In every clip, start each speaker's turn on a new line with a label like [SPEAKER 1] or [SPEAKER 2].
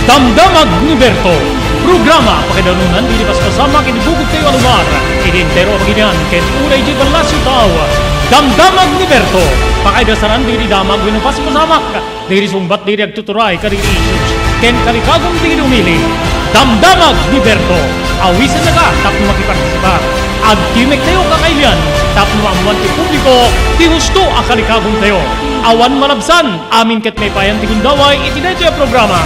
[SPEAKER 1] Damdamag ni Berto. Programa pakidanunan dilipas kasama kinibugod kayo alumar. Idintero paginian ken unay di balasyo tao. Damdamag ni Berto. Pakaidasaran diri damag winupas pasamak. Diri sumbat diri agtuturay kadiri issues. Ken kalikagong diri umili. Damdamag ni Berto. Awisan na ka tapos makipartisipa. Agtimek tayo kakailan. Tapos maamuan ti publiko. Ti husto akalikagong tayo. Awan malabsan. Amin ket may payan ti gundaway itinay programa.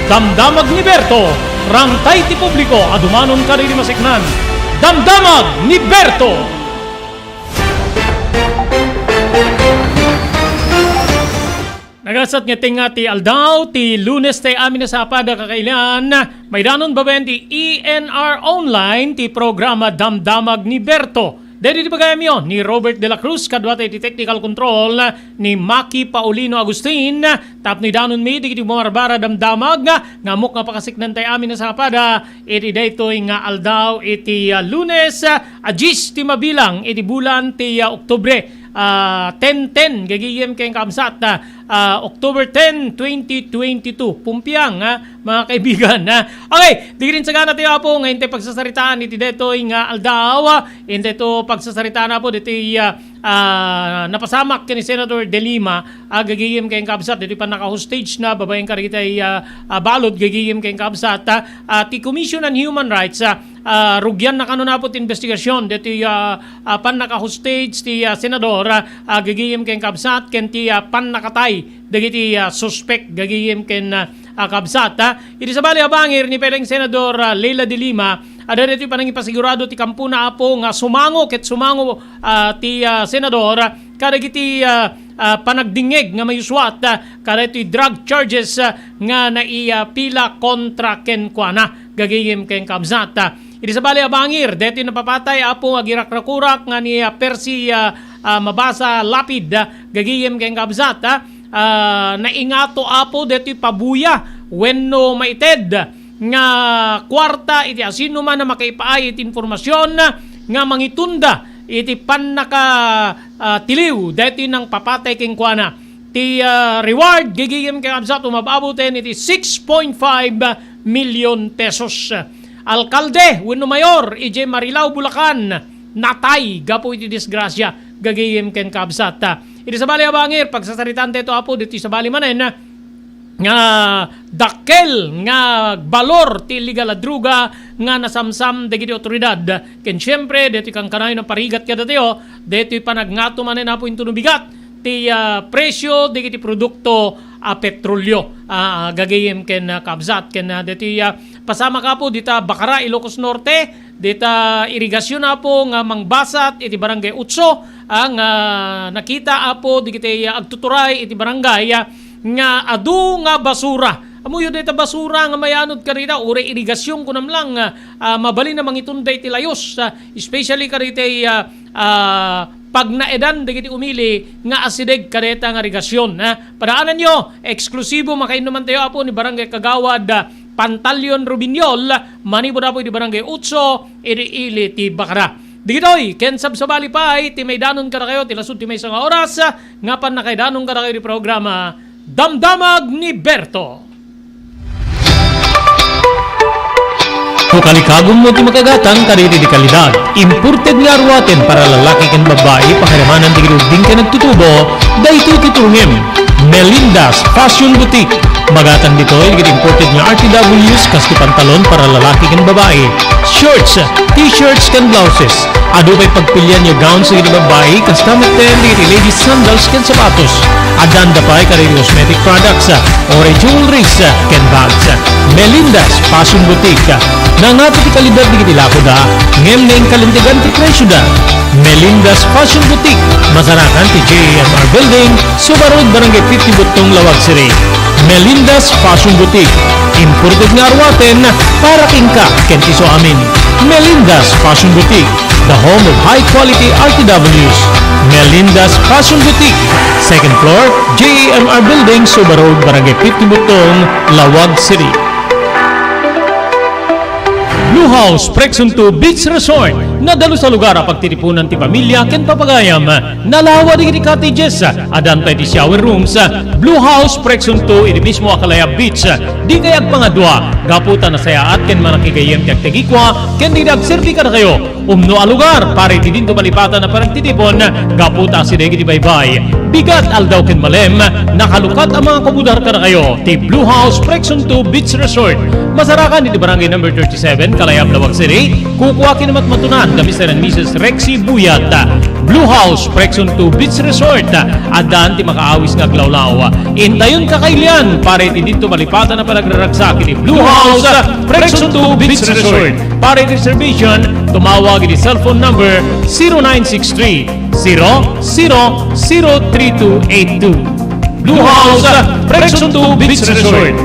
[SPEAKER 1] Damdamag ni Berto, rangtay ti publiko, adumanon ka rin masiknan. Damdamag ni Berto! Nagasat nga tinga ti aldaw, ti Lunes tay amin na sa apada kakailan. May danon babayan ti ENR Online, ti programa Damdamag ni Berto. Dito di bagayam yun ni Robert De La Cruz, kadwatay ti technical control ni Maki Paulino Agustin, tap ni danon mi, di kiti bumarbara damdamag, ngamok nga pakasiknan tayo amin na sa kapada, iti daytoy nga aldaw, iti Lunes, Agis ti mabilang, iti bulan ti Oktubre, 10-10, gagigim kayong kamsat, October 10, 2022. Pumpiang, mga kaibigan. Okay, di rin sagana tayo po ngayon tayo pagsasaritaan iti detoy nga aldaw. Hindi ito pagsasaritaan na po dito napasamak ni Senator De Lima. Gagigim kayong kamsat. Dito pa naka-hostage na babayang karita balod gagigim kayong kamsat. Ti Commission on Human Rights rugyan na kanon na po investigasyon dito pan naka-hostage ti senador gagiyem ken kabsat ken ti pan nakatay dagiti suspect gagiyem ken kabsat iti sabali abangir ni peleng senador Leila De Lima ada dito panang ipasigurado ti kampo na apo nga sumango ket sumango ti senador kadagiti panagdingeg nga mayuswat kada iti drug charges nga naipila kontra ken kuana gagiyem ken kabsat. Iti sa bali abangir, deti napapatay apo agirak-rakurak nga ni Percy Mabasa Lapid, gagiyem keng kabzat, naingato apo deti pabuya, wenno maited, nga kwarta iti asino man na makaipaay iti informasyon, nga mangitunda, iti pan tiliw, deti nang papatay keng kuana. Ti reward, gagiyem keng kabzat, umababuten iti 6.5 million pesos. Alkalde, wenno mayor, ije Marilao, Bulacan, natay, gapo iti disgrasya, gagayem ken kabsat. Iti sa bali abangir, pagsasaritan dito apo, dito sa bali manen, nga dakkel, nga balor, ti illegal adruga, nga nasamsam, dagiti otoridad. Ken syempre, dito kang kanay ng parigat kada tayo, dito panagnato manen apo yung tunubigat, ti presyo, dagiti produkto, petrolyo, gagayem ken kabsat, ken dito pasama ka po dita Bacara, Ilocos Norte, dita irigasyon na po nga mangbasat iti barangay Utso, ang nakita apo di kita agtuturay iti barangay nga adu nga basura. Amuyo dita basura nga mayanod karita ure irigasyon kunam lang mabali na mangitunday ti layos, especially karita pag naedan dagiti umili nga asideg kareta nga irigasyon. Padaanan nyo, eksklusibo makainuman tayo apo ni barangay Kagawad Pantalyon Rubinyol, manibo na po iti barangay Utso, iri-ili ti Bacara. Digitoy, ken sabsabali pa ti may danon ka na kayo, tilasod ti may isang oras, nga pan na kay danon ka na kayo di programa, Damdamag ni Berto. Kalikagong mo ti makagatang kariti di kalidad. Imported nga arwaten para lalaki ken babae pakiramanan di girugding ka nagtutubo, dahito titurungim. Melinda's Fashion Boutique. Magatang dito ay imported nga RTWs kasto pantalon para lalaki ken babae. Shorts, t-shirts ken blouses. Ado pa'y pagpilian yung gowns sa babae kasta maten di ladies sandals ken sapatos. Adanda pa'y karili cosmetic products, ore jewelries ken bags. Melinda's Fashion Boutique. Nangato ti kalidad di kitilako da, ngem na yung kalintigan ti presyo da. Melinda's Fashion Boutique, masarakan ti JMR Building, Subarod, Barangay 50 Butong, Lawag City. Melinda's Fashion Boutique, imported nga arwaten para kingka kentiso amin. Melinda's Fashion Boutique, the home of high-quality RTWs. Melinda's Fashion Boutique, second floor, JMR Building, Subarod, Barangay 50 Butong, Lawag City. Blue House Prexon 2 Beach Resort. Nadalo sa lugar pagtitipunan ti pamilya ken papagayam. Nalawa di cottages, adan pa iti shower rooms. Blue House Prexon 2 iti mismo Akalaya Beach. Di kayag pangadwa, gaputan na saya at ken manakigayem ti agtegikwa, ken di nagserbi ka na kayo. Umno a lugar, pare ti dinto malipatan na parang titipon, gaputa si degi ti baybay. Bigat aldaw ken malem, nakalukat ang mga kabudar ka na kayo. Ti Blue House Prexon 2 Beach Resort. Masarakan iti barangay number 37, Kalayab, Lawag City. Kukuha kinamat matunan na Mr. and Mrs. Rexy Buyat. Blue House Prexon 2 Beach Resort. Adan ti makaawis nga glawlaw. Intayon kakailian, pare ti dito malipatan na panagraragsak iti Blue House Prexon 2 Beach Resort. Pare ti reservation, tumawag iti cellphone number 0963 003282. Blue House Prexon 2 Beach Resort.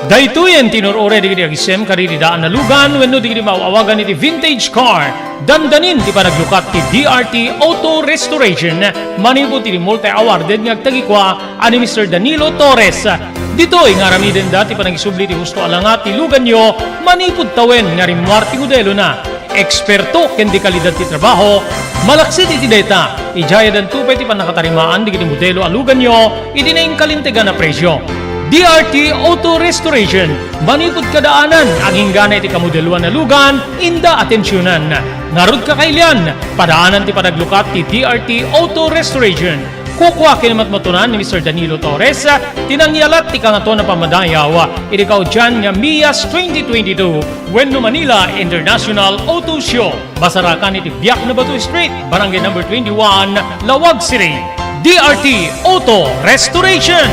[SPEAKER 1] Daytoyen tinurore di agisem kariri daan na lugan wenno di mawawagan iti vintage car. Dandanin di panaglukat ti DRT Auto Restoration. Manipod ti multi-awarded nga agtagikwa ani Mr. Danilo Torres. Ditoy nga ramiden dati panagisubli ti husto alangat ti lugan nyo, manipod tawen nga rimwar ti modelo na. Eksperto ken di kalidad ti trabaho, malaksit iti data. Ijaya dan tupay ti panakatarimaan di modelo alugan nyo, iti na kalintegan na presyo. DRT Auto Restoration, manipod kadaanan, ang hinggana iti kamodeluan na lugan, inda atensyonan. Narod kakailian, padaanan ti panaglukat ti DRT Auto Restoration. Kukuha kinamatmatunan ni Mr. Danilo Torres, tinangyalat ti kangato na pamadayaw, itikaw dyan nga MIAS 2022, Wenno Manila International Auto Show. Basarakan iti Biak na Batu Street, Barangay number 21, Lawag City. DRT Auto Restoration.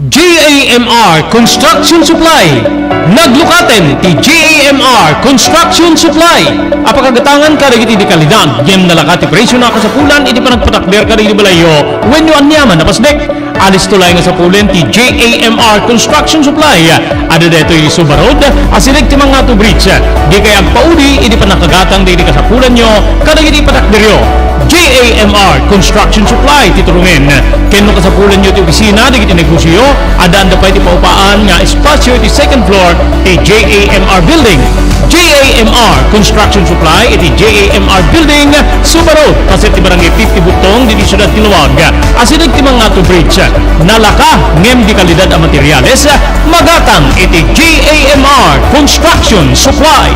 [SPEAKER 1] JAMR Construction Supply. Naglukaten ti JAMR Construction Supply. Apakagatangan ka rin iti kalidad. Yem nalakat ti presyo na kasapulan iti panagpatakder ka rin iti balayo. When you anyaman napasdek, alis tulay nga sa pulen ti JAMR Construction Supply. Ada deto iti Subarod, asilig ti mga to bridge. Di kaya agpaudi iti panakagatang di iti kasapulan nyo, kada iti patakderyo. JAMR Construction Supply titurungin. Keno kasapulan nyo ti opisina di iti negosyo, adaan da pa iti paupaan nga espasyo iti second floor ti JAMR Building. JAMR Construction Supply iti JAMR Building, Subarod, pasit ti barangay 50 Butong di Siyudad Tinuag. Asinig ti mga to bridge. Nalaka ngem di kalidad ang materyales, magatang iti JAMR Construction Supply.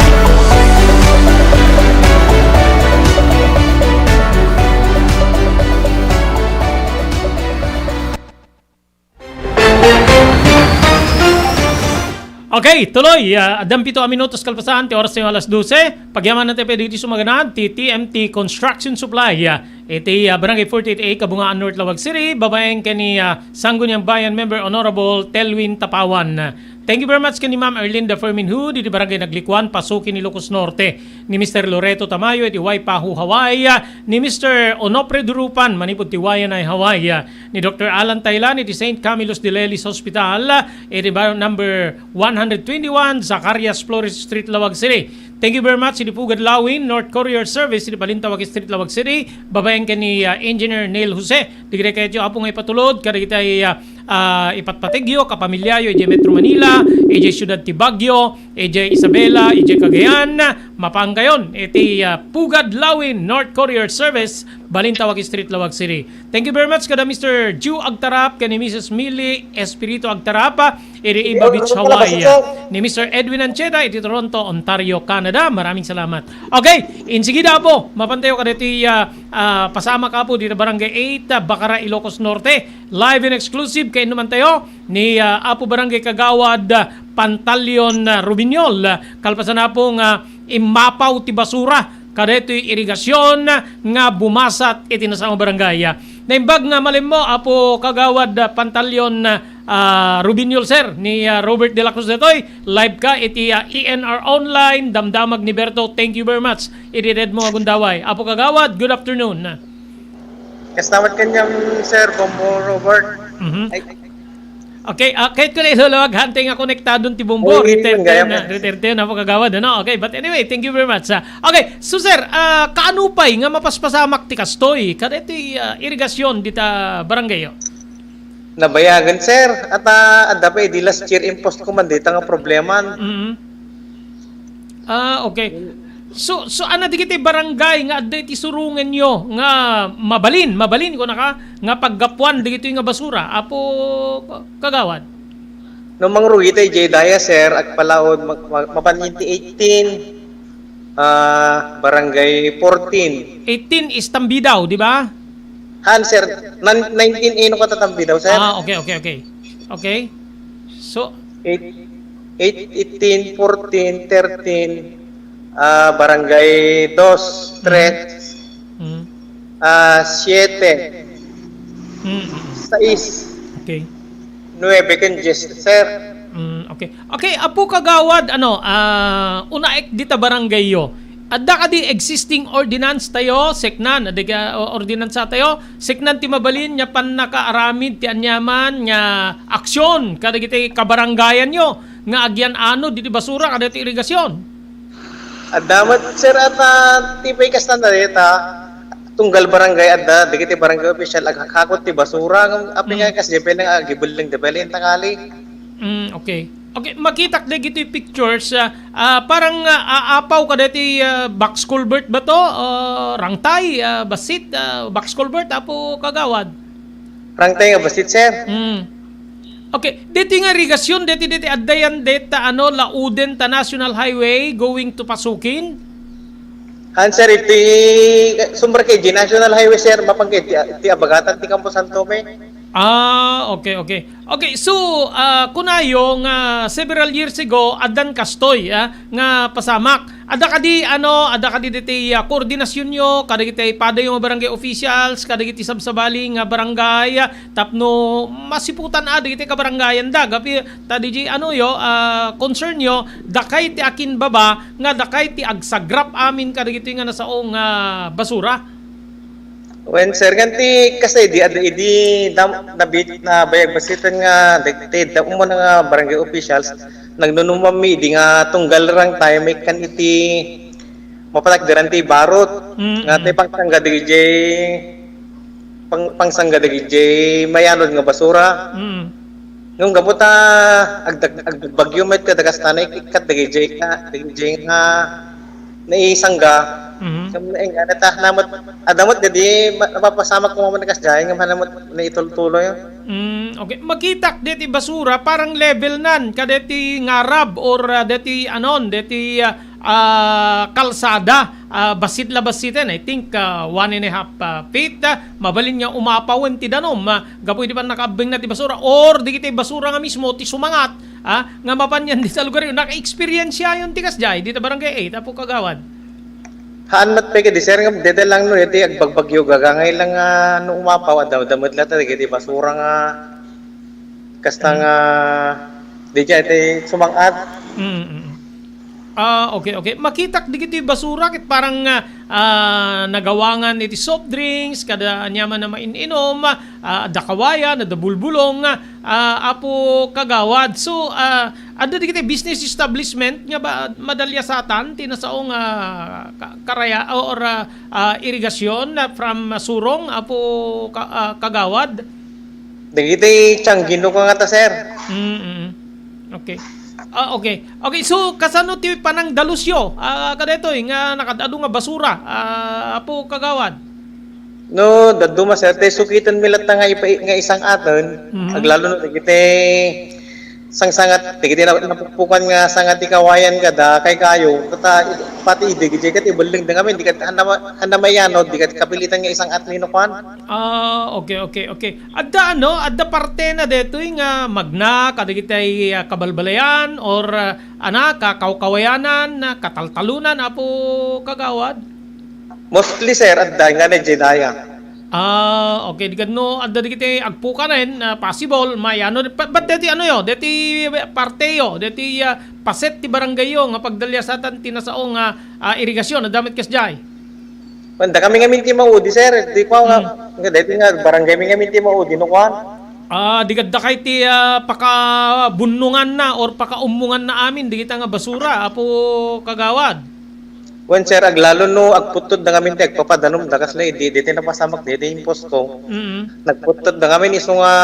[SPEAKER 1] Okay, tuloy. Adam 7 minutos kalpasan, ti oras tayo alas 12. Pagyaman natin pwede dito sumaganahan, ti TMT Construction Supply. Iti Barangay 48A, Kabungaan North, Lawag City. Babaeng kani Sangguniang Bayan Member Honorable Telwin Tapawan. Thank you very much kani Ma'am Erlinda Ferminhu, di Barangay Naglikuan, Pasukin, Ilocos Norte. Ni Mr. Loreto Tamayo, iti Waipahu, Hawaii. Ni Mr. Onopre Durupan, manipod ti Wayanay, Hawaii. Ni Dr. Alan Taylan, iti St. Camillus de Lelis Hospital. Iti number 121, Zacarias Flores Street, Lawag City. Thank you very much. Iti Pugad Lawin, North Courier Service, iti Balintawag Street, Lawag City. Babaeng kani Engineer Neil Jose. Digre kayo apong ipatulod, kada kita ipatpatigyo, kapamilyayo, EJ Metro Manila, EJ Ciudad Tibagyo, EJ Isabela, EJ Cagayan, Mapanggayon, iti Pugad Lawin, North Courier Service, Balintawag Street, Lawag City. Thank you very much kada Mr. Ju Agtarap, kani Mrs. Millie Espirito Agtarap, iti Iba Beach, Hawaii. Ni Mr. Edwin Ancheta, iti Toronto, Ontario, Canada. Maraming salamat. Okay, insigida po, mapantayo ka dito pasama ka po dito Barangay 8, Bacara, Ilocos Norte. Live and exclusive kay naman tayo ni Apo Barangay Kagawad Pantalion Rubinyol. Kalpasan na pong imapaw ti basura. Kada ito'y irigasyon nga bumasat iti nasama barangay. Naimbag nga malim mo, Apo Kagawad Pantalion Rubinyol, sir, ni Robert De La Cruz detoy. Live ka, iti ENR Online, Damdamag ni Berto. Thank you very much. Iti-read mo agundaway. Apo Kagawad, good afternoon.
[SPEAKER 2] Kastamad kanyang Sir Bombo Robert.
[SPEAKER 1] Okay, kahit ko na ilalawag, hantay nga konektadon ti Bombo. Return na po kagawad. Ano? Okay, but anyway, thank you very much. Okay, so sir, kaanupay nga mapaspasamak ti kastoy? Kada ito irigasyon dita barangay?
[SPEAKER 2] nabayagan sir at adda pa di last year impost ko man dita nga problema.
[SPEAKER 1] Okay. So ana di kiti barangay nga adda iti surungan nyo nga mabalin ko naka nga paggapuan di kiti nga basura apo kagawad.
[SPEAKER 2] No mangrugi tay Jedaya sir at palaod mapaniti 18 barangay 14.
[SPEAKER 1] 18 is Tambidaw, di ba?
[SPEAKER 2] Han sir 19 ino ko tatambi daw sir.
[SPEAKER 1] Okay. So
[SPEAKER 2] 18, 14, 13, barangay 2, 3, 7, 6,
[SPEAKER 1] Okay.
[SPEAKER 2] 9 kan sir.
[SPEAKER 1] Okay, apo kagawad una dita barangay yo. Adda kadi existing ordinance tayo, seknan, adda ka ordinance tayo, seknan ti mabalin nya pan nakaaramid ti anyaman nya aksyon kada kiti kabaranggayan yo nga agyan diti basura kada ti irigasyon.
[SPEAKER 2] Adamat sir at tipay kastan na dita tunggal barangay adda dikiti barangay official agkakot ti basura ng api nga kas jepe nga gibuling debelin tangali.
[SPEAKER 1] Okay, makita kda gito yung pictures, parang aapaw ka dati box culvert ba to? Rangtay, basit, box culvert, apo kagawad?
[SPEAKER 2] Rangtay nga basit, sir.
[SPEAKER 1] Okay, dito nga irigasyon, dito addayan deta Lauden ta National Highway going to Pasukin?
[SPEAKER 2] Han, sir, iti sumber kay National Highway, sir, mapangkit, ti abagatan, ti Campo Santo, may.
[SPEAKER 1] Okay. Okay, so kunayo nga several years ago adan kastoy nga pasamak. Ada kadi diti koordinasyon nyo, kada kiti pada yung barangay officials, kada kiti sabsabali nga barangay tapno masiputan kiti ka barangayan gapi tadi concern yo dakay ti akin baba nga dakay ti agsagrap amin kada kiti nga nasaong basura.
[SPEAKER 2] When sir ganti kasi di nabit na bayag basitan nga dictate da mo nga barangay officials nagnunumami di nga tunggal rang tayo may kan iti mapatak garanti barot nga tay pangsangga di mayanod nga basura. Nung gabuta agbagyo met ka dagas tanay ikat di nga naisangga. Adamot jadi mapapasama ko man kas jay nga manamot na itultuloy.
[SPEAKER 1] Okay, makitak deti basura parang level nan kadeti ngarab or deti kalsada basit I think 1.5 feet mabalin nga umapawen ti danom gapoy di pa nakabeng na ti basura or di kiti basura nga mismo ti sumangat nga mapanyan di sa lugar yun naka-experience yun ti kasjay dito barangay 8 apo kagawad.
[SPEAKER 2] Haan mat peke di sir nga dede lang no iti agbagbagyo gagangay lang no umapaw daw damot lata di basura nga kasta nga di iti sumangat.
[SPEAKER 1] Okay. Makitak di kiti basura kit parang nagawangan iti soft drinks kada anyaman na maininom da kawayan da bulbulong apo kagawad. So ada di kiti business establishment nga ba madalyasatan tinasaong karaya or irigasyon from surong apo kagawad.
[SPEAKER 2] Di kiti tsanggino ka nga ta sir.
[SPEAKER 1] Okay, so kasano ti panang dalusyo? Kadetoy nga nakadado nga basura. Apo kagawad.
[SPEAKER 2] No, daduma sir te sukitan milat nga isang aton. Aglalo no kiti sangsangat kiti napupukan nga sangat ikawayan kada kay kayo kata pati ide gije kat ibuling da kami dikat handa mayano dikat kapilitan nga isang atlino kwan.
[SPEAKER 1] Okay. Adda parte na detoy nga magna kadigitay kabalbalayan or kakawkawayanan kataltalunan apo kagawad.
[SPEAKER 2] Mostly sir adda nga na Jedaya.
[SPEAKER 1] Okay, di kadno adda dikiti agpuka rin possible mayano but deti deti parte deti paset ti barangay yo nga pagdalyasatan tinasaong irigasyon damit kasjay.
[SPEAKER 2] Panda kami ngamin ti maudi sir, di ko nga deti nga barangay mi ngamin ti maudi no kwan.
[SPEAKER 1] Di kadda kay ti pakabunungan na or pakaumungan na amin di kita nga basura apo kagawad.
[SPEAKER 2] When sir aglalo no agputod na kami agpapadanom dakas na di napasamak di impost ko. Nagputod na kami iso nga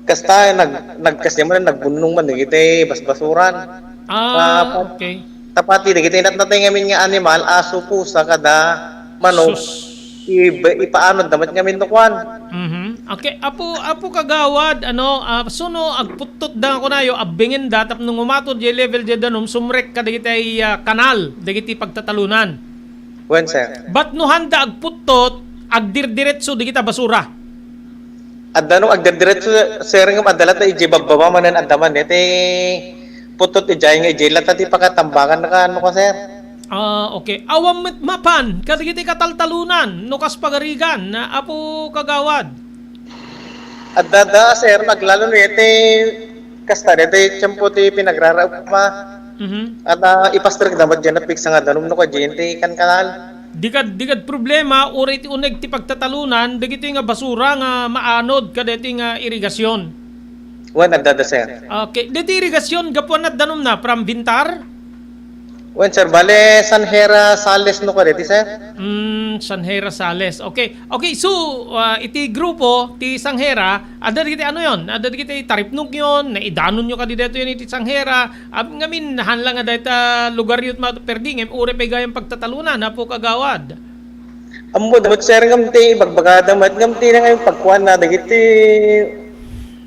[SPEAKER 2] Kasta nagkasya man nagbunong man digiti basbasuran.
[SPEAKER 1] Okay.
[SPEAKER 2] Tapati digiti natnatay ngamin nga animal aso pusa kada manok.
[SPEAKER 1] Sus.
[SPEAKER 2] Ipaano damat ngamin tukwan.
[SPEAKER 1] Okay, apo kagawad suno agputot da ko nayo abingin da tapno umatod je level je danom sumrek ka dagiti kanal dagiti pagtatalunan.
[SPEAKER 2] Wen sir.
[SPEAKER 1] Bat no handa agputot agdirdiretso digita basura.
[SPEAKER 2] Adano agdadiretso sir nga adalat na ije bagbaba manan adaman ete putot ijay nga ije latati pakatambakan na ka ano ka sir.
[SPEAKER 1] Okay. Awam mapan kadigiti kataltalunan no kas pagarigan na apo kagawad.
[SPEAKER 2] Adada sir naglalo ni ete kasta ete tiyempo ti pinagraraop ma. At ipastrik damat dyan na piksa nga danom no ka jente kan kanal.
[SPEAKER 1] Digad problema uri ti uneg ti pagtatalunan dagiti nga basura nga maanod kadeti nga irigasyon.
[SPEAKER 2] Wen adada sir.
[SPEAKER 1] Okay, deti irigasyon gapuan at danom na from Bintar.
[SPEAKER 2] Wen sir bale Sanhera Sales no ka deti sir.
[SPEAKER 1] Sanhera Sales. Okay. Okay, so iti grupo ti Sanghera, ada digiti ano yon? Ada digiti taripnuk yon, naidanon nyo kadidato yon iti Sanghera. Ngamin nahanlang nga data lugar yun perdingem ure pe gayang pagtatalunan na po kagawad.
[SPEAKER 2] Ammo damat sir ngamti bagbaga damat ngamti na ngayon pagkuan na dagiti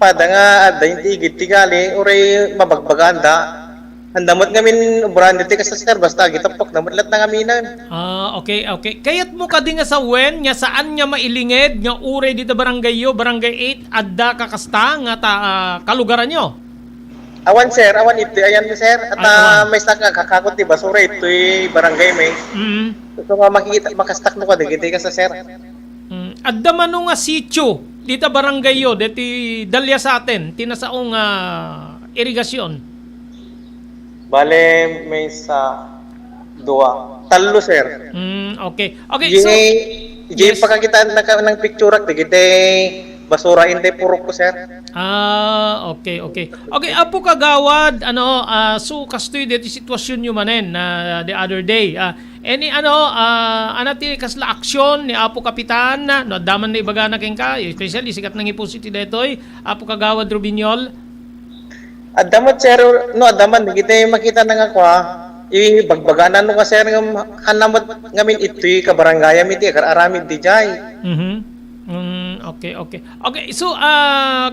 [SPEAKER 2] pada nga adda inti igiti gali ure mabagbagaan da. Andamot ngamin brand ti kasi sir basta gitapok damat lat na ngaminan.
[SPEAKER 1] Okay. Kayat mo kadi nga sa wen nya saan nya mailinged nga ure dito barangay yo, barangay 8 adda kakasta nga kalugaran nyo.
[SPEAKER 2] Awan sir, awan ito ayan ni sir at
[SPEAKER 1] Awan.
[SPEAKER 2] may saka kakakot ti basura ito barangay may. So nga makikita makastak mo ka digiti ka sa sir.
[SPEAKER 1] Adda man nga sitio dito barangay yo, deti dalya sa atin tinasaong irigasyon.
[SPEAKER 2] Bale may sa dua. Talo sir.
[SPEAKER 1] Okay. Okay,
[SPEAKER 2] Jini,
[SPEAKER 1] so
[SPEAKER 2] yes. Pagkakita ng picture digiti basura hindi purok ko sir.
[SPEAKER 1] Okay. Okay, apo kagawad so kastoy dito sitwasyon nyo manen the other day. Any anati kasla aksyon ni apo kapitan no daman na ibaga na ken ka, especially sikat nang ipositi detoy apo kagawad Rubinyol.
[SPEAKER 2] Adamat sir, no adaman digiti makita na nga kwa ibagbaganan no ka sir ngam hanamat ngamin itoy ka barangay mi ti aramid di jay.
[SPEAKER 1] Okay. Okay, so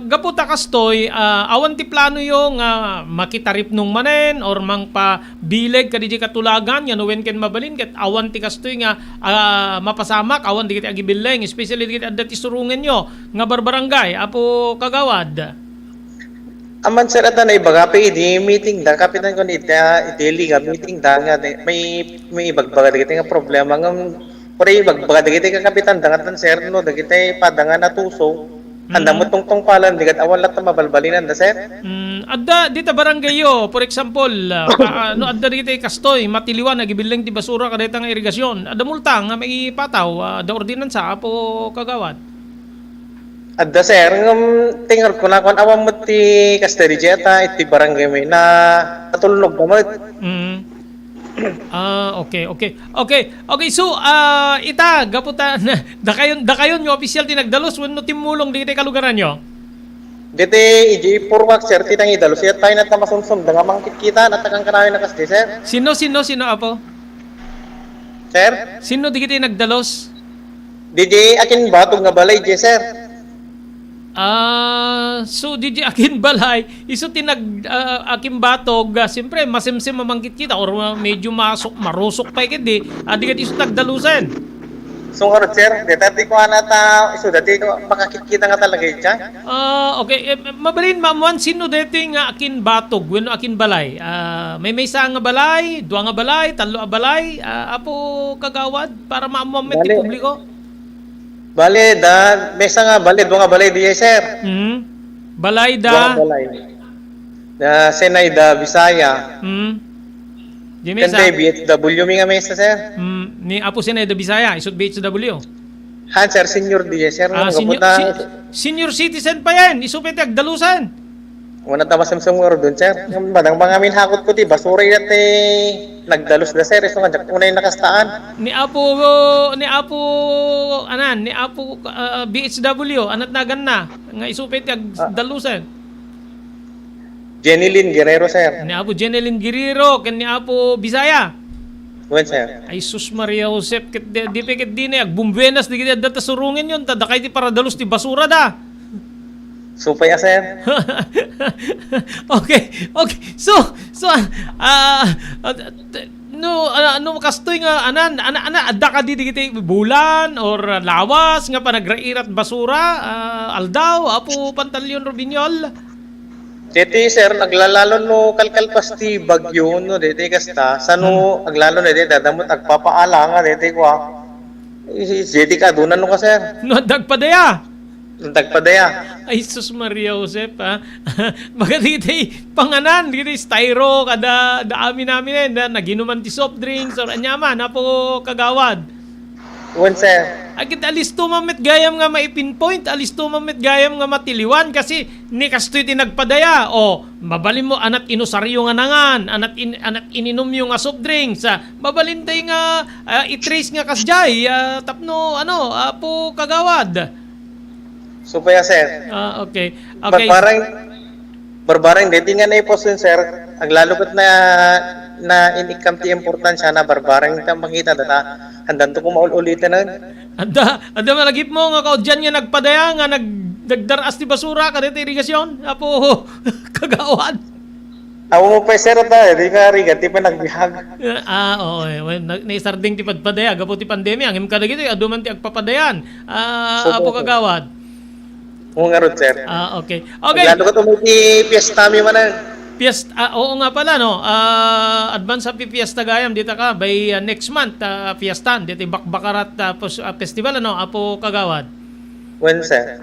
[SPEAKER 1] gaputa kastoy awan ti plano yung makitarip nung manen or mang pa bileg kadiji katulagan yan wen ken mabalin ket awan ti kastoy nga mapasamak awan di kiti agibileng especially di kiti adda ti surungen nyo nga barbarangay apo kagawad.
[SPEAKER 2] Aman sir at na ibaga pa idi meeting da kapitan ko ni daily ga meeting da nga may ibagbaga digiti nga problema ngam pare ibagbaga digiti ka kapitan dangatan sir no digiti padangan natuso anda mo tungtong palan digat awan lat mabalbalinan da sir.
[SPEAKER 1] Adda dita barangay yo for example adda digiti kastoy matiliwan nagibileng ti basura kadeta nga irigasyon adda multa nga may pataw da ordinansa apo kagawad.
[SPEAKER 2] Adda sir ngam tingal ko na kon awam mo ti Castellijeta iti barangay may na natulnog damat. Okay. So, ita gaputa da kayon yung official tinagdalos wenno timulong di kalugaran nyo. Diti iji purwak sir ti tangi dalos ya tayo na tamasumsum da nga mangkikita na tagang kanawi na kasdi sir.
[SPEAKER 1] Sino apo?
[SPEAKER 2] Sir?
[SPEAKER 1] Sino di kiti nagdalos?
[SPEAKER 2] Didi akin batog nga balay di sir.
[SPEAKER 1] So DJ akin balay iso tinag akin batog siyempre masimsim mamangkit kita or medyo marusok pa ikit di kat iso tagdalusan.
[SPEAKER 2] So harot sir, dati ko anata iso dati ko makakikita nga talaga itya.
[SPEAKER 1] Okay, mabalin mamuan sino dati nga akin batog wenno akin balay. May isa nga balay, dua nga balay, talo nga balay, apo kagawad para maamuan ti publiko.
[SPEAKER 2] Bale da mesa nga bale do nga balay di sir.
[SPEAKER 1] Balay
[SPEAKER 2] da. Balay. Da Senay da Bisaya.
[SPEAKER 1] Di mesa.
[SPEAKER 2] Kande BHW mi nga mesa sir.
[SPEAKER 1] Ni apo Senay da Bisaya isod BHW.
[SPEAKER 2] Han sir senior di sir
[SPEAKER 1] senior citizen pa yan isupit agdalusan.
[SPEAKER 2] Wala ta masamsam nga doon sir. Badang mga min hakot ko ti basura iti nagdalos da sir, iso nga jak unay nakastaan.
[SPEAKER 1] Ni Apo anan ni Apo BHW anat nagan na nga isupit kag dalusan.
[SPEAKER 2] Jenny Lynn Guerrero sir.
[SPEAKER 1] Ni Apo Jeneline Guerrero ken ni Apo Bisaya.
[SPEAKER 2] Wen sir.
[SPEAKER 1] Ay sus Maria Josep ket di peket din ag bumbenas di kita data surungin yon tada kay ti para dalos ti basura da.
[SPEAKER 2] Supay sir.
[SPEAKER 1] Okay. So no kastoy nga anan adda ka di kiti bulan or lawas nga panagrairat basura aldaw Apo Pantalyon Rubiñol.
[SPEAKER 2] Diti sir, naglalalo no kalkalpas ti bagyo no diti kasta. Sano aglalo na diti dadamot agpapaala nga diti ko. Diti ka dunan no ka sir.
[SPEAKER 1] No dagpadaya.
[SPEAKER 2] Dagpadaya.
[SPEAKER 1] Ay sus Maria Josep ha. Baga diti panganan diti styro kada daami namin na naginuman ti soft drinks or anyaman Apo kagawad.
[SPEAKER 2] Wen sir.
[SPEAKER 1] Agit alisto mamit gayam nga maipinpoint, alisto mamit gayam nga matiliwan kasi ni kastoy tinagpadaya. O, mabalin mo anat inusaryo nga nangan, anat ininom yung nga soft drinks. Mabalin tay nga itrace nga kasjay, tapno Apo kagawad.
[SPEAKER 2] Supay sir.
[SPEAKER 1] Okay.
[SPEAKER 2] Barbarang diti nga naiposun sir. Aglalukot na inikam ti importansya na barbarang ka makita data. Handan to kung maulitin na.
[SPEAKER 1] Ada malagip mo nga kaudyan nga nagpadaya nga nagdaras ti basura kada ti irigasyon. Apo kagawad.
[SPEAKER 2] Ako mo pa sir ta, di ka rigat ti pa nagbihag.
[SPEAKER 1] Oo. Naisarding ti padpadaya, gapo ti pandemya. Ang imkada gito, aduman ti agpapadayan. Apo kagawad.
[SPEAKER 2] Oo nga rod sir.
[SPEAKER 1] Okay.
[SPEAKER 2] Lalo ka tumiti piyesta mi manan.
[SPEAKER 1] Oo nga pala no. Advance happy fiesta gayam dito ka by next month fiestan dito Bakbakarat festival Apo kagawad.
[SPEAKER 2] Wen sir.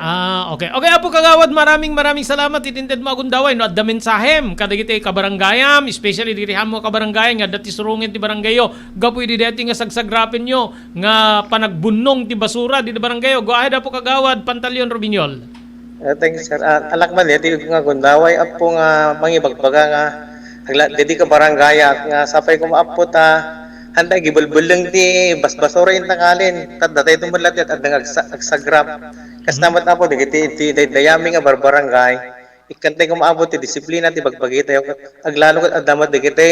[SPEAKER 1] Okay. Apo kagawad, maraming salamat itinted mo agundaway no adda mensahem kada giti kabaranggayam, especially diri hamo kabaranggayan nga dati surungin ti baranggayo. Gapoy di dati nga sagsagrapin nyo nga panagbunong ti basura di baranggayo. Go ahead Apo kagawad Pantalyon Rubiñol.
[SPEAKER 2] Thank you sir. Alakman dito nga gundaway apo nga mangibagbaga nga dito ka barangaya nga sapay ko maapot handa gibulbuleng ti basbasura in tangalin tat datay tumulat at adang agsagrap kas namat apo digiti dayami nga barbarangay ikantay ko maabot ti disiplina ti bagbagita aglalo kat adamat digiti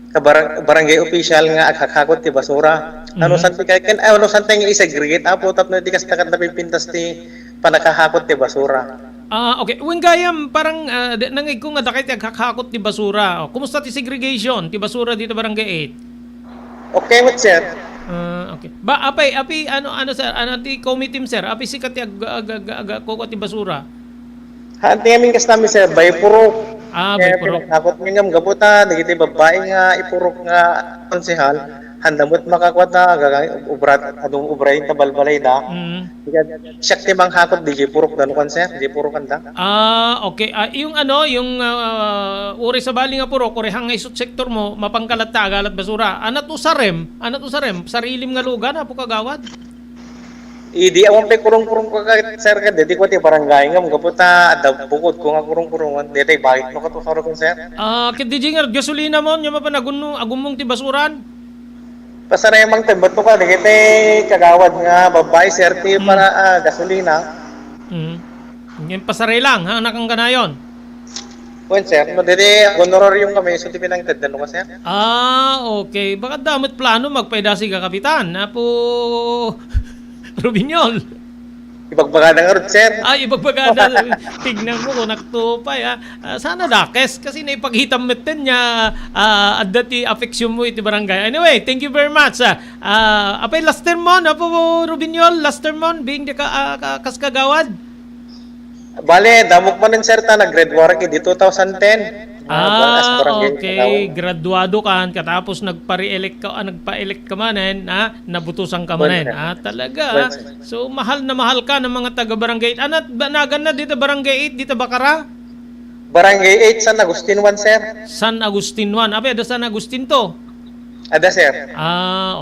[SPEAKER 2] ka barangay official nga aghakakot ti basura. Ano santi kay ken ano santi nga isegregate apo tapno di kas takat napipintas ti panakahakot ti basura.
[SPEAKER 1] Okay. When gayam parang nangig ko nga dakay ti aghakakot ti basura. Kumusta ti segregation ti basura dito barangay 8?
[SPEAKER 2] Okay mo sir.
[SPEAKER 1] Okay. Ba apay ano sir, ti committee sir, apay sikat ti agkakot ti basura.
[SPEAKER 2] Hanti amin kas namin sir, bay purok.
[SPEAKER 1] Bay purok.
[SPEAKER 2] Pinakakot ngam gabuta, digiti babae nga ipurok nga konsehal. Handamot makakwat na adong ubrahin tabalbalay da. Siyak ti manghakot di purok dan konser, di purok kanda.
[SPEAKER 1] Okay. Yung uri sa bali nga purok, uri hangay isut sektor mo mapangkalat ta agalat basura. Anat usarem, sarilim nga lugar Apo kagawad.
[SPEAKER 2] Idi awang pe kurung-kurung ko ka sir ka dito ko ti barangay ngam gaputa adab bukod ko nga kurung-kurungan dito bakit no kato saro kon sir.
[SPEAKER 1] Kit di jingar gasolina mo nya mapanagunno agumong ti basuran.
[SPEAKER 2] Pasaremang tembot ko ka digiti kagawad nga babay sir ti para gasolina.
[SPEAKER 1] Yung pasare lang ha nakang kanayon.
[SPEAKER 2] Wen sir, no dito honorarium kami so ti pinangted no ka sir.
[SPEAKER 1] Okay. Baka damot plano magpaidasi ka kapitan. Apo Rubiñol.
[SPEAKER 2] Ibagbagada nga rod sir.
[SPEAKER 1] Ibagbagada. Tignan mo kung naktupay sana dakes kasi naipaghitam meten niya adda ti affection mo iti barangay. Anyway, thank you very much. Apay last term mo Apo Rubiñol, last term mo being the kaskagawad.
[SPEAKER 2] Bale, damok man sir ta nag-grade war ki di 2010.
[SPEAKER 1] Okay. Graduado ka katapos nagpa-elect ka manen, nabutusan ka manen. Talaga. So mahal na mahal ka ng mga taga-barangay 8. Anat nagan na dito barangay 8 dito Bakara?
[SPEAKER 2] Barangay 8 San Agustin 1 sir.
[SPEAKER 1] San Agustin 1. Abe, San Agustin to?
[SPEAKER 2] Ada sir.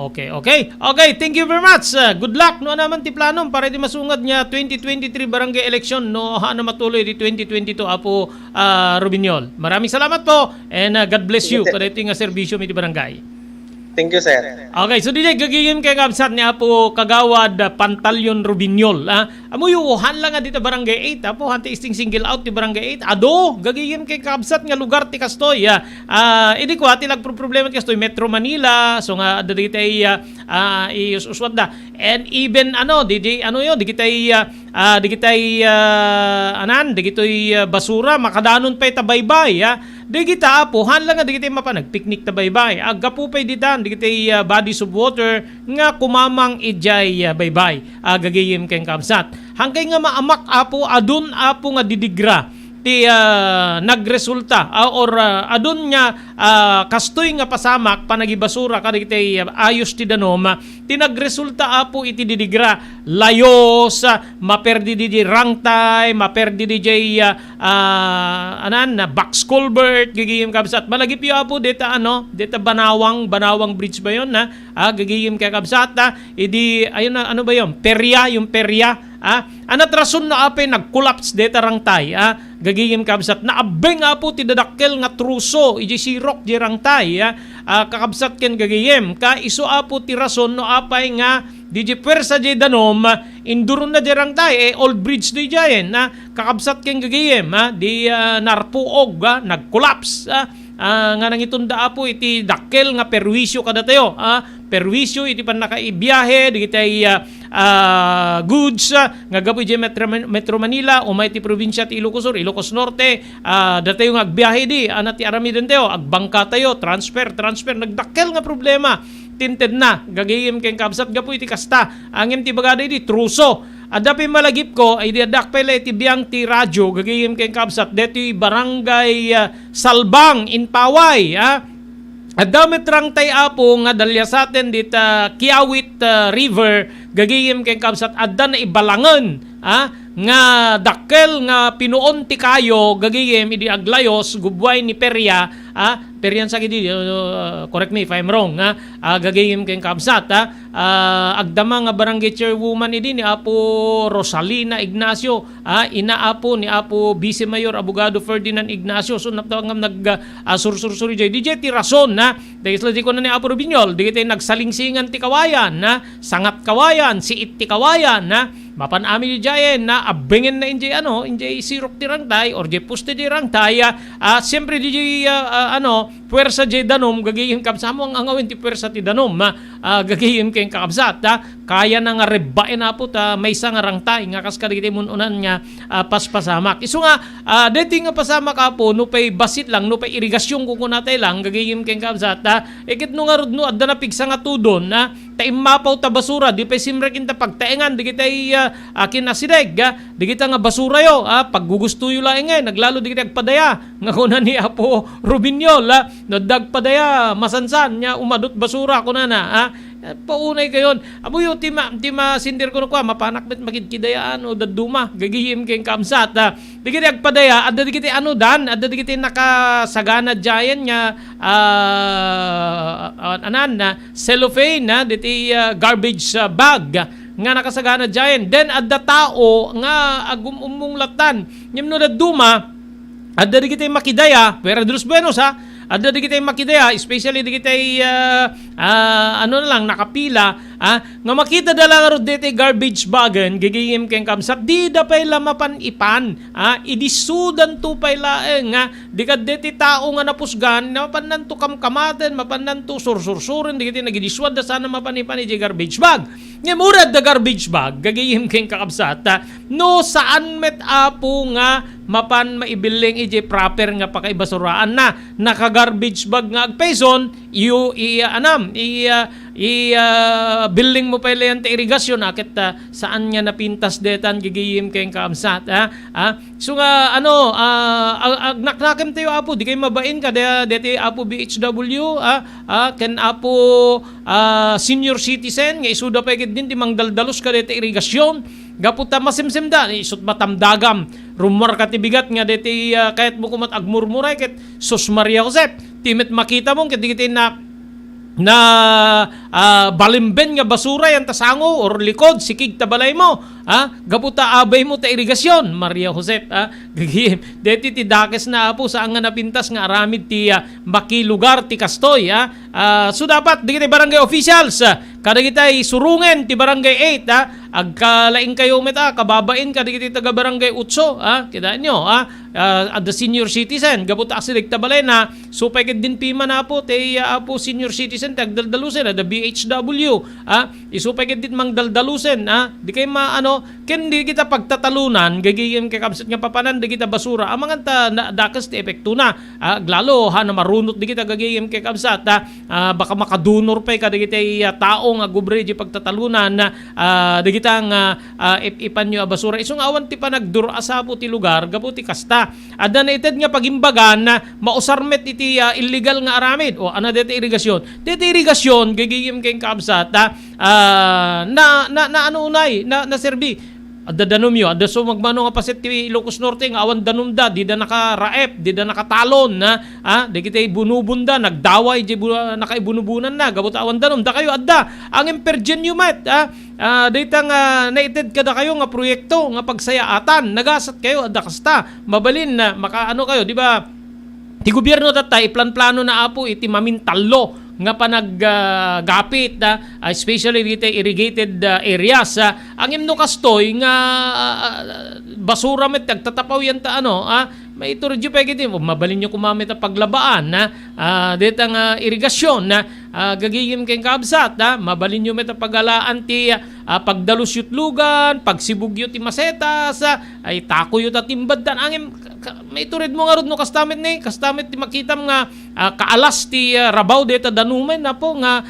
[SPEAKER 1] Okay. Okay, thank you very much. Good luck no naman ti planom para di masungad niya 2023 barangay election no na matuloy di 2022 apo Rubinyol. Maraming salamat po and God bless you kada iti nga serbisyo mi ti barangay.
[SPEAKER 2] Thank you sir.
[SPEAKER 1] Okay, so DJ gagigim kay kabsat niya po kagawad Pantalyon Rubinyol. Amuyuhan lang nga dito barangay 8 apo hanti isting single out ti barangay 8. Ado gagigim kay kabsat nga lugar ti kastoy. Idi ko ati problema ti kastoy Metro Manila. So nga dito ay iuswad da. And even DJ di kitay basura makadanon pa itabaybay di kita apo hanlang nga di kitay mapanagpiknik tabaybay agga po pay ditan di kitay bodies of water nga kumamang ijay baybay gagayim keng kamsat hangkay nga maamak apo adun apo nga didigra ti nagresulta or adun nga kastoy nga pasamak panagibasura kada kitay ayos ti danom ti nagresulta apo iti didigra layos maperdi di rangtay maperdi di box culvert gigiyim kabsat malagip yo apo deta deta banawang bridge ba yon gigiyim kay kabsat idi ayun na ba yon perya anat rason na apay nag-collapse deta rangtay gagiyim kabsat na abeng apo ti dadakkel nga truso iji sirok di rangtay kakabsat ken gagiyim ka iso apo ti rason no apay nga DJ Pwersa di danom indurun na di rangtay old bridge di jayen kakabsat ken gagiyim di narpuog nag-collapse nga nangitunda apo iti dakkel nga perwisyo kada tayo perwisyo iti pan nakaibiyahe di kitay goods nga gapoy di Metro Manila o may ti probinsya ti Ilocos Sur Ilocos Norte datayo nga agbiyahe di anat ti arami din tayo agbangka tayo transfer nagdakkel nga problema tinted na gagayim keng kabsat gapoy iti kasta angem ti bagaday di truso adapi malagip ko ay diadak pala iti biyang ti radyo gagayim keng kabsat deti barangay Salbang in Paway Adamit rang tay apo nga dalya sa atin dita Kiawit River gagayim keng kabsat adda na ibalangan nga dakkel nga pinuon ti kayo gagayim idi aglayos gubway ni perya peryan sa gidi correct me if I'm wrong gagayim keng kabsat agdama nga barangay chairwoman idi ni apo Rosalina Ignacio ina apo ni apo Vice Mayor Abogado Ferdinand Ignacio so naptawang nag sursuri DJ ti rason dahil di ko na ni apo Rubinyol di kitay nagsalingsingan ti kawayan sangat kawayan siit ti kawayan mapan amin di jayen abengen na injay sirok ti rangtay or jay puste di rangtay siyempre di puwersa di danom gagayim kabsamo ang angawin ti puwersa ti danom gagayim keng kakabsat kaya na nga rebain na po may isang rangtay nga kaskada kita mununan nga paspasamak iso nga deti nga pasamak po no pay basit lang no pay irigasyon kukunatay lang gagayim keng kakabsat ikit no nga rudno adda na pigsa nga tudon taimapaw ta basura di pay simrekin ta pagtaengan di kita kinasideg di kita nga basura yo paggugusto yo lang naglalo di kita agpadaya nga kuna ni apo Rubinyol no dagpadaya masansan nya umadot basura kuna na paunay kayon abuyo ti masindir ko no mapanak met magidkidayaan o daduma gagihim keng kamsat di kita agpadaya adda di kita adda di kita nakasagana giant nya cellophane diti garbage bag nga nakasagana giant then adda tao nga agumumulatan nyemno daduma adda di kita makidaya pero dos buenos adda di kita makidaya especially di kita nakapila nga makita dala nga dete garbage bagan gigingim keng kamsat di da pay lamapan ipan idisudan tu pay laeng nga di kad dete tao nga napusgan mapan nanto kamkamaten mapan nanto sursursuren di kita nagidiswad da sana mapanipan iti garbage bag nga murad da garbage bag gagayim keng kakabsat no saan met apo nga mapan maibiling iti proper nga pakaibasuraan naka garbage bag nga agpeson building mo pa ilayan ta irigasyon akit saan nga napintas detan gigiyim kayong kaamsat so nga agnaknakem tayo apo di kayo mabain ka deti apo BHW ken apo senior citizen nga isuda pa ikit din di mangdaldalos ka deti irigasyon gaputa masimsim da isut matamdagam rumor ka tibigat nga deti kahit mo kumat agmurmuray ket sus Maria Josep timet makita mo ket digiti na na balimben nga basura yan tasango or likod sikig tabalay mo gaputa abay mo ta irigasyon Maria Josep gagihim deti ti dakes na apo saan nga napintas nga aramid ti maki lugar ti kastoy so dapat digiti barangay officials kada kitay surungen ti barangay 8 agkalaing kayo meta kababain kada kiti taga barangay 8 kita nyo at the senior citizen gaputa asirig tabalay na so pagid din pima na po ti apo senior citizen tagdaldalusen the BHW isupay din mang daldalusen di kay ken di kita pagtatalunan gagiyem kay kapsat nga papanan di kita basura amang ta dakas ti epekto na glalo na marunot di kita gagiyem kay kapsat baka makadunor pa kada kita tao nga gubre di pagtatalunan di kita nga ipan nyo basura isong awan ti panagduro asapo ti lugar gapu ti kasta adda na ited nga pagimbagan na mausarmet iti illegal nga aramid o ana deti irigasyon gagiyem kay kapsat na ano unay na serbi adda danom yo adda so magmano nga paset ti Ilocos Norte nga awan danumda di da nakaraep di da nakatalon di kitay bunubunda nagdaway di nakaibunubunan na gabot awan danom da kayo adda ang impergenyo met data nga naited kada kayo nga proyekto nga pagsayaatan nagasat kayo adda kasta mabalin na makaano kayo di ba ti gobyerno tatay plan-plano na apo iti mamintalo nga panaggapit especially dito irrigated areas ang imno kastoy nga basura met tagtatapaw yan ta may iturudyo pa giti mabalin nyo kumamit paglabaan dito nga irigasyon gagiyim kayong kabsat mabalin nyo met pagalaan ti pagdalus yutlugan pagsibugyo ti masetas ay tako yut at imbaddan angin may turid mo nga rod no kastamit ti makitam nga kaalas ti rabaw dito danumen na po nga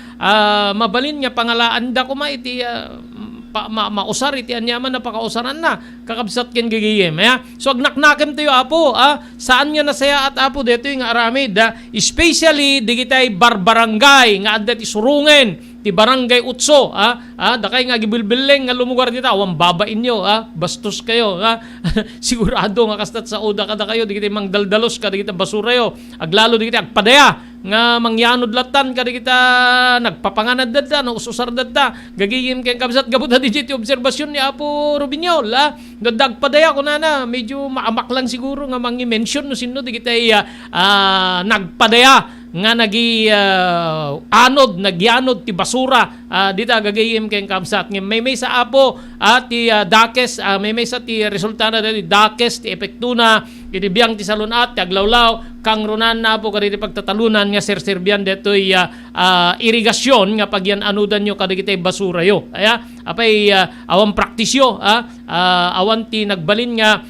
[SPEAKER 1] mabalin nga pangalaan da kuma iti mausar iti anyaman na pakausaran na kakabsat ken gagiyem so agnaknakem tayo apo saan nga nasaya at apo dito yung aramid especially digitay barbarangay nga adda ti surungen ti barangay Utso dakay nga gibilbileng nga lumugar dito awang babain nyo bastos kayo sigurado nga kastat sa oda kada kayo di kita mang daldalos kada kita basura yo aglalo di kita agpadaya nga mangyanod latan kada kita nagpapanganad dadda no ususar dadda gagiyim kay kabsat gabuta di ti obserbasyon ni Apo Rubinyol dagpadaya ko na medyo maamak lang siguro nga mangi-mention no sino di kita nagpadaya nga nagyanod ti basura dita gagayim kay kamsat may sa apo ti dakes may sa ti resulta na dati dakes ti epektuna iti biyang ti salunat ti aglawlaw kang runan na po kaditi pagtatalunan nga serserbian detoy irigasyon nga pagyan anudan nyo kadagitay basura yo apay awan praktisyo awan ti nagbalin nga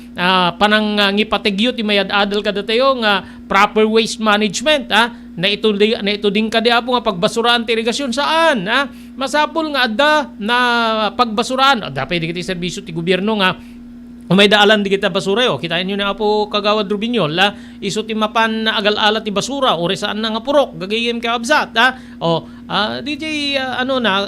[SPEAKER 1] panang ngipategyo ti mayad adal kadatayo nga proper waste management na ito din kadi apo nga pagbasuraan ti irigasyon saan masapol nga adda na pagbasuraan dapat di kita serbisyo ti gobyerno nga may daalan di kita basura yo kitain nyo na apo kagawad Rubinyol iso ti mapan agal-ala ti basura ori saan na nga purok gagayem ka absat DJ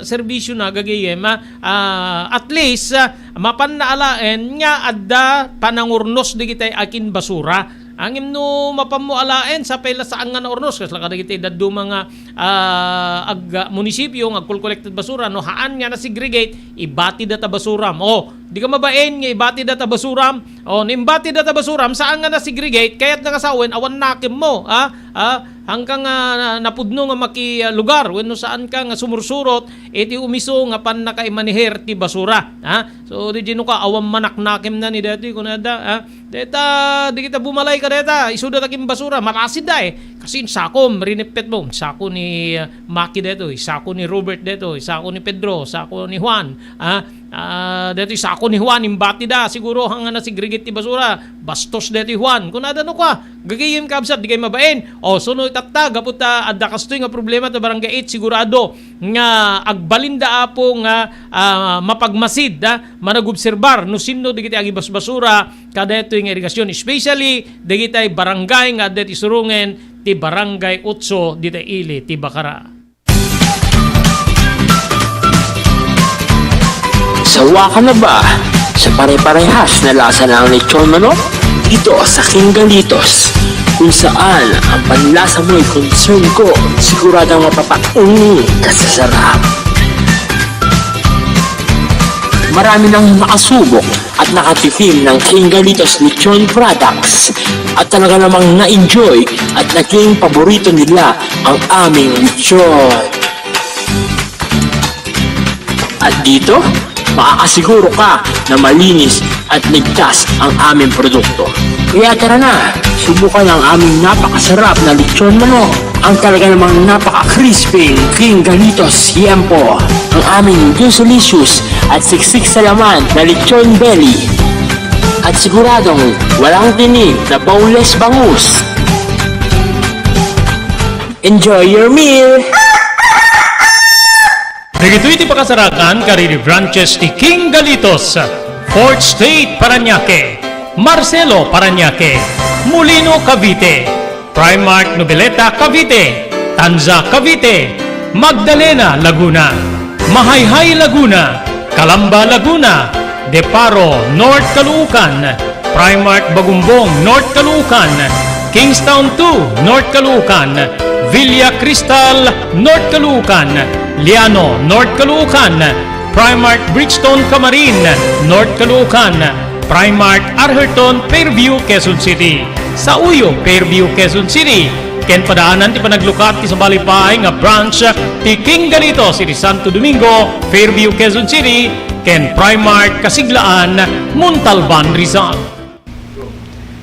[SPEAKER 1] serbisyo na gagayem at least mapan na alaen nga adda panangurnos di kita akin basura angim no mapamualaen sa pela saan nga na ornos kasi kada kita daddo mga munisipyo nga collected basura no haan nga na segregate ibati data basuram di ka mabaen nga ibati data basuram nimbati data basuram saan nga na segregate kayat nga kasawen awan nakim mo hanggang napudno nga maki lugar wenno saan ka nga sumursurot iti umiso nga pan nakaimaniher ti basura so di jino ka awam manaknakim na ni dati kunada deta di kita bumalay ka deta isuda takim basura marasid kasi sakom rinipet mo sako ni Maki deto sako ni Robert deto sako ni Pedro sako ni Juan dito sako ni Juan imbati da siguro hanga na segregate ti basura bastos dito Juan kunada no ka gagayim kabsat di kay mabaen suno itatta gaputa adda kastoy nga problema ta barangay 8 sigurado nga agbalinda apo nga mapagmasid managobserbar no sinno digiti agi basura kada ito nga irigasyon especially digitay barangay nga adda ti surungen ti barangay 8 dita ili ti Bacara.
[SPEAKER 3] Sawa ka na ba sa pare-parehas na lasa ng lechon manok? Dito sa King Galitos. kung saan ang panlasa mo'y concern ko. Siguradong mapapaungi ka sa sarap. Marami nang nakasubok at nakatikim ng King Galitos Lechon products at talaga namang na-enjoy at naging paborito nila ang aming lechon. At dito, makakasiguro ka na malinis at ligtas ang aming produkto. Kaya tara na, subukan ang aming napakasarap na lechon manok. Ang talaga namang napaka-crispy King Galitos Yempo. Ang aming delicious at siksik sa laman na lechon belly. At siguradong walang tinig na boneless bangus. Enjoy your meal!
[SPEAKER 1] Dagito iti pakasarakan kariri branches ti King Galitos, Fourth State Parañaque, Marcelo Parañaque, Molino Cavite, Primark Noveleta Cavite, Tanza Cavite, Magdalena Laguna, Mahayhay Laguna, Calamba Laguna, Deparo North Caloocan, Primark Bagumbong North Caloocan, Kingstown 2 North Caloocan, Villa Cristal North Caloocan, Liano North Caloocan, Primark Bridgestone Camarin North Caloocan, Primark Arherton Fairview Quezon City, sa Uyo Fairview Quezon City, ken padaanan ti panaglukat ti sa Balipay nga branch ti King Galitos iti Santo Domingo Fairview Quezon City, ken Primark Kasiglaan Montalban Rizal.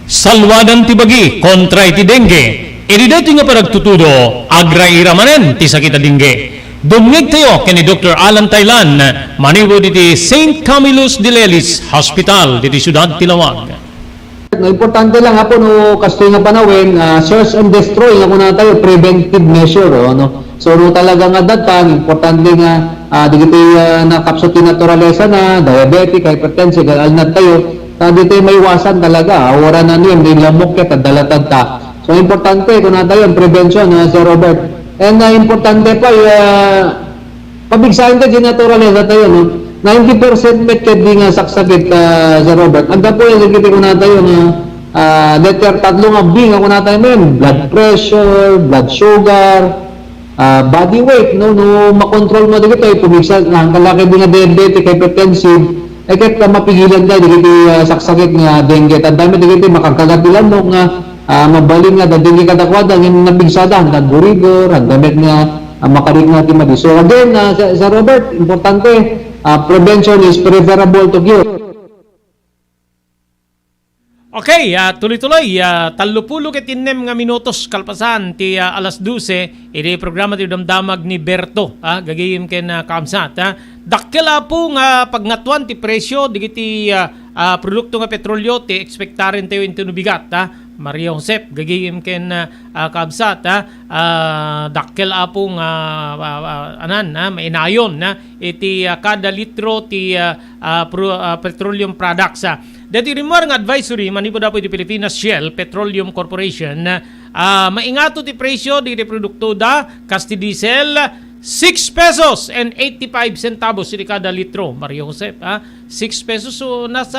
[SPEAKER 1] Salwadan ti bagi kontra iti dengue, iti dati nga panagtutudo agra iramanen ti sakita dengue. Dumngeg tayo kay ni Dr. Alan Taylan, maniwod iti St. Camillus de Lelis Hospital diti Ciudad Tilawag.
[SPEAKER 4] Importante lang po no kastoy nga panawin, search and destroy nga muna tayo preventive measure no. So no talaga nga datan importante nga dito na kapsot naturalesa na diabetic, hypertensive, alnat tayo. Dito may iwasan talaga, wala na niyo din lamok ket dalatad ta. So importante kung na tayo prevention Sir Robert. And importante pa pabigsahin ka naturalesa tayo no. 90% met ka di nga saksakit Sir Robert. Agda po yung sakit ko na tayo na letter tatlong abing ako na tayo men. Blood pressure, blood sugar, body weight no makontrol mo dito pabigsa na ang kalaki di nga diabetic, hypertensive ay kahit mapigilan ka dito saksakit nga dengue. At dami dito makakagatilan mo nga mabaling nga dengue kadakwada ng nabigsada hanggang gurigor, hanggang nga makarik natin madi. So again, Sir Robert, importante prevention is preferable to cure.
[SPEAKER 1] Okay, tuloy-tuloy, talupulo ket innem nga minutos kalpasan ti alas 12 iti programa ti damdamag ni Berto, gagayem ken kamsat. Dakkel po nga pagngatwan ti presyo digiti produkto nga petrolyo ti ekspektaren tayo into nubigat, Maria Josep gagayem ken kamsat, dakkel po nga mainayon iti kada litro ti petroleum products. Dati rin mo nga advisory, manipod po iti Pilipinas Shell Petroleum Corporation, maingato ti presyo di produkto kasti diesel, 6 pesos and 85 centavos iti kada litro, Mario Josep. 6 pesos, so nasa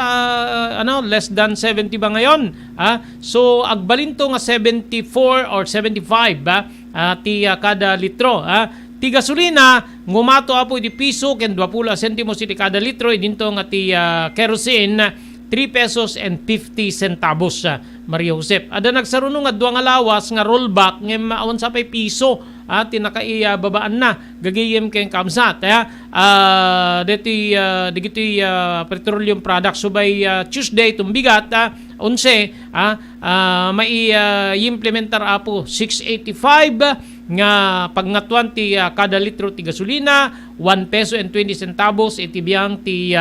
[SPEAKER 1] less than 70 ba ngayon? So agbalinto nga 74 or 75 ti kada litro. Ti gasolina, ngumato po iti piso ken 20 sentimos iti kada litro, idinto nga ti kerosene, 3 pesos and 50 centavos, Maria Josep. Ada nagsaruno nga duwa nga lawas nga rollback ngem awan sa pay piso tinakaiya babaan na gagayem ken kamsat deti digiti petroleum products so by Tuesday tumbigat 11 mai implementar apo 685 nga pagngatwan ti kada litro ti gasolina, 1 peso and 20 centavos iti biyang ti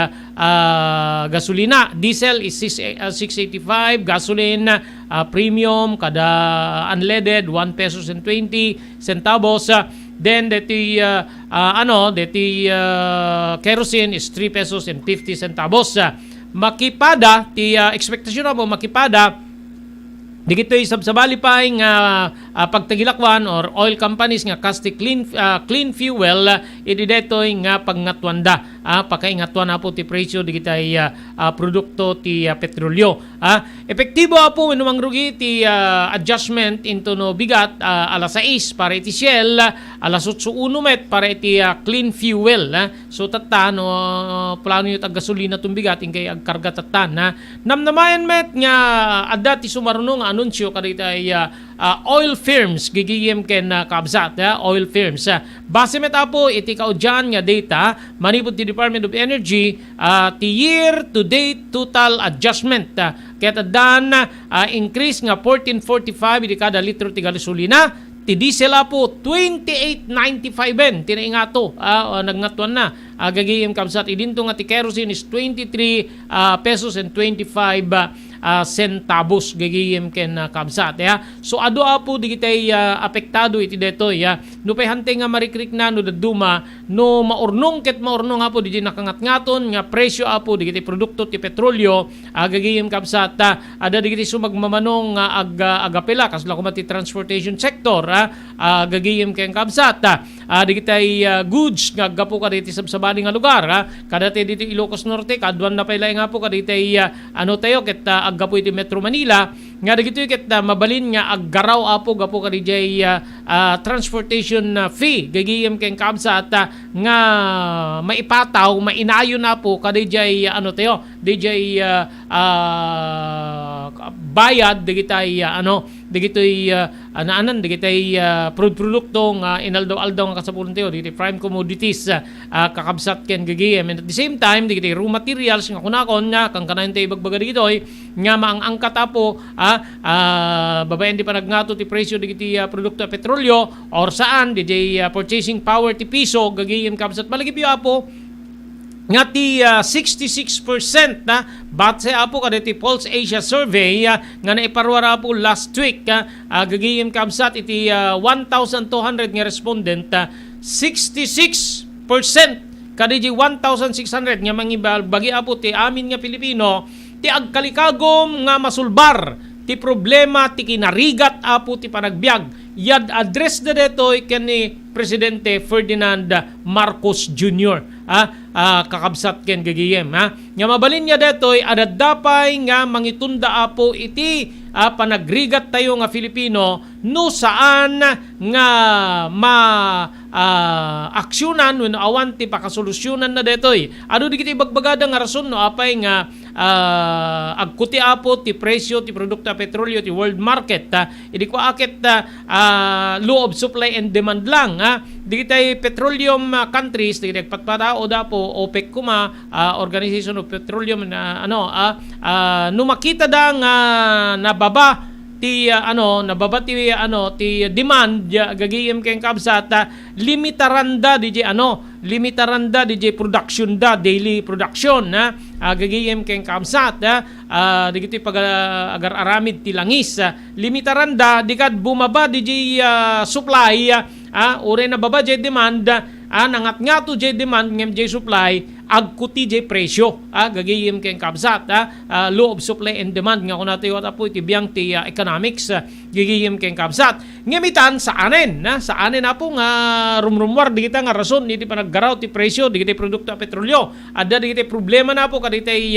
[SPEAKER 1] gasolina. Diesel is 685, gasoline premium kada unleaded 1 pesos and 20 centavos. Then deti kerosene is 3 pesos and 50 centavos. Makipada ti ekspektasyon mo makipada digito'y sabsabali pa nga pagtagilakwan or oil companies nga kasti clean fuel iti detoy nga pangngatwanda pakaingatwan na po ti presyo di kitay produkto ti petrolyo. Epektibo po wenno mangrugi ti adjustment into no bigat alas 6 para iti Shell, alas 8:01 met para iti clean fuel. So tata no plano yu tag gasolina tumbigat ingkay agkarga tatan namnamayan met nga adda ti sumarunong anunsyo kaditay oil firms gigiyem ken kabsat oil firms base met apo iti kaudyan nga data manipod ti Department of Energy ti year to date total adjustment ket addan increase nga 14.45 iti kada litro ti gasolina ti diesel apo 28.95 ben tinaingato nagngatwan na gagiyem kabsat idinto nga ti kerosene is 23 pesos and 25 centavos gagiyem ken kabsat so ado apo di kitay apektado iti detoy no pay hante nga marikrik na no daduma no maurnong ket maurnong apo di nakangat-ngaton nga presyo apo di kitay produkto ti petrolyo gagiyem kabsat ada di kitay sumagmamanong agapela kasla kuma ti transportation sector gagiyem ken kabsat di kitay goods nga gapo kaditi sabsabani nga lugar kadati dito Ilocos Norte kadwan na pay laeng apo kaditi ano tayo ket aggapo iti Metro Manila nga dagitoy ket mabalin nga aggaraw apo gapo kadijay transportation fee gagiyem ken kabsat nga maipataw mainayon na po kadijay ano tayo dijay bayad digitay digitoy anaanan digitay produkto nga inaldaw-aldaw nga kasapulon tayo digitay prime commodities kakabsat ken gagiyem and at the same time digitay raw materials nga kunakon nga kang kanayon tayo ibagbaga digitoy nga maang-angkat apo babayan di pa nagngato ti presyo digiti produkto petrolyo or saan digitay purchasing power ti piso gagiyem kabsat malagipyo apo nga ti 66% batse apo kaditi Pulse Asia survey nga naiparwara po last week gagiyem kabsat iti 1,200 nga respondent 66% kaditi 1,600 nga mangibagi apo ti amin nga Pilipino ti agkalikagom nga masulbar ti problema ti kinarigat apo ti panagbiag yad address na detoy ken ni Presidente Ferdinand Marcos Jr. Kakabsat ken gagiyem nga mabalin niya detoy adadapay nga mangitunda apo iti panagrigat tayo nga Filipino no saan nga aksyonan wenno awan ti pakasolusyonan na detoy adu digiti bagbagada nga rason no apay nga agkuti apo ti presyo ti produkto petrolyo ti world market idi ko akit law of supply and demand lang digitay petroleum countries digitay patpatao dapo OPEC kuma Organization of Petroleum no makita da nga nababa ti ti demand gagiyem ken kabsat limitaranda DJ production daily production gagiyem ken kabsat digiti pag agar aramid ti langis limitaranda dikad bumaba DJ supply ure na baba DJ demand nangat-ngato DJ demand ngem DJ supply agkuti DJ presyo gagiyem ken kabsat law of supply and demand nga kunatayo apo iti biyang ti economics gagiyem ken kabsat ngemitan saanen apo nga rumrumwar digita nga rason iti panaggaraw ti presyo digiti produkto petrolyo adda digiti problema na po kaditay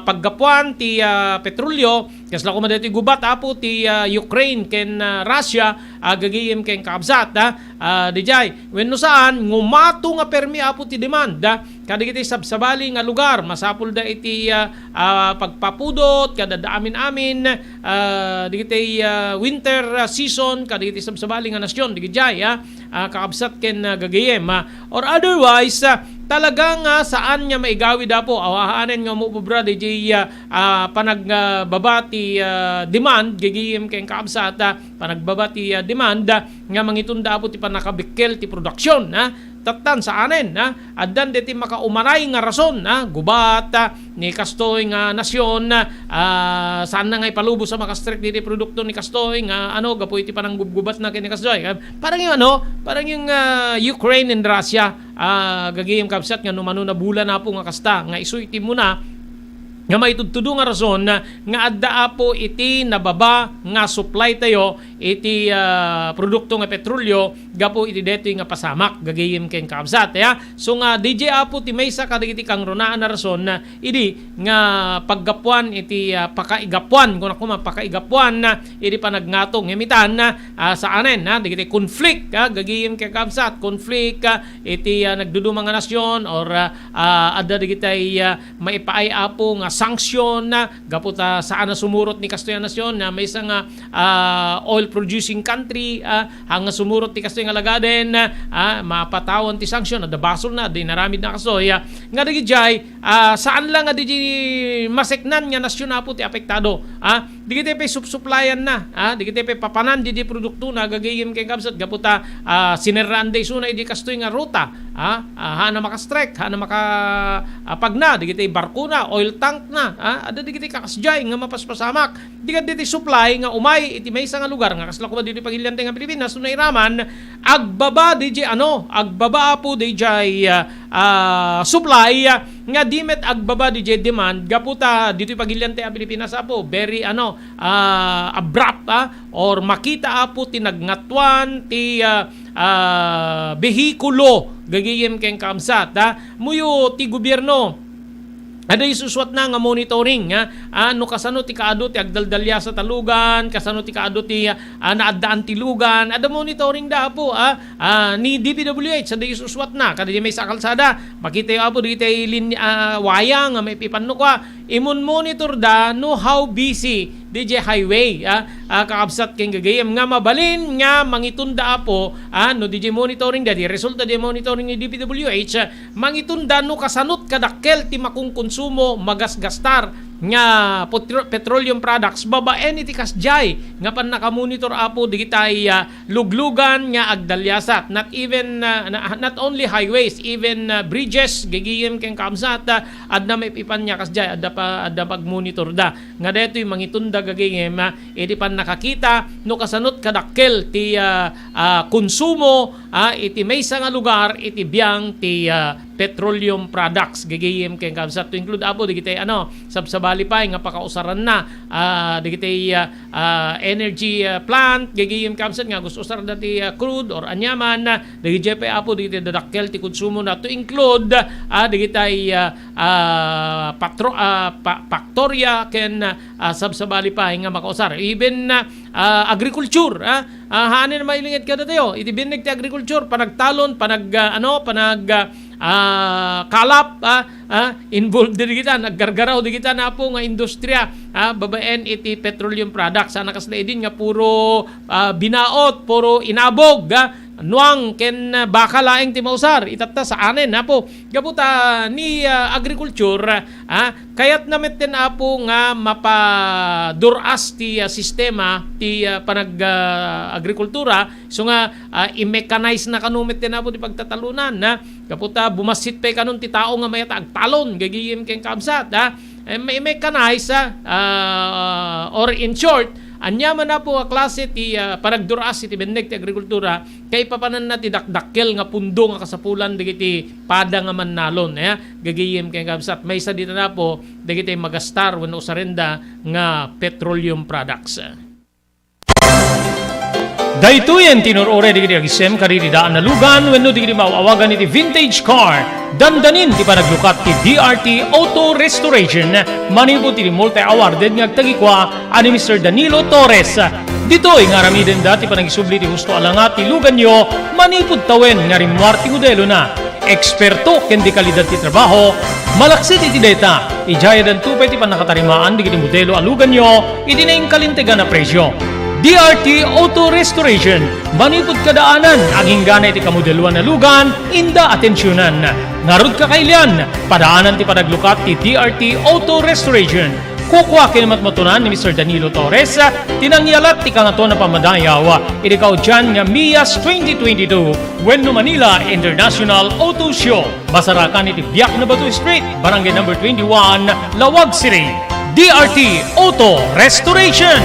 [SPEAKER 1] paggapuan ti petrolyo kasla kuma dati gubat apo ti Ukraine ken Russia gagiyem ken kabsat dijay wenno saan ngumato nga permi apo ti demand kadigiti sabsabali nga lugar masapul da iti pagpapudot kada amin-amin digiti winter season kadigiti sabsabali nga nasyon digijay kakabsat ken gagayem or otherwise talagang saan niya maigawi dapo awahanen nga mububra di panagbabati demand gagayem ken kabsat panagbabati demand nga mangitunda po ti panakabikkel ti produksyon tatan sa anen addan deti makaumaray nga rason gubat ni kastoy nga nasyon saan na nga ipalubo sa makastrek diti produkto ni kastoy nga gapoy ti pananggubgubat na kini kastoy parang yung Ukraine and Russia gagayem kabsat nga numano na bulan na po nga kasta nga isuiti mo na nga maitutudo nga rason nga adda po iti nababa nga supply tayo iti produkto nga petrolyo gapo iti detoy nga pasamak gagayem ken kabsat ya. So nga DJ apo ti maysa kadagiti kang runaan na rason na idi nga paggapuan iti pakaigapuan kun ako mapakaigapuan na iti panagnato ngemitan sa anen digiti conflict gagayem ken kabsat conflict iti nagdudumang nga nasyon or adda digiti maipaay apo nga sanksyon na gaputa saan na sumurot ni kastoy nga nasyon na may isang oil producing country hanga sumurot ti kastoy nga lagaden mapatawan ti sanksyon adda basol na di naramid na kastoy nga digijay saan lang nga di maseknan nga nasyon na po ti apektado digiti pa supplyan na digiti pa papanan di produkto na gagayem kay kabsat gaputa sinerraan day suna di kastoy nga ruta hana maka-strike hana pagna digiti barko na oil tank na ada digiti kakasjay nga mapaspasamak digiti supply nga umay iti maysa nga lugar nga kasla ko ba dito pagilyante nga Pilipinas no iraman agbaba DJ agbaba po DJ supply nga dimet agbaba DJ demand gaputa dito pagilyante nga Pilipinas apo very abrupt or makita apo tinagngatwan ti behikulo gagayem ken kamsat muyo ti gobyerno ada isuswat na nga monitoring no kasano ti kaado ti agdaldalya sa talugan kasano ti kaado ti naaddaan ti lugan ada monitoring da po ni DPWH ada isuswat na kada may sa kalsada makita yo apo dito wayang may pipanno kwa imun monitor da no how busy DJ highway kakabsat ken gagayem nga mabalin nga mangitunda apo no DJ monitoring da di resulta di monitoring ni DPWH mangitunda no kasanot kadakkel ti makung konsumo magasgastar nga petroleum products babaen iti kasjay nga pan nakamonitor apo digitay luglugan nga agdalyasat not even not only highways even bridges gagiyem ken kamsat adna may ipan nya kasjay adda pagmonitor da nga detoy mangitunda gagiyem iti pan nakakita no kasanot kadakkel ti konsumo iti maysa nga lugar iti biyang ti petroleum products gagayem ken kamsat to include apo digitay sabsabali pa nga pakausaran na digitay energy plant gagayem kamsat nga gusto usar dati crude or anyaman digitay pa apo digitay dadakkel ti konsumo na to include digitay factoria ken sabsabali pa nga makausar even agriculture hanin mailingit kada tayo iti binig ti agriculture panagtalon kalap involved din kita naggargaraw din kita na po nga industriya babaen iti petroleum products nakasla din nga puro binaot puro inabog nuang ken baka laeng ti mausar itatta sa anen po gabuta ni agriculture kayat namet ten apo nga mapaduras ti sistema ti panag agrikultura so nga i-mechanize na kanumit ten apo ti pagtatalunan gaputa bumasit pa kanon ti tao nga mayata agtalon gagiyem ken kamsat may mechanize or in short anyaman na po klase ti panagduras iti beneg ti agrikultura kay papanan na ti dakdakkel nga pundo nga kasapulan digiti pada nga mannalon gagiyem ken kamsat maysa dito na po digiti magastar wenno usarenda nga petroleum products. Daytoyen tinurore digiti agisem karididaan na lugan wenno digiti maawagan iti vintage car dandanin ti panaglukat ti DRT Auto Restoration manipod ti multi-awarded nga agtagikwa ani Mr. Danilo Torres. Ditoy nga ramiden dati panagisubli ti husto alangat ti lugan nyo manipod tawen nga rimwar ti modelo na eksperto ken di kalidad ti trabaho malaksit iti data ijaya dan tupay ti panakatarimaan digiti modelo alugan nyo iti naing kalintegan na presyo. DRT Auto Restoration manipod kadaanan aging gana iti kamodeluan na lugan inda atensyonan narud kakailian padaanan ti padaglukat ti DRT Auto Restoration kukwa kinamat matunan ni Mr. Danilo Torres tinangyalat ti kangato na pamadayaw iti kaudyan nga MIAS 2022 Wenno Manila International Auto Show basarakan iti Biak na Batu Street Barangay number 21 Lawag City DRT Auto Restoration.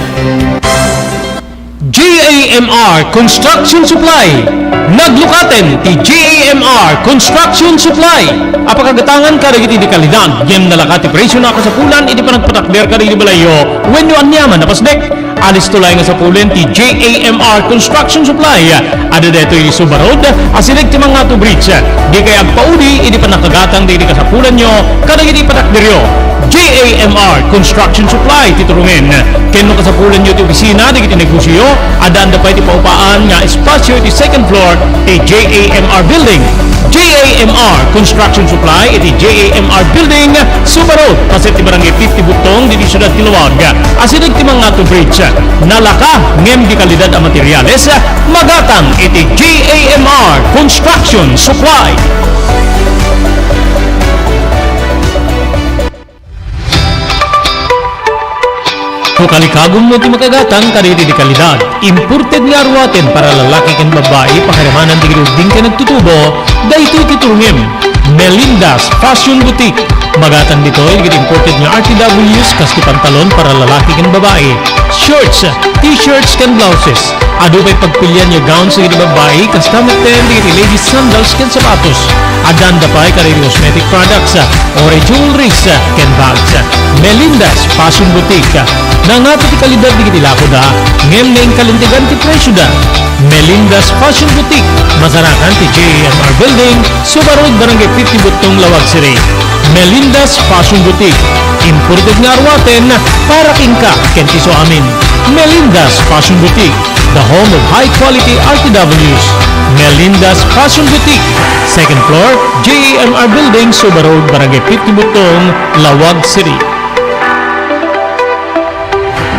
[SPEAKER 1] GA
[SPEAKER 5] JAMR Construction Supply. Naglukaten ti JAMR Construction Supply. Apakagatangan ka rin iti kalidad. Yem nalakati presyo na kasapulan iti panagpatakder ka rin balayo. When you anyaman napasdek. Alis tulay nga sa pulen ti JAMR Construction Supply. Ada deto iti Subarod. Asilig ti mga to bridge. Di kay agpaudi iti panakagatang di kasapulan nyo. Kada iti patakderyo. JAMR Construction Supply titurungin. Keno kasapulan nyo ti opisina di kiti negosyo. Adaan da pa iti paupaan nga espasyo iti second floor ti JAMR Building. JAMR Construction Supply iti JAMR Building Subarod. Pasit ti barangay 50 Butong di Syudad Kilawag. Asilig ti mga to bridge. Nalaka ngem di kalidad ang materyales. Magatang iti JAMR Construction Supply. Kalikagom mo ti makagatang kariti di kalidad. Imported nga arwaten para lalaki ken babae pakiramanan di gruding ka nagtutubo. Dahito titurungim. Melinda's Fashion Boutique. Magatang dito yung imported nga RTWs kasti pantalon para lalaki ken babae. Shirts, t-shirts ken blouses. Ado pa'y pagpilyan yung gowns sa babae kasta maten di ladies sandals ken sapatos. Adanda pa'y kariti cosmetic products or jewelries ken bags. Melinda's Fashion Boutique. Nangato ti kalidad di kiti lako da, ngem na kalintigan ti presyo da. Melinda's Fashion Boutique, masarakan ti JAMR Building, Subarod, Barangay 50 Butong, Lawag City. Melinda's Fashion Boutique, imported nga arwaten para kingka kenti so amin. Melinda's Fashion Boutique, the home of high quality RTWs. Melinda's Fashion Boutique, second floor, JAMR Building, Subarod, Barangay 50 Butong, Lawag City.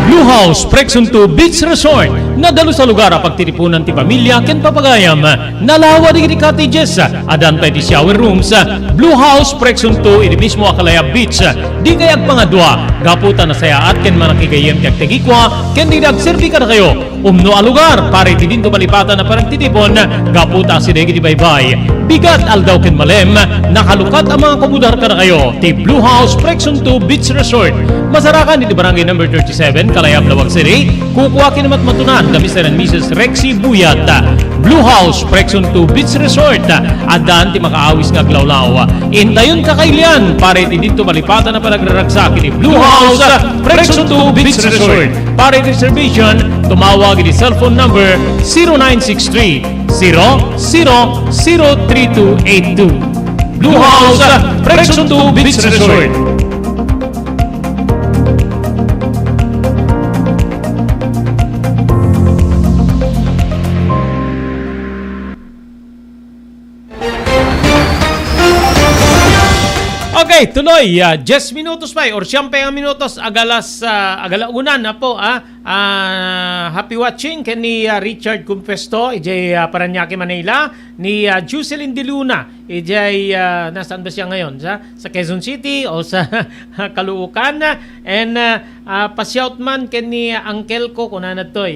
[SPEAKER 5] Blue House Prexon 2 Beach Resort. Nadalo sa lugar a pagtitipunan ti pamilya ken papagayam. Nalawa di cottages. Adan pa ti shower rooms. Blue House Prexon 2 iti mismo Akalaya Beach. Di kayag pangadwa. Gaputan na sayaat ken manakigayem ti agtegikwa ken di nagserbi ka na kayo. Umno a lugar para iti dinto malipatan na parang titipon. Gaputa si degi di baybay. Bigat aldaw ken malem. Nakalukat ang mga komudar ka na kayo. Ti Blue House Prexon 2 Beach Resort. Masarakan iti barangay number 37 Kalayab, Lawag City. Kukuha kinamat matunan kami Mr. and Mrs. Rexy Buyat. Blue House Prexon 2 Beach Resort. Adaan ti makaawis nga glawlaw. Intayon kakailian para iti dito malipatan na panagraragsak iti Blue House Prexon 2 Beach Resort. Para iti reservation, tumawag iti cellphone number 0963 003282. Blue House Prexon 2 Beach Resort. Okay, tuloy. 10 minutos pa or 10 minutos agalaunan na po. Happy watching ken ni Richard Cumpesto, ijay Paranaque, Manila, ni Jocelyn De Luna, ijay nasaan ba siya ngayon? Sa Quezon City o sa Caloocan? And pa-shout man ken ni Uncle ko kunana to,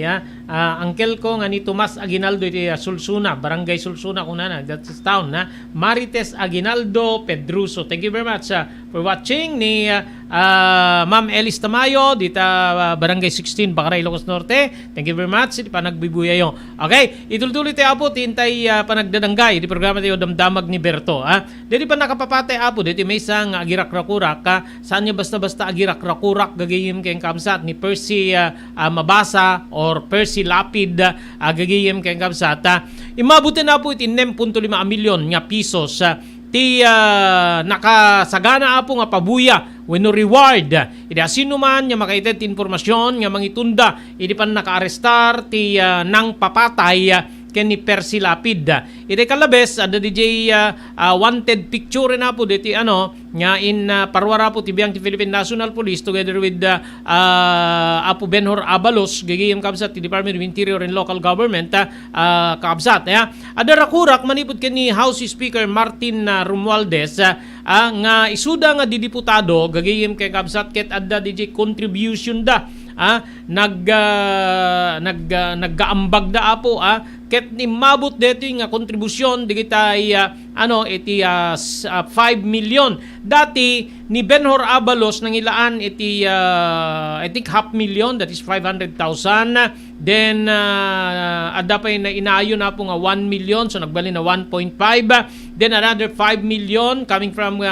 [SPEAKER 5] Uncle ko nga ni Tomas Aguinaldo iti Sulsuna, Barangay Sulsuna kunana, that's town na. Marites Aguinaldo Pedruso. Thank you very much for watching. Ni Ma'am Elis Tamayo dito Barangay 16 Bakaray, Ilocos Norte. Thank you very much. Di pa nagbibuyayo. Okay, ituloy tayo apo tintay panagdadanggay di programa tayo damdamag ni Berto. Dito pa nakapapatay apo dito may isang agirak-rakurak saan niya basta-basta agirak-rakurak gagayim kayong kamsat ni Percy Mabasa or Percy Lapid gagayim kayong kamsat. Imabutin na po iti 9.5 milyon nga pesos ti nakasagana apo nga pabuya wenno reward. Iti asino man nga makaited ti informasyon nga mangitunda iti pan nakaarestar ti nang papatay ken ni Percy Lapid. Iti kalabes ada DJ wanted picture na po diti nga in parwara po tibiyang ti Philippine National Police together with Apo Benhor Abalos gagayem kabsat ti Department of Interior and Local Government kabsat ada rakurak manipud ken ni House Speaker Martin Romualdez nga isuda nga didiputado gagayem kay kabsat ket adda DJ contribution da naggaambag da apo ket nimabot dito nga kontribusyon digitay iti 5 million. Dati ni Benhur Abalos nang ilaan iti I think 500,000, that is 500,000. Then adda pa na inaayo na po nga 1 million, so nagbali na 1.5. Then another 5 million coming from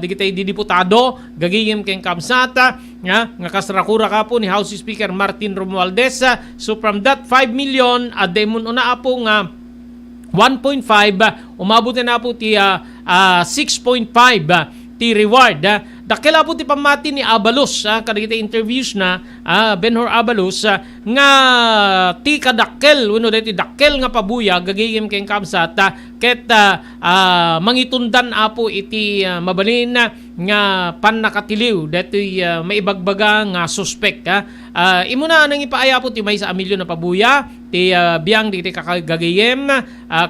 [SPEAKER 5] digitay di diputado gagayem ken kamsata nga kasrakura ka po ni House Speaker Martin Romualdez. So from that 5 million ademon una po nga 1.5 umabot na po ti 6.5 ti reward. Dakila po ti pamati ni Abalos kada interviews na Benhur Abalos nga ti kadakkel uno deti dakkel nga pabuya gagayem ken kamsat ket mangitundan apo iti mabalin nga pannakatiliw deti maibagbaga nga suspect. Imo na nang ipaaya po ti maysa a milyon na pabuya ti biang diti kakagagayem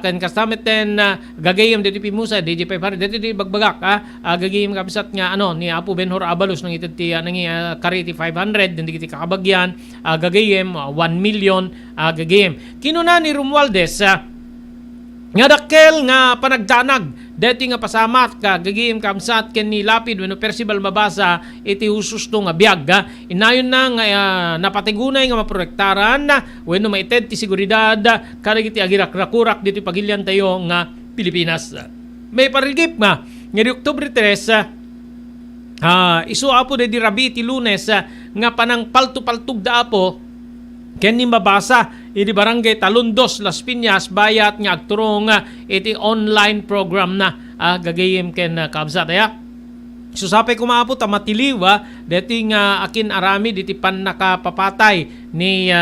[SPEAKER 5] ken kastameten gagayem deti pimusa DJ 500 deti bagbagak gagayem kamsat nga ni Apo Benhur Abalos nang itati nangi kariti 500 din diti kakabagyan gagayem 1 million gagayem kinuna ni Romualdez nga dakkel nga panagdanag deti nga pasamat gagayem kamsat ken ni Lapid wenno Percival Mabasa iti hususto nga biag inayon na nga napatigunay nga maprotektaran wenno maited ti seguridad kadagiti agirak-rakurak diti pagilyan tayo nga Pilipinas. May parigip nga ngedi Oktubre 3 isu apo de Rabi ti Lunes nga panang palto-paltug da apo ken ni Mabasa iti barangay Talundos, Las Piñas bayat nga agturong iti online program na gagayem ken kabsat susapay kumapo tamatiliw deti nga akin arami diti pan nakapapatay ni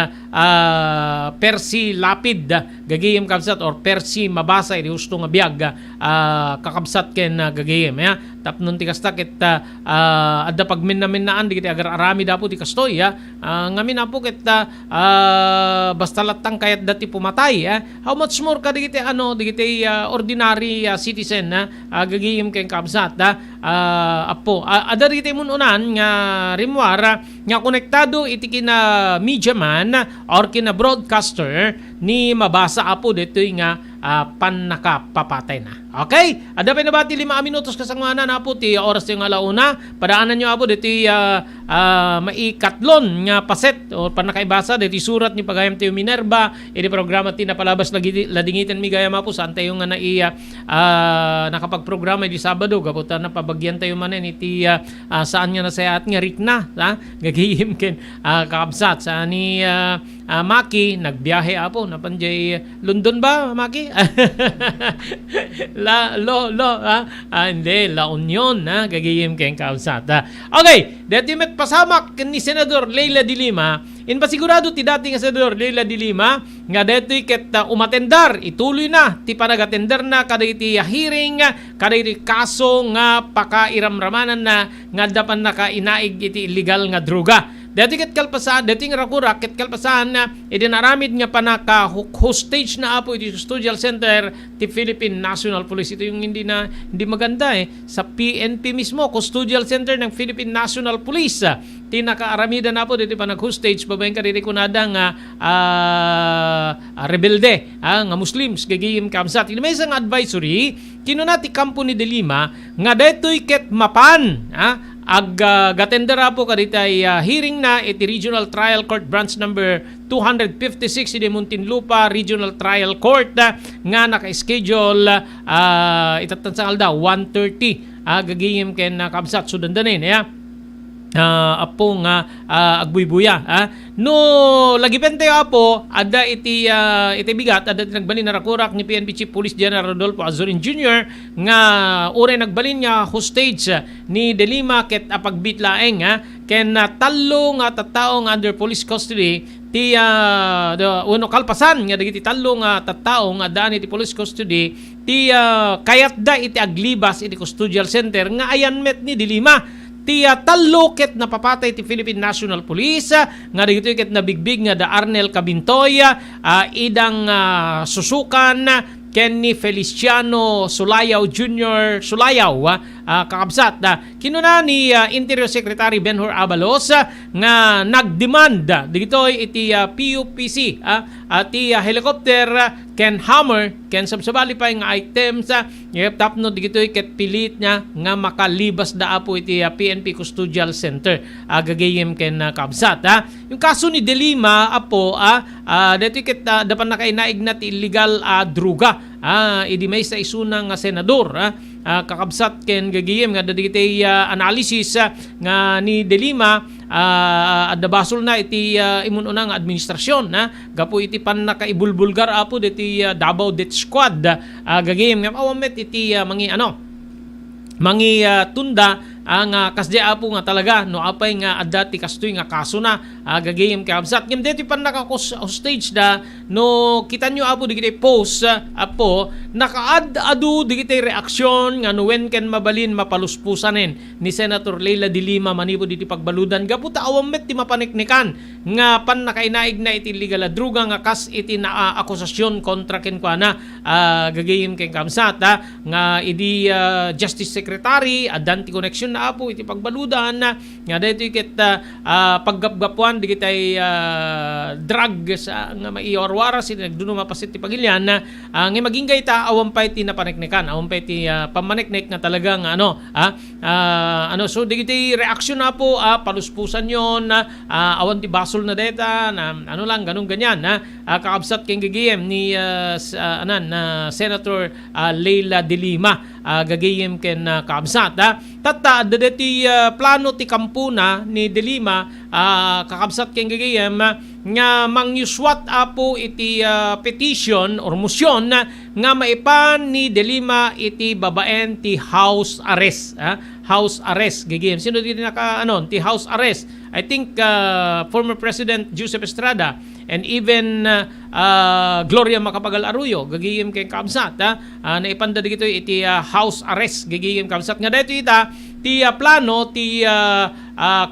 [SPEAKER 5] Percy Lapid gagayem kabsat or Percy Mabasa iti husto nga biag kakabsat ken gagayem tapnon ti kasta ket adda pagminnaminaan digiti agar arami dapo ti kastoy ngamin apo ket basta latang kayat dati pumatay how much more ka digiti digiti ordinary citizen gagayem ken kabsat apo ada digiti mununan nga rimwara nga konektado iti kina media man or kina broadcaster ni Mabasa apo dito nga pan nakapapatay na. Okay? Ada pa nabati 5 minutos kasangwanan na po ti oras yung alauna. Padaanan nyo po dito maikatlon nga paset o pan nakaibasa dito surat ni Pagayam tayo Minerva. Iti programa ti napalabas ladingitan mi gayam po saan tayo nga nakapagprograma di Sabado. Kaputa na pabagyan tayo manen iti saan nga nasayat nga rikna. Gagihim ken kakabsat. Saan ni Maki nagbiyahe apo napanjay London ba Maki? Hindi La Union gagayem ken kausat. Okay, dati met pasamak ni Senador Leila de Lima. In pasigurado ti dating Senador Leila de Lima nga detoy ket umatendar ituloy na ti panagatender na kada iti hearing kada iti kaso nga pakairamramanan na nga dapan nakainaig iti illegal nga droga. Dati ket kalpasan, dati nga rakura ket kalpasan idinaramid nga panaka-hostage na apo iti custodial center ti Philippine National Police. Ito yung hindi maganda sa PNP mismo, custodial center ng Philippine National Police. Ti nakaaramidan na po dito panag-hostage babaeng kariri kunada nga rebelde nga Muslims gagayim kamsat. Ito may isang advisory kinuna ti kampo ni De Lima nga detoy ket mapan gatendera po kaditay hearing na iti Regional Trial Court Branch number 256 iti Muntinlupa Regional Trial Court nga naka-schedule itatansangal daw 1:30 gagayim ken kabsat sudandanin apo nga agbuybuya no lagipente apo ada iti bigat ada nagbalin na rakurak ni PNP Chief Police General Rodolfo Azurin Jr. nga ure nagbalin nga hostage ni De Lima ket apagbitlaeng ken tallo nga tattaong under police custody ti kalpasan nga dagiti tallo nga tattao nga daan iti police custody ti kayat da iti aglibas iti custodial center nga ayan met ni De Lima ti tallo ket napapatay ti Philippine National Police nga dagito ket nabigbig nga da Arnel Cabintoy idang susukan ken ni Feliciano Sulayaw Jr. Sulayaw kakabsat. Kinuna ni Interior Secretary Benhur Abalos nga nagdemand dito iti PUPC ti helicopter ken hammer ken sabsabali pa nga items tapno dito ket pilit niya nga makalibas da apo iti PNP Custodial Center gagayem ken kabsat. Yung kaso ni Delima apo dito ket dapat nakainaig na ti illegal druga idi may sa isunang senador kakabsat ken gagayem nga dito analysis nga ni Delima adda basol na iti imununang administrasyon gapo iti pan nakaibulbulgar apo iti Davao Death Squad gagayem nga awamet iti mangi tunda ang kasdi apo nga talaga no apay nga adda ti kastoy nga kaso na gagayem kakabsat ngem deti pan naka-hostage da no kita nyo apo digiti post apo nakaad-adu digiti reaksyon nga no wen ken mabalin mapaluspusanen ni Senator Leila de Lima manipo diti pagbaludan gapu ta awamet ti mapaniknikan nga pan nakainaig na iti illegal a druga nga kas iti na akusasyon kontra ken kuana gagayem ken kakabsat nga idi Justice Secretary adan ti connection na apo iti pagbaludan nga dito ket paggapgapuan di kitay drug sa nga maiorwara si nagduno mapasit ti pagilyan nga maging ta awampay ti napaneknekan awampay ti pamaneknek nga talagang so di kitay reaksyon na po paluspusan yon awan ti basol na deta na lang ganun ganyan kakabsat ken gagayem ni Senator Leila de Lima gagayem ken kakabsat tata deti plano ti kampuna ni De Lima kakabsat ken gagayem nga mangyuswat apo iti petition or motion nga maipan ni De Lima iti babaen ti house arrest house arrest gagayem sino dito ti house arrest I think former President Joseph Estrada and even Gloria Macapagal Arroyo gagayem kay kabsat naipanda dito iti house arrest gagayem kabsat nga dito ti plano ti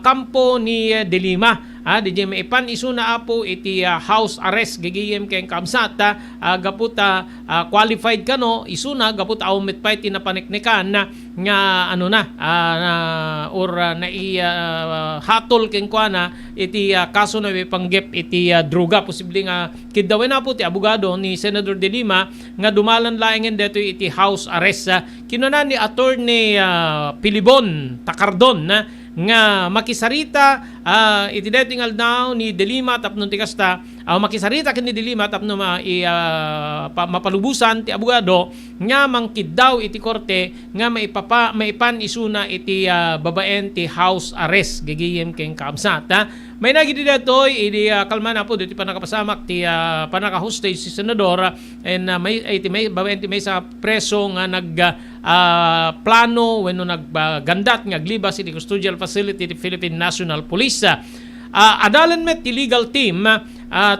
[SPEAKER 5] kampo ni De Lima DJ maipan isuna apo iti house arrest gagayem ken kabsat gaputa qualified kano isuna gaput awmet pa iti napaneknekan nga hatol ken kuana iti kaso na panggep iti druga posible nga kidawin na po ti abogado ni Senator De Lima nga dumalan laengen dito iti house arrest kinuna ni Attorney Pilibon Takardon nga makisarita iti datingal daw ni De Lima tapno ti kasta makisarita ken ni De Lima tapno mapalubusan ti abogado nga mangkid daw iti korte nga maipan isuna iti babaen ti house arrest gagayem ken kabsat may nagiti detoy idi kalma na po dito pa nakapasamak ti panaka-hostage si senador and may babaen ti may sa preso nga plano wenno naggandat nga aglibas iti custodial facility ti Philippine National Police adalan met ti legal team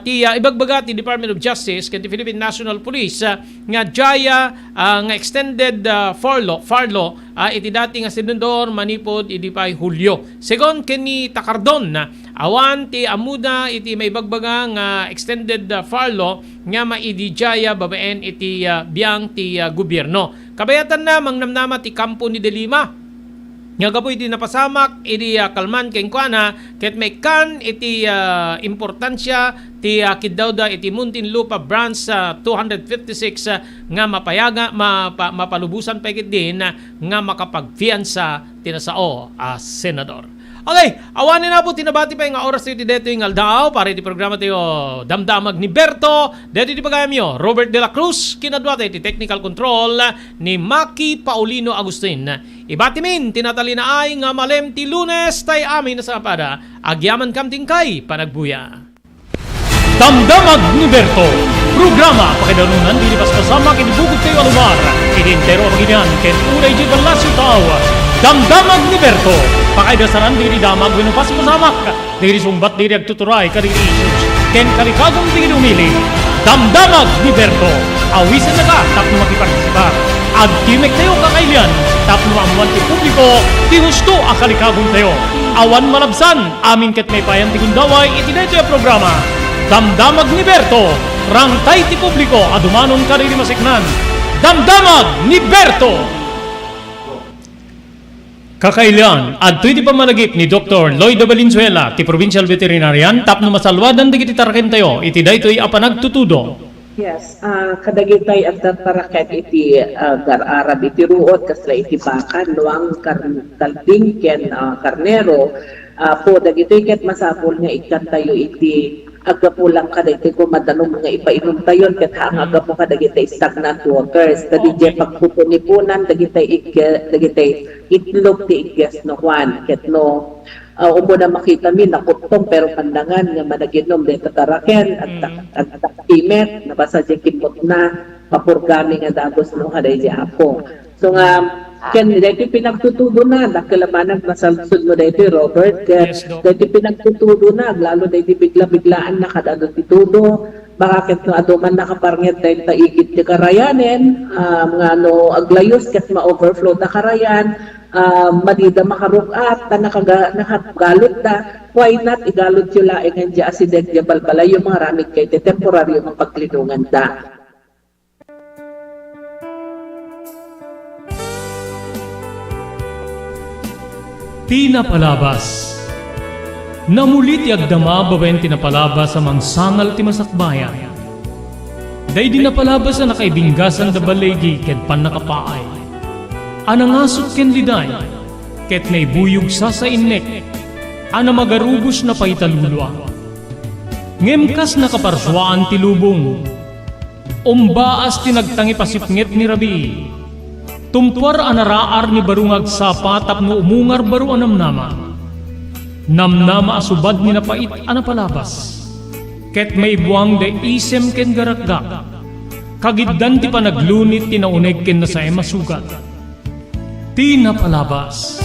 [SPEAKER 5] ti ibagbaga ti Department of Justice ken ti Philippine National Police nga jaya nga extended farlo iti dati nga senador manipod idi pay Hulyo segon ken ni Takardon awan ti amuda iti may bagbaga nga extended farlo nga maidi jaya babaen iti biyang ti gobyerno kabayatan na mangnamnama ti kampo ni De Lima nga gapoy iti napasamak iti kalman ken kuana ket may kan iti importansya ti kiddawda iti Muntinlupa branch 256 nga mapayaga mapalubusan pa ket din nga makapagfiansa tinasao senador. Okay, awanin na po tinabati pa yung oras iti dito yung aldaw para iti programa tayo Damdamag ni Berto. Dito iti pagayam nyo, Robert De La Cruz, kinadwata iti technical control ni Maki Paulino Agustin. Ibatimin, tinatalina ay nga malem ti Lunes tay amin na sa pada. Agyaman kamting kay panagbuya. Damdamag ni Berto, programa pakidarunan dilipas kasama kinibugod kayo alumar. Idintero ang ginyan, ken unay di balasyo tao. Damdamag ni Berto, pakaidasaran diri damag winupas masamak, diri sumbat diri agtuturay kadiri isus, ken kalikagong diri umili. Damdamag ni Berto, awisan na ka tapno makipartisipa. Agtimek tayo kakailian, tapno amuan ti publiko, ti husto akalikagong tayo. Awan malabsan, amin ket may payan ti gundaway, itinay tayo programa. Damdamag ni Berto, rangtay ti publiko, adumanon kadiri masiknan. Damdamag ni Berto!
[SPEAKER 1] Kakailan, at iti pamalagip ni Dr. Lloyd Valenzuela, ti Provincial Veterinarian, tapno masalwadan digiti taraken tayo, iti daytoy apanag tutudo.
[SPEAKER 6] Yes, kadagitay at taraket iti gar-arab iti ruot kasla iti bakan nuang talbing ken karnero po dagitoy ket masapol nga ikan tayo iti agapulang kadagitoy ko madanong nga ipainom tayo ket hang agapo kadagitoy stagnant waters kadagitoy pagpupunipunan dagitoy itlog ti igges no Juan ket no umo na makita mi nakutong pero pandangan nga managinom dito taraken at imet nabasa di kimot na papurgami nga dagos no haday di apo so nga ken dito pinagtutudo na nakalamanag masalsud mo dito Robert dito pinagtutudo na lalo dito bigla-biglaan na kadado titudo baka ket no aduman nakaparnget dahil taigit ti karayanen nga no aglayos ket ma-overflow na karayan madida makarukat na nakagalot na why not igalot yung laing ang di asideg di balbalay yung mga ramig kay te temporaryo ng paglinungan da.
[SPEAKER 1] Tinapalabas. Namulit agdama babayan tinapalabas sa mangsangal ti masakbayan. Day dinapalabas na nakaibinggasan da balegi ket pan nakapaay. Anangasot ken liday, ket naibuyog sa innek, ana magarubos na paitalulwa. Ngemkas nakaparswaan ti lubong, umbaas tinagtangi pasipnget ni Rabi, tumpar anaraar ni barungag sapa tapno umungar baru anamnama, namnama asubad ni napait anapalabas, ket may buwang de isem ken garakgak, kagiddan ti panaglunit tinauneg ken na sa masugat. Tinapalabas.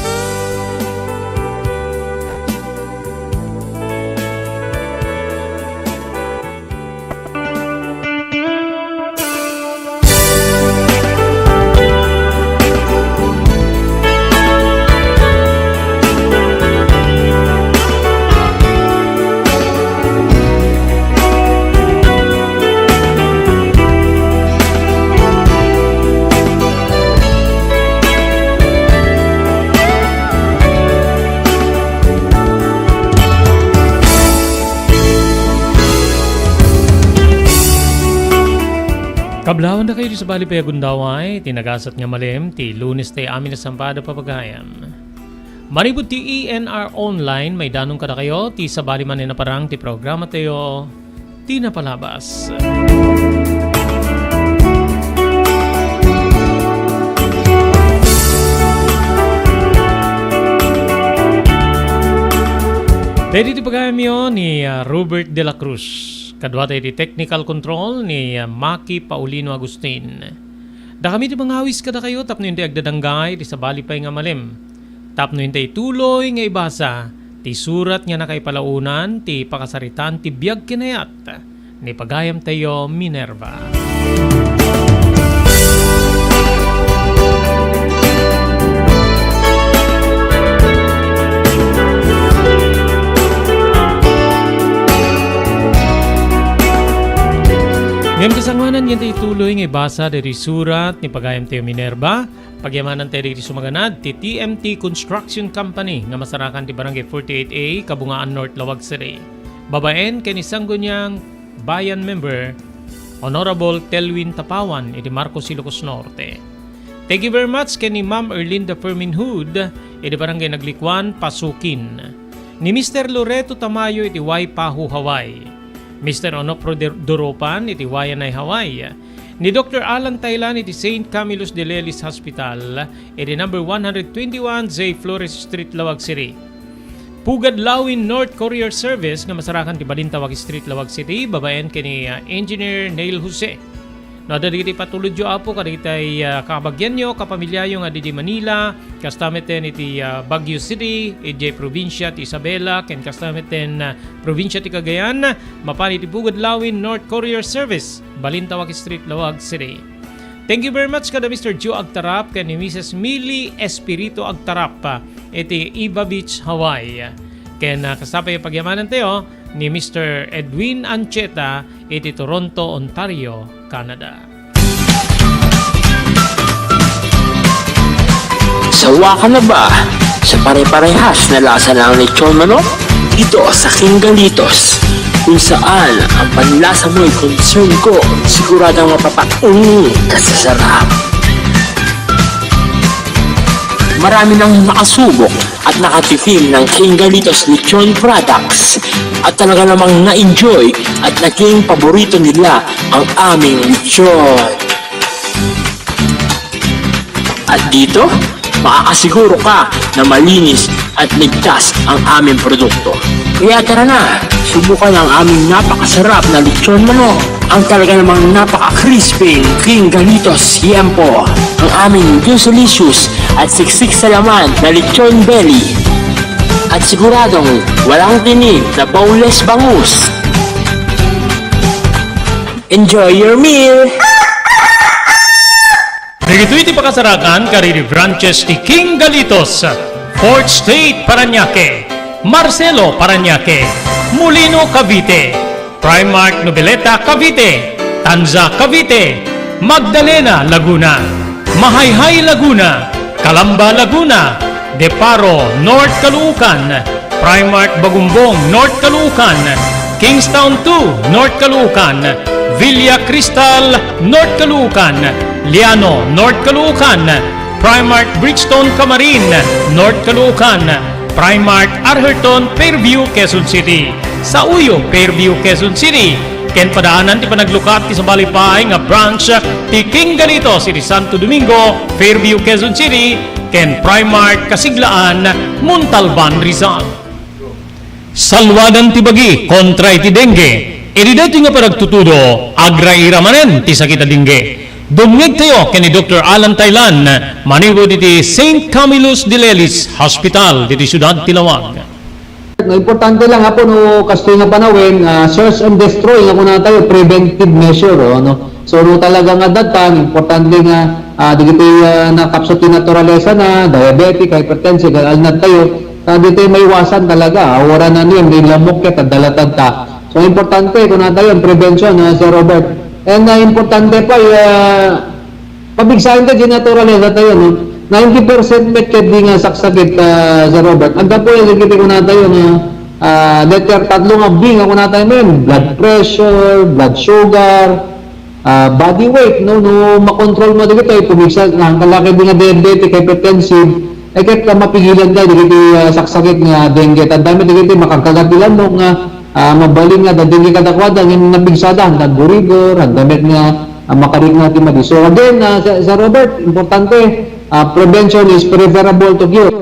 [SPEAKER 1] Kablawan na kayo sa bali payagundaway, tinagasat nga malim, ti Lunes tayo amin na sampada papagayam. Manibut ti ENR Online, may danong kada kayo, ti sa bali man na parang ti programa tayo, tinapalabas. Pwede ti pagayam yun ni Robert de la Cruz. Kadwa tayo di technical control ni Maki Paulino Agustin. Da kami di mangawis kada kayo tapno hindi agdadanggay di sa bali pay nga malim. Tapno hindi tuloy nga ibasa ti surat nga nakaipalaunan ti pakasaritan ti biyag kinayat ni pagayam tayo Minerva. Ngayon kasangwanan yan tayo tuloy ng ibasa dari surat ni pagayam tayo Minerva, pagyamanan tayo dari sumaganad ti TMT Construction Company nga masarakan ti Barangay 48A, Kabungaan North, Lawag City. Babaen kay ni Sangguniang Bayan Member, Honorable Telwin Tapawan, iti Marcos Ilocos Norte. Thank you very much kay ni Ma'am Erlinda Ferminhood, iti Barangay Naglikwan, Pasukin. Ni Mr. Loreto Tamayo, iti Waipahu, Hawaii. Mr. Onofro Doropan, iti Wayanay, Hawaii. Ni Dr. Alan Taylan, iti St. Camillus de Lelis Hospital, iti number 121 J. Flores Street, Lawag City. Pugad Lawin North Courier Service, nga masarakan ti Balintawak Street, Lawag City, babaen kini Engineer Neil Jose. Nadaditi patulod yo apo kadagitay kabagyan nyo, kapamilyayo nga di Manila, kastameten iti Baguio City, iti probinsya ti Isabela, ken kastameten probinsya ti Cagayan, mapan iti Pugad Lawin North Courier Service, Balintawak Street, Lawag City. Thank you very much kada Mr. Joe Agtarap ken ni Mrs. Millie Espirito Agtarap, iti Iba Beach, Hawaii. Ken kasapay pagyamanan tayo ni Mr. Edwin Ancheta, iti Toronto, Ontario, Canada.
[SPEAKER 3] Sawa ka na ba sa pare-parehas na lasa ng lechon manok? Dito sa King Galitos, kung saan ang panlasa mo ay concern ko, siguradong mapapaungi ka sa sarap. Marami nang nakasubok at nakatikim ng King Galitos Lechon products at talaga namang na-enjoy at naging paborito nila ang aming lechon. At dito, makakasiguro ka na malinis at ligtas ang aming produkto. Kaya tara na, subukan ang aming napakasarap na lechon manok. Ang talaga namang napaka-crispy King Galitos Yempo. Ang aming juicy-licious at siksik sa laman na lechon belly. At siguradong walang tinig na boneless bangus. Enjoy your meal!
[SPEAKER 1] Dito iti pakasarakan kariri branches ti King Galitos, Fourth State Parañaque, Marcelo Parañaque, Molino Cavite, Primark Noveleta Cavite, Tanza Cavite, Magdalena Laguna, Mahayhay Laguna, Calamba Laguna, Deparo North Caloocan, Primark Bagumbong North Caloocan, Kingstown 2 North Caloocan, Villa Cristal North Caloocan, Liano North Caloocan, Primark Bridgestone Camarin North Caloocan, Primark Arherton Fairview Quezon City, sa Uyo Fairview Quezon City, ken padaanan ti panaglukat ti sa balipahay nga branch ti King Galitos iti Santo Domingo Fairview Quezon City, ken Primark Kasiglaan Montalban Rizal. Salwadan ti bagi kontra iti dengue, iti dati nga paragtutudo agraira manen ti sakita dengue. Dumngeg tayo kani Dr. Alan Taylan, maniwo diti St. Camillus de Lelis Hospital diti Ciudad Tilawag.
[SPEAKER 4] No, importante lang po no kastoy nga panawin, search and destroy nga kuna tayo preventive measure no. So no talaga nga datan importante nga digiti nakapsot ti naturalesa na diabetic, hypertensive, alnat tayo. Dito may iwasan talaga, wala na niyo may lamok ket dalatad ta. So importante kuna tayo prevention Sir Robert. And importante pa pabigsahin ka di naturalesa tayo no. 90% met ket di nga saksakit Sir Robert. Ang po yung sigiti ko na tayo na letter tatlo nga B nga kuna tayo men, blood pressure, blood sugar, body weight no makontrol mo dito ay pumigsa ang kalaki di nga diabetic, hypertensive ay ket mapigilan tayo dito saksakit nga dengue. Tandami dito makagkagatilan mo nga mabaling nga dengue kadakwada ng nabigsada ang burigor, ang damit nga makarig natin madi. So again Sir Robert, importante prevention is preferable to cure.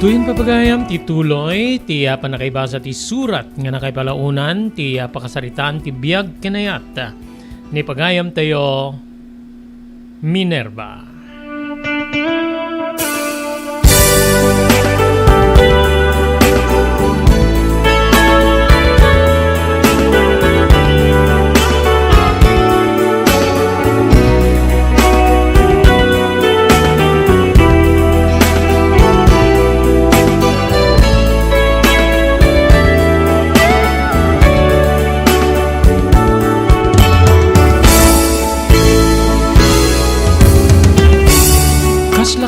[SPEAKER 1] Tuwin papagayam ti tuloy ti panakaibasa ti surat nga nakaipalaunan ti pakasaritaan ti biag kinayat ni pagayam tayo Minerva.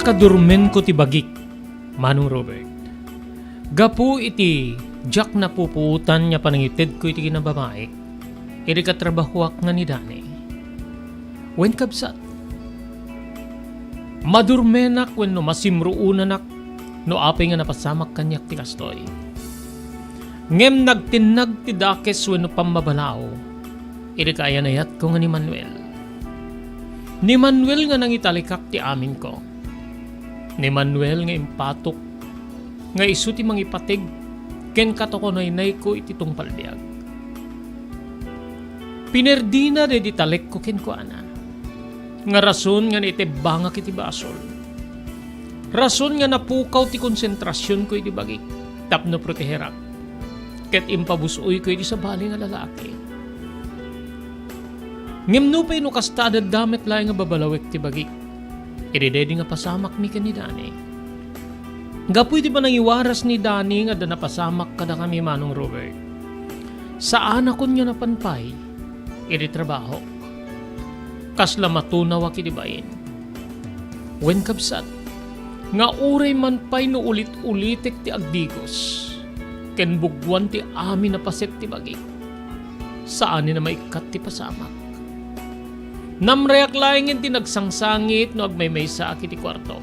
[SPEAKER 1] Kadurmen ko ti bagik, Manong Robert. Gapu iti jak na puputan niya panangited ko iti kinababae. Iti katrabahuak nga ni Dani. Wen kabsat. Madurmenak wen no masimruunanak no apay nga napasamak kanyak ti kastoy. Ngem nagtinag ti dakes wen no pambabalaw. Iti kaayanayat ko nga ni Manuel. Ni Manuel nga nangitalikak ti amin ko. Ni Manuel nga impatok nga isu ti mangipatig ken katokonoy-nay ko iti tungpalbiag. Pinerdina de ditalek ko ken ko ana. Nga rason nga iti bangak iti basol. Rason nga napukaw ti konsentrasyon ko iti bagi. Tapno proteherak. Ket impabusoy ko iti sabali nga lalaki. Ngimno pa ino kastada damit laing nga babalawek ti bagi. Ididedi nga pasamak mi ni Dani. Gapu iti ba nang iwaras ni Dani nga da napasamak kada kami Manong Robert. Saan ako niya napanpay? Iti trabaho. Kasla matunaw aki dibain. Wen kabsat, nga uray man pay no ulit-ulitek ti agdigos. Ken bugwan ti amin na paset ti bagi. Saan ni na maikat ti pasamak. Namreak laingin ti nagsangsangit no agmaymay sa aki ti kwarto.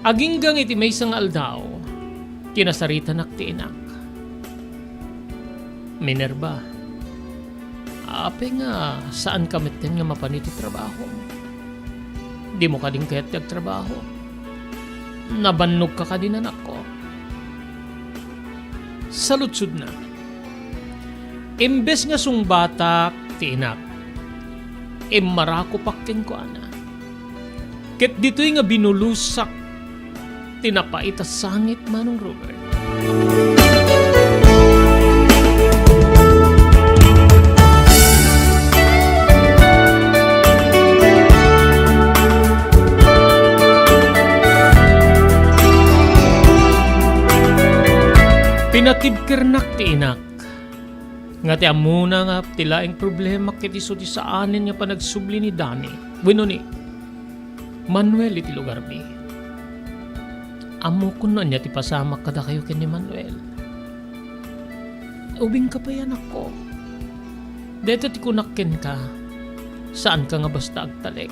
[SPEAKER 1] Aginggang iti may sang aldaw, kinasarita nak ti inak. Minerva, ape nga saan ka meten nga mapaniti trabaho? Di mo ka din kaya't nagtrabaho. Nabannog ka din anak ko. Salutsud na. Imbes nga sungbatak ti inak, marako pakken ko ana. Ket dito'y nga binulusak tinapaitas sangit Manong Robert. Pinatibkirnak ti inak. Nga ti amuna nga ti laing problema ket iso ti saanin nga panagsubli ni Dani. Bueno ni Manuel iti lugar mi. Amo ko na niya ti pasamak kada kayo ken ni Manuel. Ubing ka pa yan ako. Dito ti kunakken ka. Saan ka nga basta agtalek?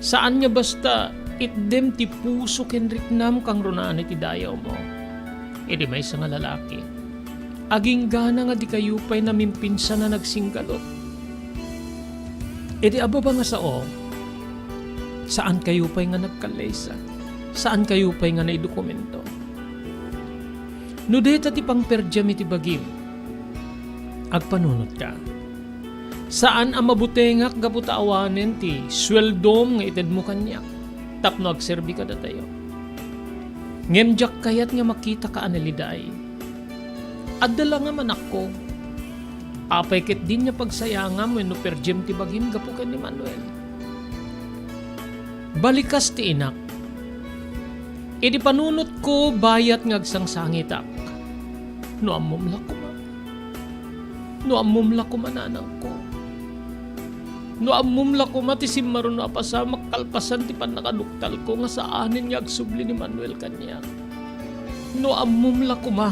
[SPEAKER 1] Saan nga basta itdem ti puso ken riknam kang runaan iti dayaw mo? Edi may nga lalaki. Aging gana nga di kayo pa'y namimpinsa na nagsinggalot. Edi ababa nga sao? Saan kayo pa'y nga nagkalaysa? Saan kayo pa'y nga naidokumento? No deta ti pangperdyam iti bagim. Agpanunot ka. Saan ang mabutengak gabutaawanen ti sweldom nga ited mo kanyak? Tapno agserbi ka datayo. Ngemjak kayat nga makita ka analiday. Adala nga manak ko. Apay ket din niya pagsayangam wenno perjem ti bagim gapu ken ni Manuel. Balikas ti inak. Idi panunot ko bayat nga agsangsangitak. No ammom lakuma. No ammom lakuma nanang ko. No ammom lakuma ti simmaron no apasamak kalpasan ti panakaduktal ko nga saanin nga agsubli ni Manuel kanya. No ammom lakuma.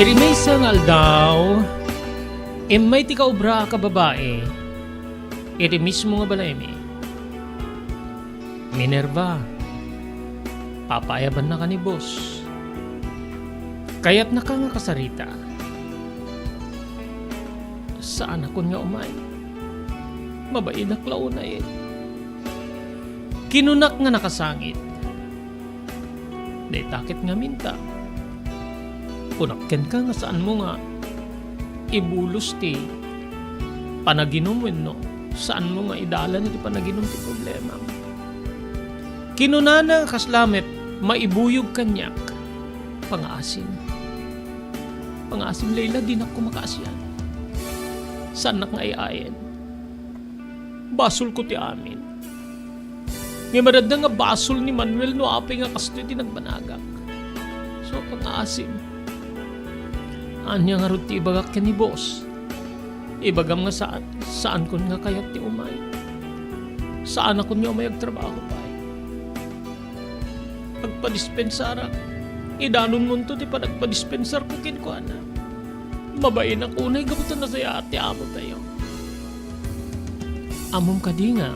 [SPEAKER 1] Irimay sa ngal daw, may ti kaobra ka babae, iti mismo nga balay mi. Minerva, papayaban na ka ni boss. Kaya't na ka nga kasarita. Saan ako nga umay? Mabainak launa eh. Kinunak nga nakasangit. Day takit nga minta. Kunakken ka nga saan mo nga ibulos ti panaginom wenno saan mo nga idalan iti panaginom ti problema. Kinunana kaslamet maibuyog kanyak pangaasim. Pangaasim Leila di na ko makaasyan. Saan nak nga iayen? Basol ko ti amin. Nga madad nga basol ni Manuel no apay nga kasto ti nagbanagak. So pangaasim. Anya nga ruti ibagak ka ni boss. Ibagam nga saan kun nga kayat ti umay. Saan ako niya umay agtrabaho pa. Pagpadispensara, idanon mo to ti panagpadispensar ko kin ko ana. Mabain ako unay gabutan na saya ati amo tayo. Amom ka di nga,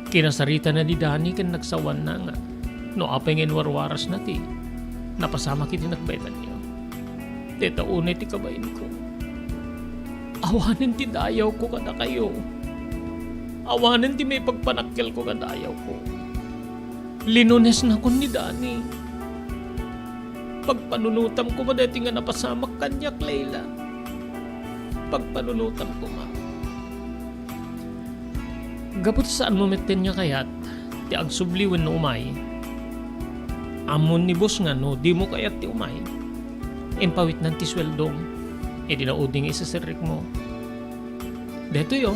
[SPEAKER 1] Kinasarita na ni Dani kan nagsawan na nga. No apay ngin warwaras na ti. Napasama kiti nagbaitan niyo. Teta unay ti kabain ko. Awanin ti dayaw ko kada kayo. Awanin ti may pagpanakkel ko kada ayaw ko. Linunes na ko ni Dani. Pagpanunutam ko ba dati nga napasamak kanyak, Layla? Pagpanunutam ko ma. Gapot saan mo metin niya kayat, ti agsubliwen no umay. Amon ni boss nga no, di mo kayat ti umay. Impawit ng ti sweldong, e di na uding isasirik mo. Deto yo.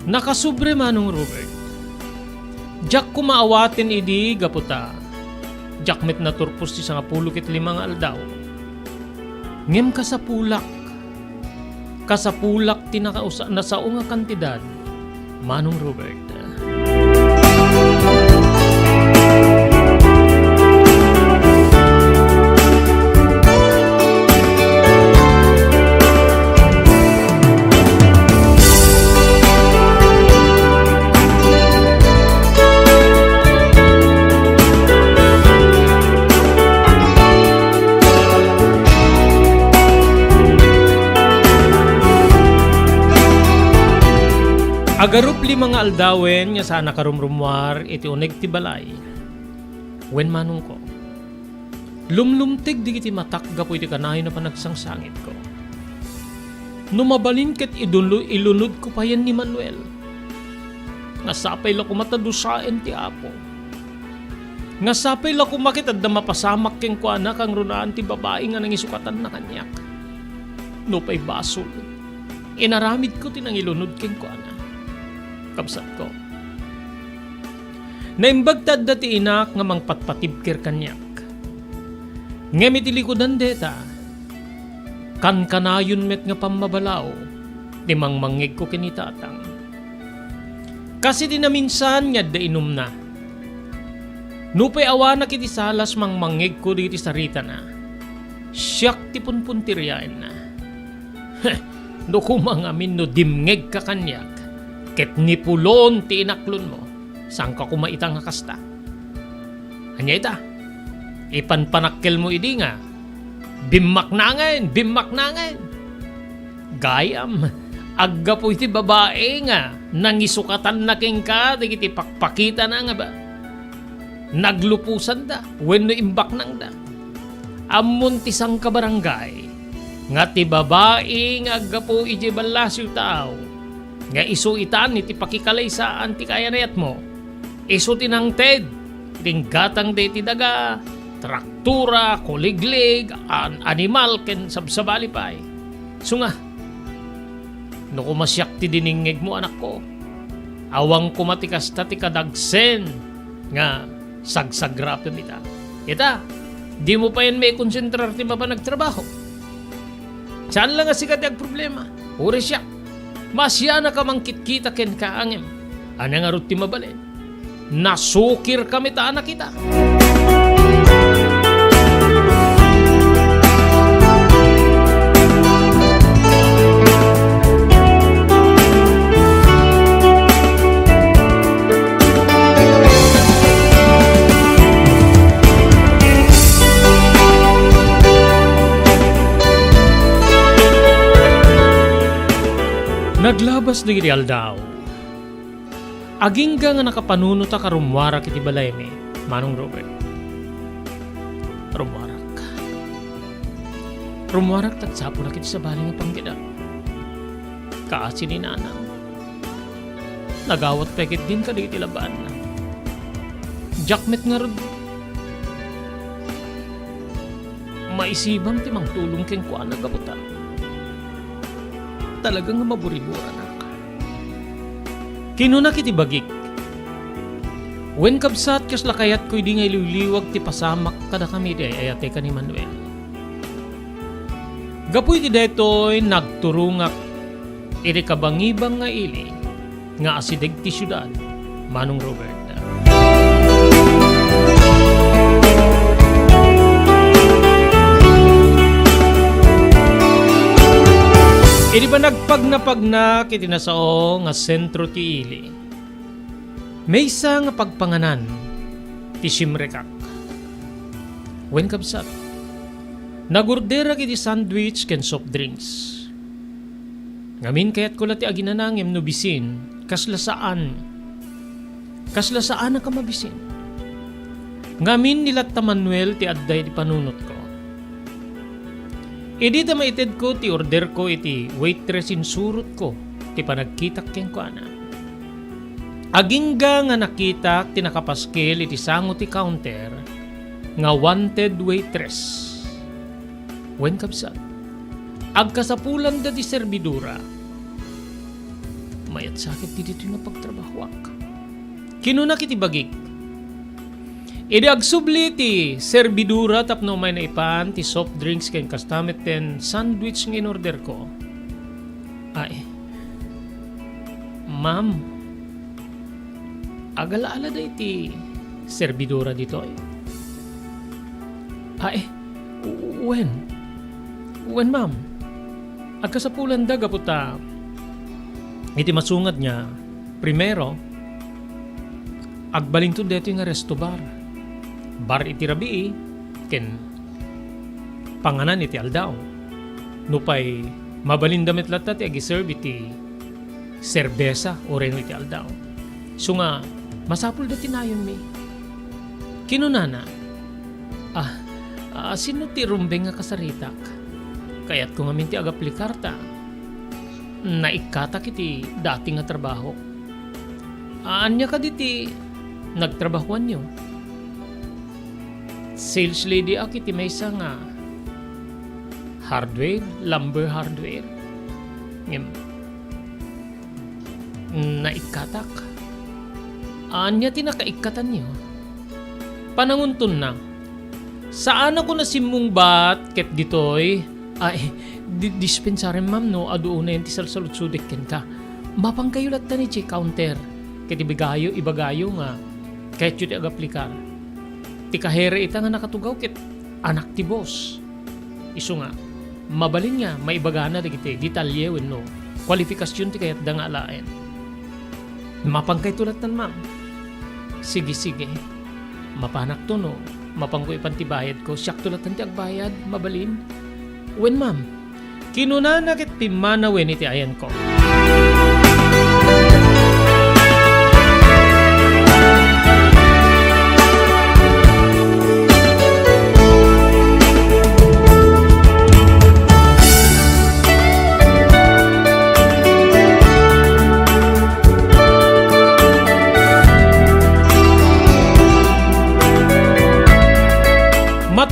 [SPEAKER 1] Nakasubre manong Robert. Jack kumaawatin idi gaputa. Jack met na turpos ti sa 15 aldaw. Ngem kasapulak. Kasapulak ti nasao nga kantidad. Manong Robert. Agarup 5 aldawen nga sana karumrumwar iti uneg ti balay. Wen manong ko. Lumlumtig di kiti matak gapo iti kanayo na panagsangsangit ko. Numabalin ket ilunod ko pa yan ni Manuel. Nga sapay la kumatadusaen ti apo. Nga sapay la kumakit at mapasamak keng ko anak ang runaan ti babae nga nangisukatan na kanyak. No pa'y basol. Inaramid ko tinang ilunod keng ko anak. Kapsat ko. Naimbagtad dati inak nga mangpatpatibkir kanyak. Ngemit ilikodan deta. Kan kanayon met nga pamabalaw. Di mangmangig ko kinitatang. Kasi di na minsan nga da inum na. Nupay awa na kiti salas mangmangig ko diti sarita na. Siyak ti punpuntiryain na. No kumangamin no dimngeg ka kanyak. Ket nipulon ti inaklon mo, saan ka kumaitang hakasta? Hanya ita, ipanpanakkel mo idi nga, bimaknangan. Gayam, agga po iti babae nga, nangisukatan na king ka, iti pakpakita na nga ba? Naglupusan da, wenno imbak nang da. Amon ti sang kabarangay, nga ti babae nga agga po iti balasyo tao, nga iso itan iti pakikalay sa antikayanayat mo. Iso tinang ted, tinggatang de ti daga, traktura, kuliglig, animal ken sabsabali pay. So nga, no kumasyak ti diningeg mo anak ko, awang kumatikas ta ti kadagsen, nga sagsagrap mita. Ita, di mo pa yan may konsentrar ti mapa nagtrabaho. Saan lang nga sikat yung problema? Uri siya. Masya na ka mangkit-kita ken kaangem. Anang arut ti mabalin. Nasukir kami ta anak kita. Naglabas di real daw. Agingga nga nakapanuno ta karumwara kiti balay mi, manong Robert. Rumwarak tatsapo na kiti sa baling nga panggida. Kaasi ni nanang. Nagawat pekit din ka di kiti labaan na. Jakmet nga rod. Maisibam ti mang tulong keng kuana gabuta. Talagang maburibura anak. Kinuna kiti bagik. Wen kabsat kas lakayat ko'y di nga ililiwag ti pasamak kada kami di ayate ka ni Manuel. Gapoy ti detoy nagturungak iri kabangibang nga ili nga asideg ti syudad, manong Robert. Iri ba nagpagnapagna kiti nasao nga sentro ti ili. Maysa nga pagpanganan ti Simrekak. Wen kabsat. Nagordera kiti sandwich ken soft drinks. Ngamin kayat ko ti aginanangem no bisin, kaslasaan na kamabisin. Ngamin nilat ta Manuel ti adday ti panunot ko. Idi ta maited ko ti order ko iti waitress in surot ko ti panagkitak ken ko ana. Agingga nga nakitak ti nakapaskil iti sango ti counter nga wanted waitress. Wen kabsat. Agkasapulan da ti serbidura. Mayat sakit ti dito nga pagtrabahwak. Kinunak iti bagik. Idi agsubli ti serbidura tapno may naipan ti soft drinks ken kastamet ten sandwich nga in-order ko. Ay, ma'am, agala-ala da iti serbidura dito eh. Ay, when ma'am, agkasapulan da gaputa iti masungad niya, primero, agbalingtod dito nga resto bar. Bar iti rabii, ken panganan iti aldaw. Nupay mabalindamit latta ti agiserve iti serbesa o reno iti aldaw. So nga, masapul dati nayon mi. Kinunana, sino ti rumbeng nga kasaritak? Kaya't kung amin ti agaplikarta, naikatak iti dati nga trabaho. Anya ka diti nagtrabahuan nyo? Sales lady ak iti maysa nga hardware, lumber hardware. Naikatak. Anya ti nakaikatan nyo? Pananguntun na. Saan ako nasimong bat ket ditoy? Ay, dispensary ma'am no, ado una yung tisal salutsudek ken ka. Mapang kayo latta ni counter. Ket ibagayo nga, kahit yun agaplikar. Ti kahere ita nga nakatugaw ket anak ti boss. Iso nga, mabalin nga, maibagana di kiti, detalye wenno. Kwalifikasyon ti kayat da nga alaen. Mapang kayo tulatan ma'am. Sige. Mapanak to no. Mapang ko ipantibayad ko. Siyak tulatan ti agbayad, mabalin. Wen ma'am, kinunana ket pimanawen iti ayan ko.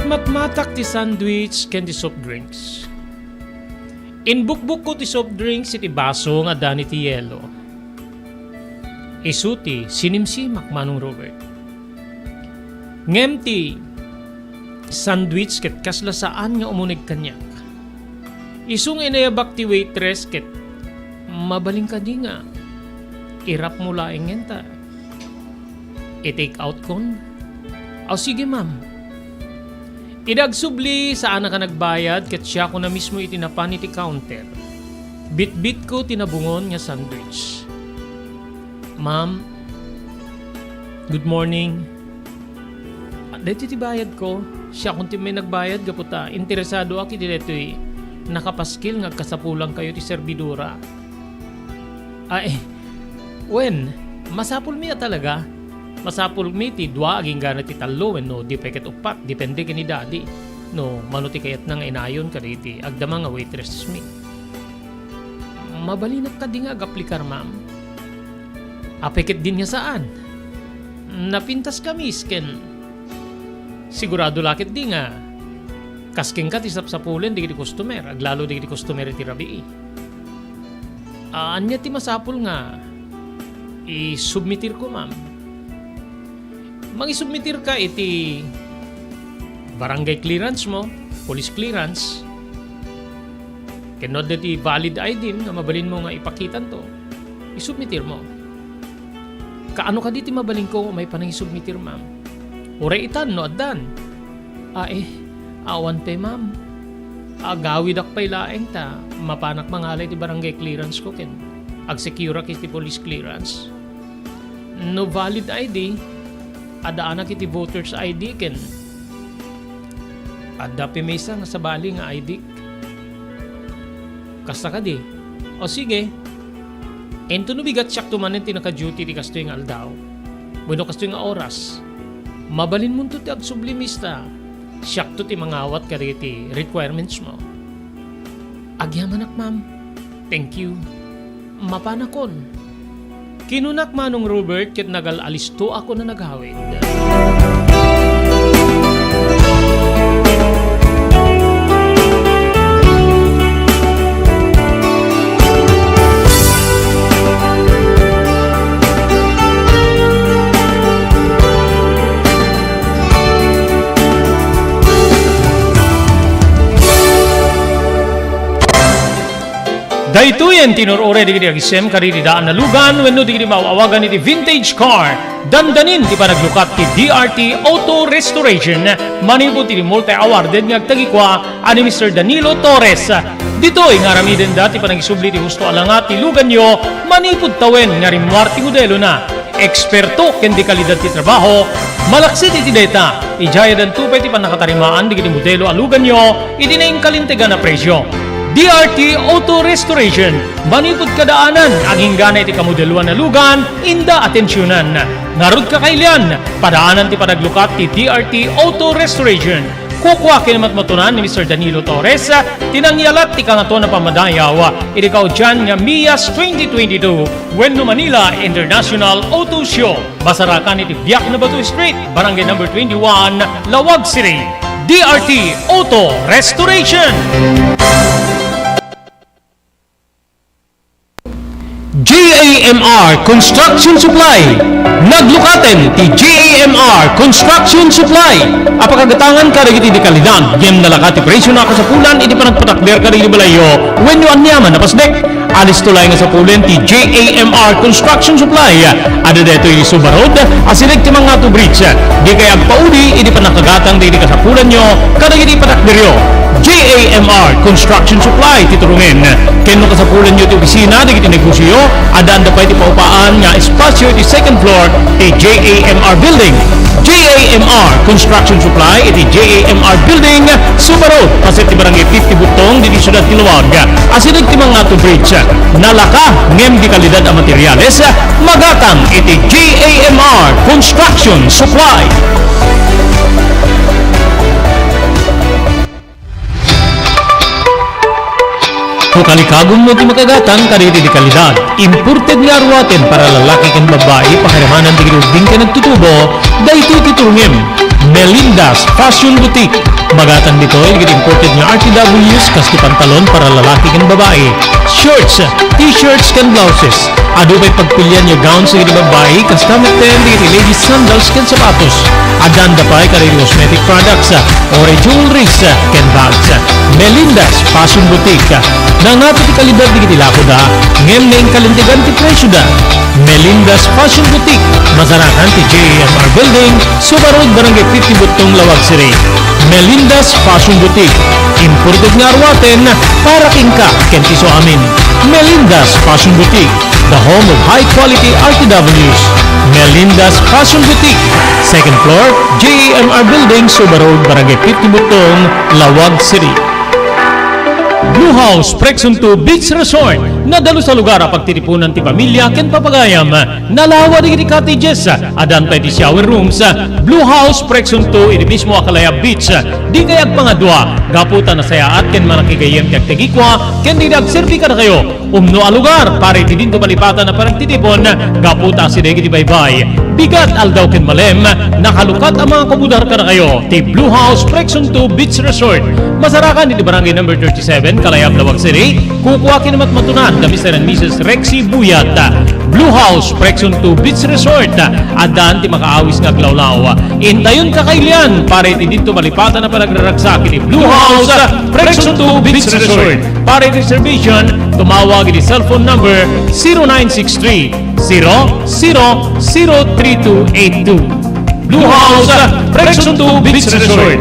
[SPEAKER 1] Matmatak ti sandwich ken ti soft drinks. Inbukbuk ko ti soft drinks iti baso nga dani ti yelo. Isuti sinimsimak Manong Robert. Ngem ti sandwich ket kaslasaan nga umunig kanyak. Isung inayabak ti waitress ket mabaling ka di nga. Irap mo laeng ngenta. I-take out kon? O sige ma'am. Idagsubli saan ka nagbayad ket siya ko na mismo itinapan iti counter. Bit-bit ko tinabungon nga sandwich. Ma'am, good morning. Dito ti bayad ko. Siya kung may nagbayad gaputa. Interesado ako iti deto'y nakapaskil nga kasapulang kayo ti serbidura. Ay, masapul miya talaga. Masapul mi ti dua aging gana ti talo no di peket upat depende kini dadi no manuti kayat nang inayon ka iti agdama nga waitress mi. Mabalinak ka di nga agaplikar ma'am. Apeket din nga saan? Napintas kami sken. Sigurado lakit di nga. Kasking ka ti sapsapulen di kiti customer aglalo di kiti customer ti rabii. Anya ti masapul nga i-submitir ko ma'am. Mag-isubmitir ka iti barangay clearance mo, police clearance. Kenod iti valid ID nga mabalin mo nga ipakitan to. Isubmitir mo. Kaano ka diti mabalin ko may panang isubmitir ma'am? Ure itan no addan. Awan pe ma'am. Agawid ak pay laeng ta mapanak mangalay ti barangay clearance ko ken. Agsecura kiti police clearance. no valid ID, ada anak iti voters ID ken ada pimesa nga sa bali nga ID. Kasta ka di. O sige, ento no bigat siyak tumanin ti naka-duty ti kasto yung aldaw. Bueno kasto yung oras. Mabalin mo to ti agsublimista. Siyak to ti mangawat ka ti requirements mo. Agyaman ak ma'am. Thank you. Mapanakon. Kinunak manong Robert ket nagal-alisto ako na naghawid. Daytoyen tinurore digiti agisem kariri daan na lugan wenno digiti mauawagan iti vintage car. Dandanin ti panaglukat ti DRT Auto Restoration. Manipod ti multi-awarded nga agtagikwa ani Mr. Danilo Torres. Ditoy nga ramiden dati panagisubli ti husto alangat ti lugan nyo manipod tawen nga rimwar ti modelo na. Eksperto ken di kalidad ti trabaho, malaksit iti data. Ijaya dan tupay ti panakatarimaan digiti modelo alugan nyo iti na kalintegan na presyo. DRT Auto Restoration. Manipod kadaanan, aging ganay ti kamodeluan na lugan, inda atensyonan. Narod kakailian, padaanan ti panaglukat ti DRT Auto Restoration. Kukwa kinamat matunan ni Mr. Danilo Torres, tinangyalat ti kangato na pamadayaw, irikaw dyan nga Mias 2022, Wenno Manila International Auto Show. Basarakan iti Biak na Batu Street, Barangay number 21, Lawag City. DRT Auto Restoration. JAMR Construction Supply. Naglukaten ti JAMR Construction Supply. Apakagatangan ka rin iti kalidad. Gem nalakati presyo na kasapulan iti panagpatakder ka rin balayo. When you anyaman napasdek. Alis tulay nga sa pulen ti JAMR Construction Supply. Ada deto yung Subarod. Asinig ti mga to bridge. Di kay agpauli iti panakagatang di kasapulan nyo. Kada iti patakderyo. JAMR Construction Supply titurungin. Keno kasapulan nyo ti opisina di iti negosyo. Adaan da pa iti paupaan nga espasyo iti second floor ti JAMR Building. JAMR Construction Supply iti JAMR Building Subarod. Pasit ti barangay 50 Butong di Siyudad Tiluwag. Asinig ti mga to bridge. Nalaka ngem di kalidad ang materyales. Magatang iti JAMR Construction Supply. Kalikagong mo ti makagatang kariti di kalidad. Imported nga arwaten para lalaki kan babae pakiramanan di gruding ka nagtutubo. Dahito titurungim. Melinda's Fashion Boutique. Magatang dito yung imported nga RTWs kasi pantalon para lalaki kan babae. Shirts, t-shirts kan blouses. Ado may pagpilian yung gowns sa babae kasi kamit din di ladies sandals kan sapatos. Adanda pa kariti cosmetic products or jewelries kan bags. Melinda's Fashion Boutique. Nangato ti kalidad di kiti lako da, ngem na yung kalintigan ti presyo da. Melinda's Fashion Boutique, masarakan ti JAMR Building, Subarod, Barangay 50 Butong, Lawag City. Melinda's Fashion Boutique, imported nga arwaten, para kingka, kentiso amin. Melinda's Fashion Boutique, the home of high-quality RTWs. Melinda's Fashion Boutique, second floor, JAMR Building, Subarod, Barangay 50 Butong, Lawag City. Blue House Prexon 2 Beach Resort. Nadalo sa lugar pagtitipunan ti pamilya ken papagayam. Nalawa di cottages. Adan pa ti shower rooms. Blue House Prexon 2 iti mismo Akalaya Beach. Di kayag pangadwa. Gaputan na sayaat ken manakigayem ti agtegikwa ken di agserbi ka na kayo. Umno a lugar para iti dinto malipatan na paragtitipon. Gaputa si degi ti baybay. Bigat aldaw ken malem. Nakalukat ang mga komudar ka na kayo. Ti Blue House Prexon 2 Beach Resort. Masarakan iti barangay number 37 Kalayab, Lawag City. Kukuha kinamat matunan na Mr. and Mrs. Rexy Buyat. Blue House Prexon 2 Beach Resort. Adaan ti makaawis nga glawlaw. Intayon kakailian para iti dito malipatan na panagraragsak iti Blue House Prexon 2 Beach Resort. Para iti reservation, tumawag iti cellphone number 0963 003282. Blue House Prexon 2 Beach Resort.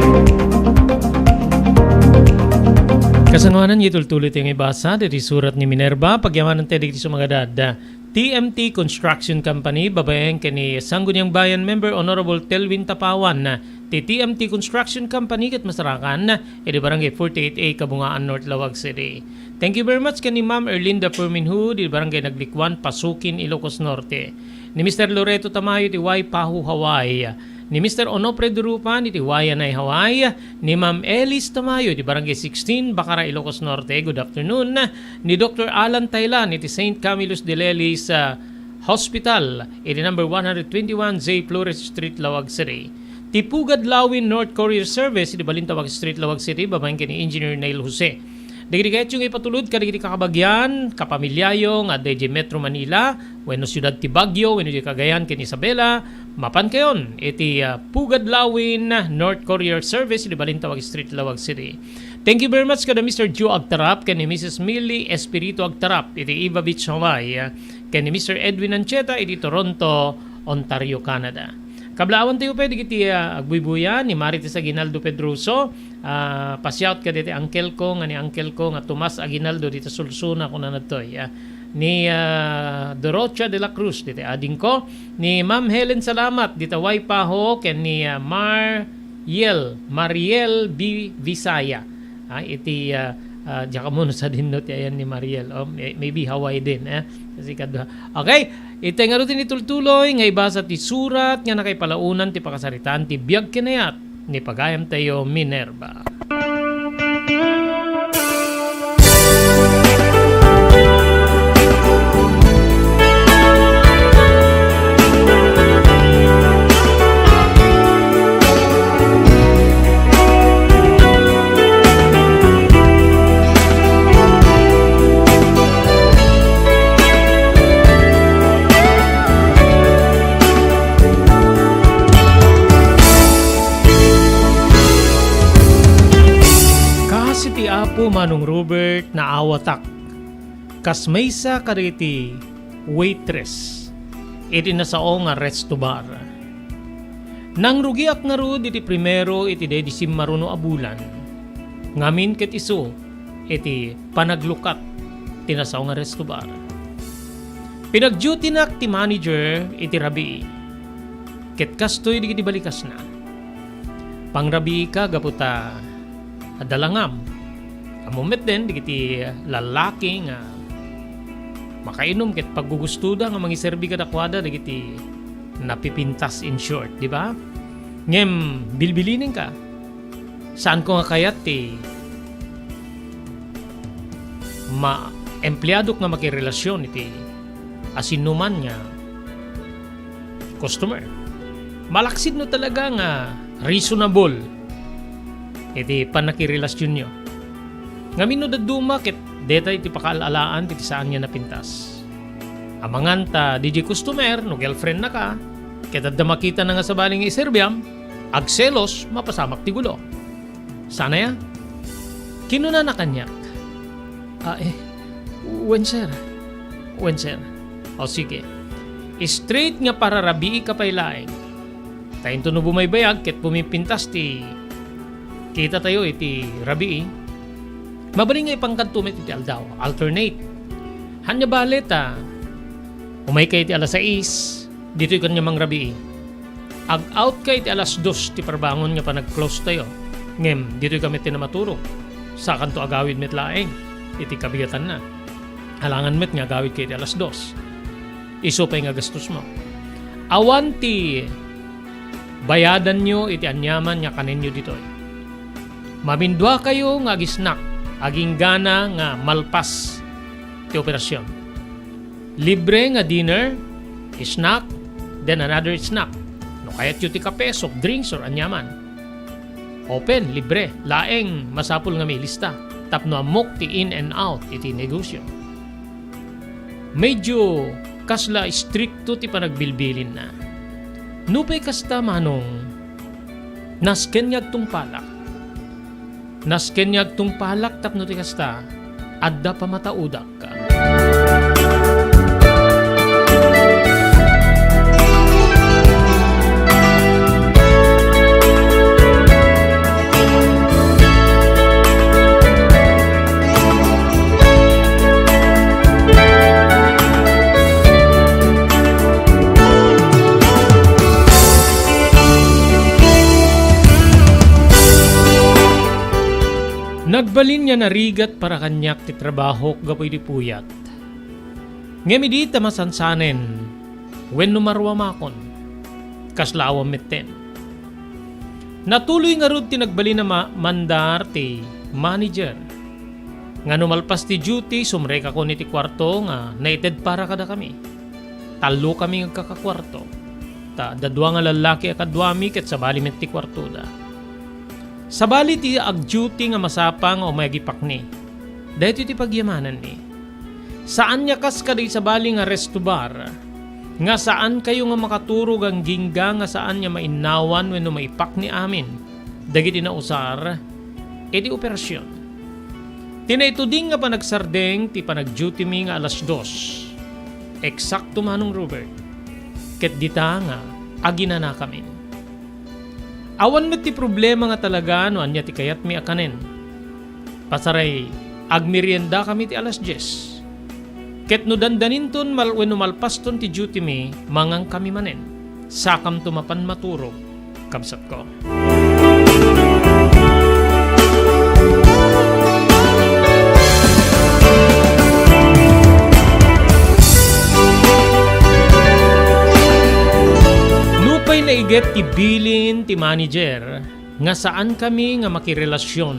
[SPEAKER 1] Kasanganan yitultulit yung ibasa, diti surat ni Minerva, pagyamanan tayo dito sa mga dad. TMT Construction Company, babayan kani Sangguniang Bayan Member Honorable Telvin Tapawan na TMT Construction Company kat masarakan edi barangay 48A Kabungaan North Lawag City. Thank you very much kani Ma'am Erlinda Perminhu di barangay Naglikwan, Pasukin, Ilocos Norte. Ni Mr. Loreto Tamayo di Way Pahu, Hawaii. Ni Mr. Onofre Durupan iti Wayanay, Hawaii. Ni Ma'am Elis Tamayo di Barangay 16, Bacara, Ilocos Norte. Good afternoon. Ni Dr. Alan Taylan iti St. Camillus de Lelis Hospital iti number 121 J. Flores Street, Lawag City. Tipugad Lawin North Courier Service iti Balintawak Street, Lawag City. Babaeng kini Engineer Neil Jose. Digigit yung ipatulod kadigiti kakabagyan, kapamilyayo nga DJ Metro Manila, wenno Ciudad Tibagyo, wenno di Cagayan ken Isabela, mapan kayon iti Pugad Lawin North Courier Service di Balintawak Street, Lawag City. Thank you very much kada Mr. Joe Agtarap ken ni Mrs. Millie Espiritu Agtarap iti Eva Beach, Hawaii, ken ni Mr. Edwin Ancheta iti Toronto, Ontario, Canada. Kablawan tayo pwede kiti agbuibuyan ni Marites Aguinaldo Pedroso. Pasyout ka dito uncle ko nga ni uncle ko nga Tomas Aguinaldo dito Sulsuna ko na natoy. Ni Dorocha de la Cruz dito ading ko. Ni Ma'am Helen Salamat dito Waipaho ken ni Mariel B. Visaya. Iti diya ka muna sa dinot ayan ni Mariel. Maybe Hawaii din. Kasi kadwa. Okay. Ito nga rutin itultuloy, nga ibasa ti surat, nga nakay palaunan ti pakasaritan, ti biyag kinayat, ni pagayam tayo Minerva. Apo Manong Robert na awatak kas maysa kariti waitress iti nasao nga resto bar. Nang rugiak nga ro iti primero iti dedisim maruno abulan ngamin ket iso iti panaglukat tinasao nga resto bar. Pinag-duty nak ti manager iti rabi ket kastoy digiti balikas na pangrabi ka gaputa adalangam. Amumet din, digiti lalaki nga makainom ket paggugustuda nga mangiserbi ka dakwada digiti napipintas in short, di ba? Ngem bilbilinin ka. Saan ko nga kayat ti empleyado nga makirelasyon iti asinuman nga customer. Malaksid no talaga nga reasonable iti panakirelasyon nyo. Ngamin no daduma ket deta iti pakaalaan iti saan niya napintas. Amangan ta DJ customer no girlfriend na ka ket adda makita na nga sa baling iserbyam agselos mapasamak ti gulo. Sana ya? Kinuna na kanyak. When sir? O sige. Straight nga para rabii ka pailaeng. Tayin to no bumaybayag ket pumipintas ti kita tayo iti rabii. Mabaling nga ipangkantumit iti aldaw. Alternate. Hanya baleta. Umay ka iti alas 6. Dito ikan niya mang rabii. Ag-out ka iti alas 2. Ti parbangon nga pa nag-close tayo. Ngem, dito kami tinamaturo. Sa kanto agawid met laeng. Iti kabigatan na. Halangan met nga agawid ka iti alas 2. Iso pa nga gastos mo. Awan ti bayadan nyo iti anyaman nga kaninyo dito. Mamindwa kayo nga agisnak. Aging gana nga malpas ti operasyon. Libre nga dinner, snack, then another snack. No kayat yu ti kape, soft drinks or anyaman. Open, libre, laeng masapul nga may lista. Tapno amok ti in and out iti negosyo. Medyo kasla stricto ti panagbilbilin na. Nupay kasta manong nasken nga agtong palak. Nasken niya agtong palak tapno ti kasta adda pamataudak ka. Nagbalin niya narigat para kanyak ti trabaho gapoy di puyat. Ngemi di tamasansanen, when numarwa makon, kaslawam meten. Natuloy nga rod ti nagbalin na mandar ti manager. Nga numalpas ti duty, sumreka ko ni ti kwarto nga naited para kada kami. Talo kami ng kakakwarto. Dadwa nga lalaki akadwami ket sabali met ti kwarto da. Sabali ti ag-duty nga masapang o magipak ni. Dahito ti pagyamanan ni. Saan niya kas kaday sabali nga resto bar? Nga saan kayo nga makaturog ang gingga nga saan niya mainawan wenno maipak ni amin? Dagiti na usar, edi operasyon. Tinaituding nga panagsardeng ti panag-duty mi nga alas 2. Eksakto manong Robert. Ket dita nga agina na kami. Awan met ti problema nga talaga no anya ti kayat mi akanen. Pasaray agmerienda kami ti alas 10. Ket no dandaninton wenno malpaston ti duty mi mangang kami manen. Sakam tumapan maturog kabsat ko. Nupay na iget ti bilin ti manager nga saan kami nga makirelasyon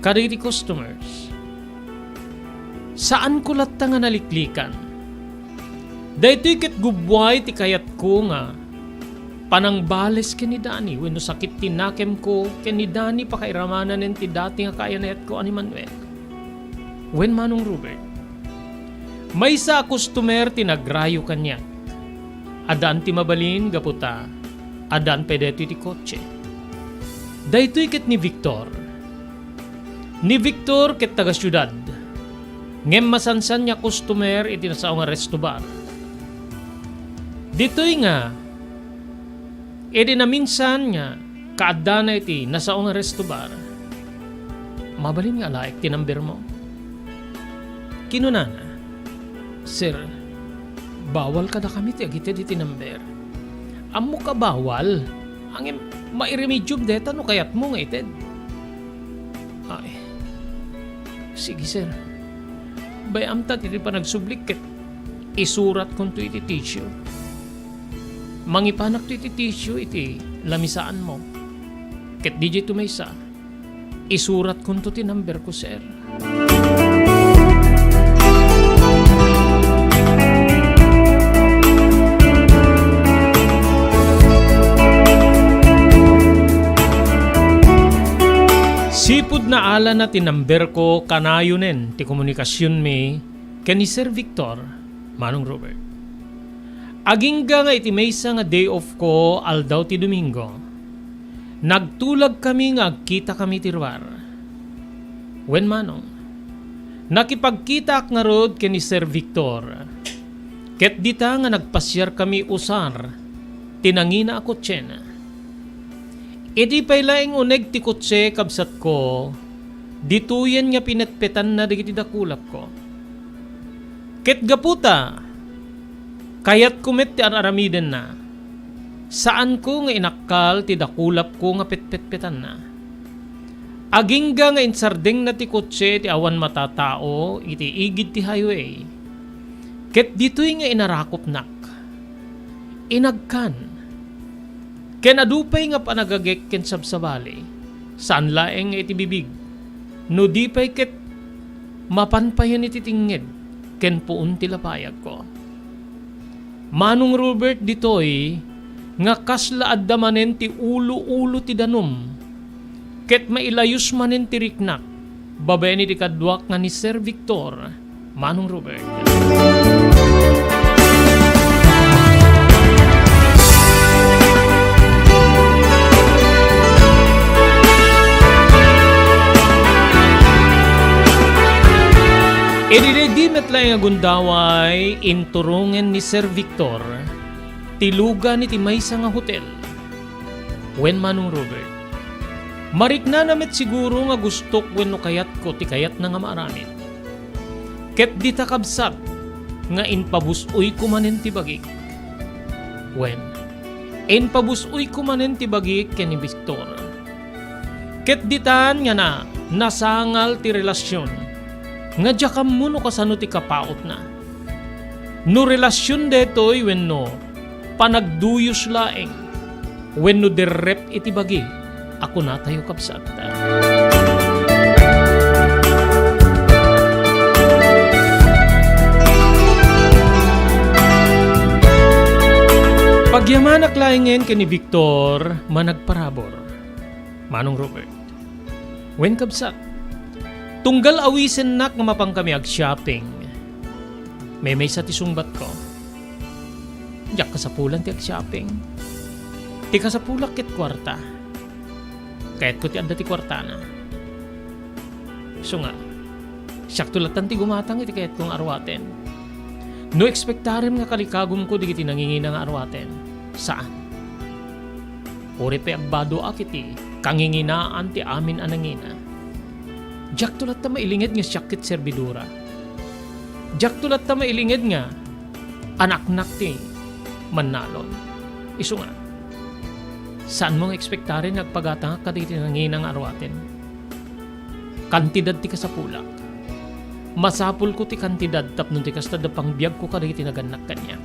[SPEAKER 1] kada ti customers. Saan ko latta nga naliklikan? Daytoy ket gubway ti kayat ko nga panangbales ken ni Dani wenno sakit tinakem ko ken ni Dani pakairamanan nen ti dati nga kayanayat ko ani Manuel. Wen manong Robert. May sa customer ti nagrayo kanya. Adaan ti mabalin gaputa. Adaan pedeto ti kotse. Daytoy ket ni Victor. Ni Victor ket taga syudad. Ngem masansan niya customer iti nasao nga resto bar. Dito'y nga, edi na minsan nga, kaadda na iti nasao nga resto bar. Mabalin nga laik ti number mo. Kinunana, Sir, bawal kada kami ti agite iti number. Amo ka bawal? Ang mairemedium deta no kayat mo nga ited. Ay, sige sir. Bayam ta iti pa nagsublik ket isurat kon to iti tissue. Mangipanak to iti tissue iti lamisaan mo. Ket DJ tumaysa. Isurat kon to ti number ko sir. Sipud na ala na tinamber ko kanayunen ti komunikasyon mi ken ni Sir Victor, manong Robert. Agingga nga iti maysa nga day off ko aldaw ti Domingo. Nagtulag kami nga agkita kami ti ruar. Wen manong, nakipagkita ak nga rod ken ni Sir Victor. Ket dita nga nagpasyar kami usar, tinangina ako tsena. Iti paylaing uneg ti kutse kabsat ko, dituyen nga pinetpetan na digiti dakulap ko. Ket gaputa, kayat kumit ti aramiden na, saan ko nga inakal ti dakulap ko nga petpetpetan na. Agingga nga insardeng na ti kutse ti awan matatao, iti igid ti highway. Ket ditoy nga inarakop nak, inagkan, ken adupay nga panagagek ken sabsabali, saan laeng nga iti bibig, no di pay ket mapanpayan iti tinged, ken puun ti lapayag ko. Manong Robert ditoy, nga kasla adda manen ti ulo-ulo ti danum, ket mailayos manen ti riknak, babaen iti kadwak nga ni Sir Victor, manong Robert. Iridi metla nga gundaway inturungen ni Sir Victor tiluga ni ti maysa nga hotel. Wen manong Robert. Marikna namet siguro nga gustok wenno kayat ko ti kayat na nga maaramid. Ket di ta kabsat nga inpabusoy ko manen ti bagik. Wen inpabusoy ko manen ti bagik ken ni Victor. Ket ditan nga na nasangal ti relasyon. Nga diyakam mo no kasano ti kapaot na. No relasyon detoy wenno panagduyos laeng. Wenno derrep iti bagi. Ako na tayo kapsat. Pagyamanak laingen kini Victor managparabor. Manong Robert. Wen kabsat. Tunggal awisen nak nga mapang kami ag shopping. May sa tisungbat ko. Diyak kasapulan ti ag shopping. Ti kasapulak ket kwarta. Kahit ko ti adda ti kwarta na. So nga. Siyak tulatan ti gumatang iti kahit kong arwaten. No expectarem nga kalikagom ko digiti nangingina nga arwaten. Saan? Ore pe agbado akiti kanginginaan ti amin anangina. Jak tulat ta mailinged nga siyakit serbidura. Jak tulat ta mailinged nga anak-nak ti manalon. Isu nga. Saan mong ekspektare nagpagata ka digiti nangingina nga arwaten? Kantidad ti kasapulak. Masapul ko ti kantidad tapno ti kastada pang biyag ko kadagiti naganak kanyak.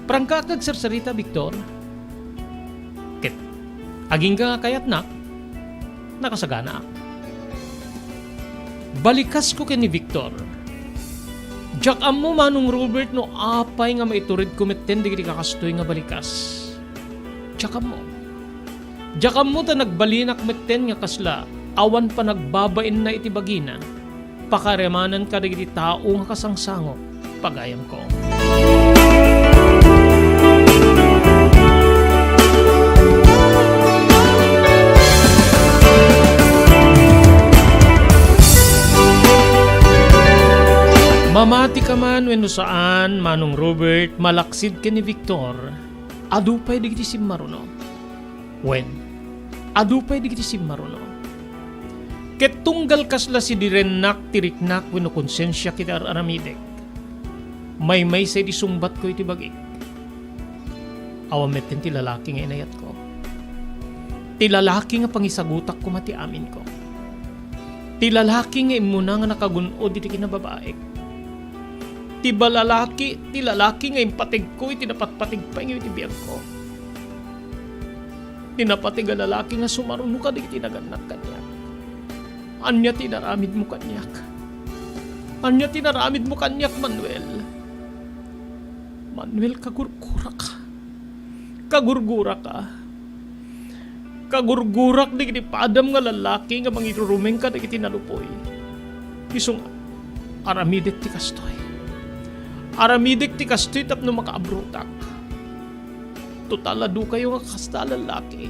[SPEAKER 1] Prangka kag sarsarita Victor. Ket aging nga kayat na nakasagana ak. Balikas ko kini Victor. Jak mo manong Robert no apay nga maiturid kumitten digiti kakastoy nga balikas. Jak mo. Jak mo ta nagbalinak metten nga kasla awan pa nagbabain na iti bagina. Pakaremanan ka digiti tao nga kasangsango pagayam ko. Mamati ka man wenno saan manong Robert malaksid ka ni Victor. Adupay digiti simmaruno. Wen. Adupay digiti simmaruno. Ket tunggal kasla si dirennak tiriknak wenno konsensya kita aramidek. May say di sumbat ko iti bagik. Awametten ti lalaki nga inayat ko. Ti lalaki nga pangisagutak ko mati amin ko. Ti lalaki nga imuna nga nakagunod iti kinababaek. Ti lalaki nga impatig ko iti napatpatig pa iti biyag ko. Ti napatig a lalaki nga sumaruno ka digiti naganak kanyak. Anya tinaramid mo kanyak. Anya tinaramid mo kanyak, Manuel. Manuel, kagurgura ka. Kagurgura ka. Kagurgurak digiti padam nga lalaki nga mangirurumeng ka digiti nalupoy. Isong aramidek ti kastoy. Aramidek ti kastoy tapno makaabrutak. Tutalado kayo nga kasta lalaki.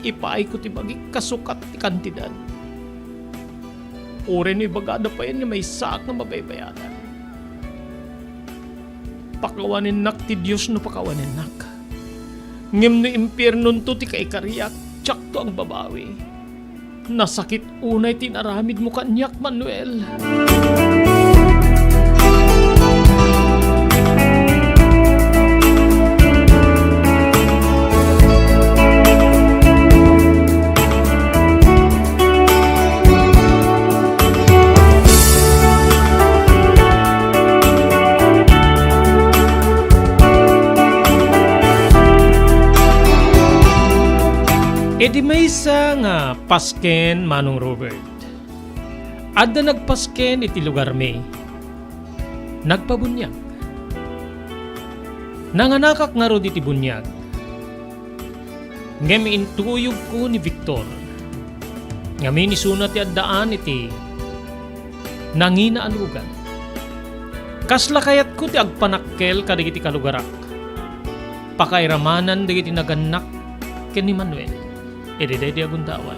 [SPEAKER 1] Ipaay ko ti bagi kasukat ti kantidad. Ore ni bagada pa yan nga may saak na mabaybayaran. Pakawanin nak ti Diyos no pakawanin nak. Ngem no impiernon to ti kaikariyak, tsak to ang babawi. Nasakit unay tinaramid mo kanyak, Manuel. Edi may isa nga pasken manong Robert. Adda nagpasken iti lugar may. Nagpabunyag. Nanganakak nga rod iti bunyag. Ngem intuyog ko ni Victor. Ngami ni sunat ti addaan iti nangina alugan. Kasla kayat ko ti agpanakkel kadagiti kalugarak. Pakairamanan dagiti naganak ken ni Manuel. Ediday di agundaway.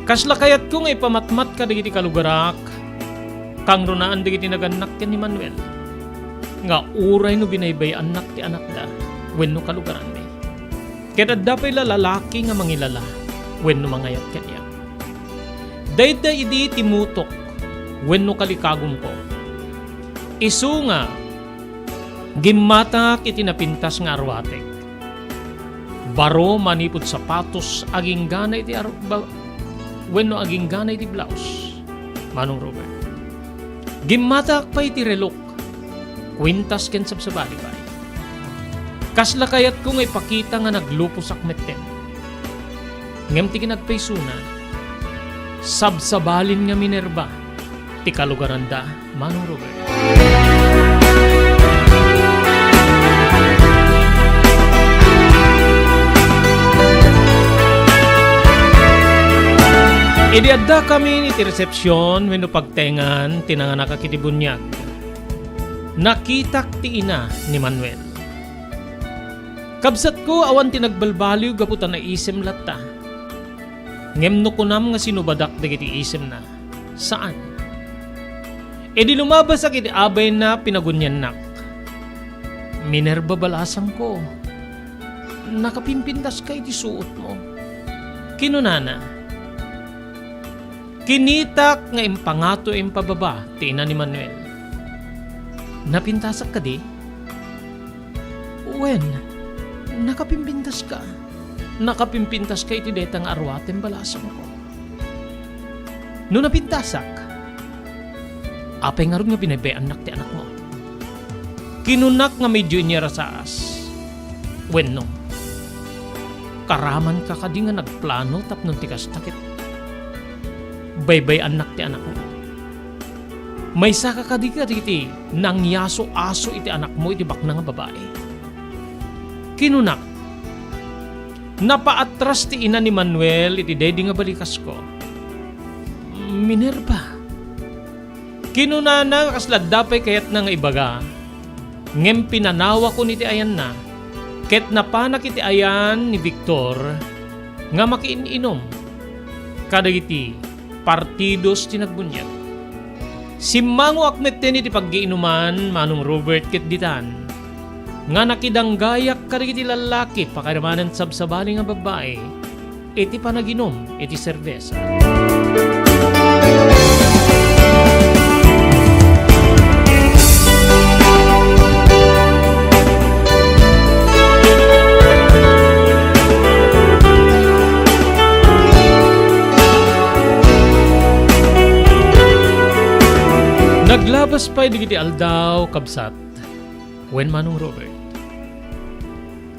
[SPEAKER 1] Kasla kayat ko nga ipamatmat ka digiti kalugarak, kang runaan digiti naganak ken ni Manuel. Nga uray no binaybay anak ti anak da, wenno kalugaran may. Ket adda pay lalaki nga mangilala, wenno mangayat kanya. Dayday idi timutok, wenno kalikagom ko. Isu nga, gimmatak iti napintas nga arwatek. Baro manipod sapatos aging gana iti wenno aging ganay ti blouse, Manong Robert. Gimatak pa iti relok, kwintas ken sabsabalibay. Kasla kayat ko nga ipakita nga naglupos akmetten. Ngem ti kinagpaysuna, sabsabalin nga Minerva, ti kalugaranda, Manong Robert. Idiadda kami iti resepsyon wenno pagtengan tinanganak iti bunyag. Nakitak ti ina ni Manuel. Kabsat ko awan tinagbalbaliw gaputan na isem latta. Ngem no kunam nga sinubadak dagiti isem na. Saan? E di lumabas ak iti abay na pinagunyanak. Minerva balasang ko. Nakapimpintas ka iti suot mo. Kinunana. Kinitak nga impangato impababa ti ina ni Manuel. Napintasak ka di? Wen, nakapimpintas ka. Nakapimpintas ka iti detang arwaten balasang ko. No napintasak, apay nga rin nga binabayanak ti anak mo. Kinunak nga medyo inyarasaas. Wen no, karaman ka ka di nga nagplano tapnon ti kastakit. Baybay anak ti anak mo. May saka ka di nang yaso-aso iti anak mo iti bakna nga babae. Kinunak. Napaatras ti ina ni Manuel iti dedi nga balikas ko. Minerva. Kinunana kasladapay kayat na nga ibaga. Ngem pinanawa ko niti ayan na. Ket napanak iti ayan ni Victor nga makiininom. Kadagiti partidos tinagbunyag. Simmango akmetten iti paggiinuman, Manong Robert ket ditan. Nga nakidanggayak kadagiti lalaki pakadamanan sabsabali nga babae, iti panaginom iti serbesa. Naglabas pa'y digiti aldaw kabsat. Wen Manong Robert.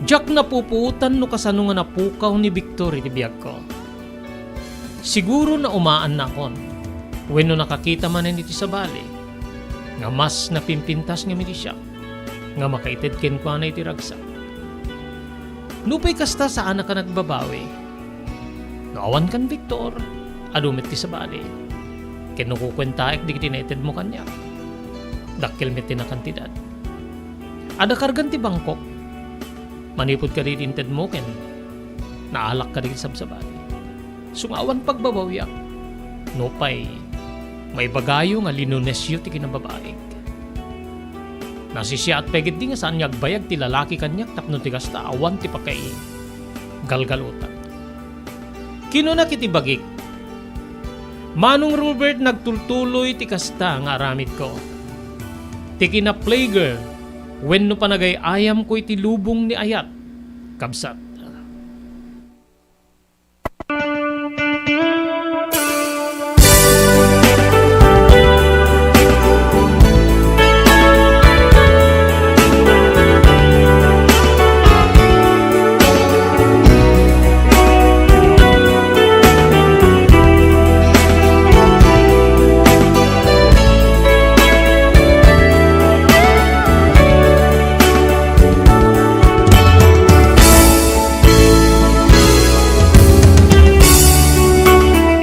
[SPEAKER 1] Jack napupuutan no kasano nga napukaw ni Victor iti biyag ko. Siguro na umaan na kon. Wen no nakakita man iti sabali. Nga mas napimpintas nga miti siya. Nga makaited ken kwa na iti ragsak. Nupay kasta saan na ka nagbabawi. Naawan kan Victor. Adumit ti sabali. Kinukukwentaik di kitinated mo kanya. Dakil met na kantidad. Ada kargan ti Bangkok. Manipod ka rin tinted mo ken. Naalak ka rin sabsabali. Sungawan pagbabawiak. Nopay, may bagayo nga linunesyo ti kinababaig. Nasisya at pegit di nga saan nyagbayag ti lalaki kanyak tapno ti kasta awan ti pakay galgalutak. Kinunak iti bagik. Manong Robert nagtultuloy ti kasta nga aramid ko. Ti kina playgirl, wenno panagay ayam ko iti lubong ni ayat. Kabsat.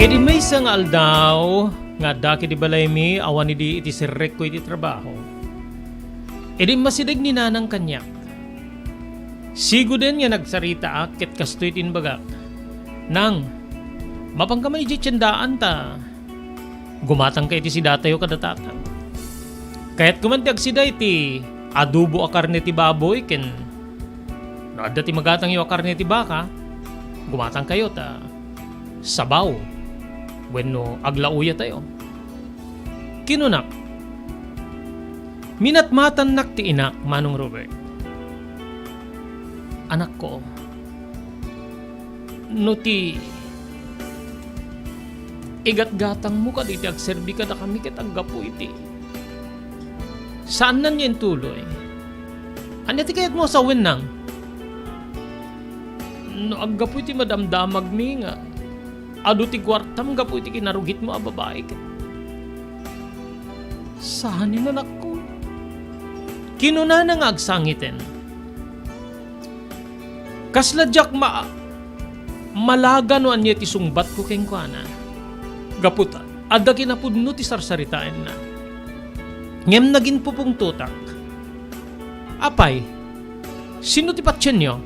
[SPEAKER 1] Edi may isang aldaw nga daki di balay mi awan iti sirrek ko iti trabaho. Edi masidag ni nanang kanyak. Sigo din nga nagsarita ak ket kastoy tinbagak. Nang mapangkamay iti tiyandaan ta. Gumatang ka iti si datayo kadatata. Kaya't kumantiag sida iti adobo a karne ti baboy ken naadda ti magatang yo a karne ti baka. Gumatang kayo ta sabaw. Wenno aglauya tayo. Kinunak. Minatmatan nak ti inak, Manong Robert. Anak ko. No ti igat-gatang mo ka iti agserbi ka da kami ket aggapo iti. Saan nan yung tuloy? Ano ti kayat mo sa wenang? No aggapo iti madamdamag mi nga. Ado ti kwartam gapo iti kinarugit mo a babae ket. Saan yun anak ko? Kinuna na nga agsangiten. Kasladyak malaga no anya ti sungbat ko keng kuana. Gaputa, adda kinapudno ti sarsaritain na. Ngem naging pupong tutak. Apay, sino ti patsyan nyo?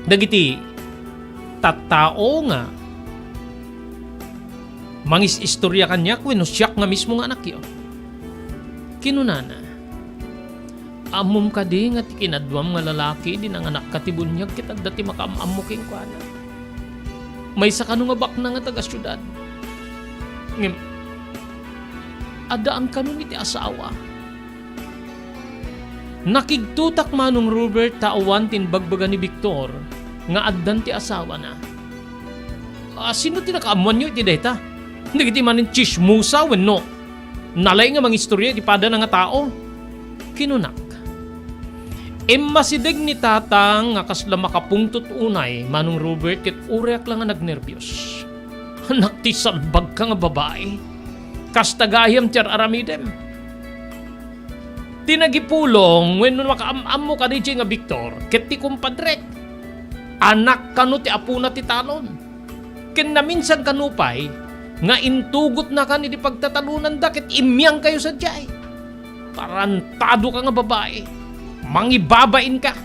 [SPEAKER 1] Dagiti, tattao nga. Mangis istorya kanya kweno siyak nga mismo nga anak yun. Kinunana. Amom ka di nga ti kinadwam nga lalaki di nang anak katibunyag kita dati makaamam mo king kuana. May sa kanu nga bakna nga taga syudad. Ngem, adaan kanu ni ti asawa. Nakigtutak manong Robert taawan tin bagbaga ni Victor nga addan ti asawa na. Sino ti nakaamuan nyo iti deta? Hindi kiti manin chismusa wenno. Nalay nga mga istorya iti pada nga tao. Kinunak. Masidig ni tatang nga kasla makapungtot unay manong Robert ket ureak lang nga nagnervyos. Anak ti salbag ka nga babae. Kastagayam tiyar aramidem. Tinagipulong when makaamam mo ka di nga Victor ket ti kumpadrek. Anak kanu ti apo na ti talon. Ken na minsan kanupay nga intugot na kan iti pagtatalunan da ket imyang kayo sa jay. Tarantado ka nga babae. Mangibabain ka.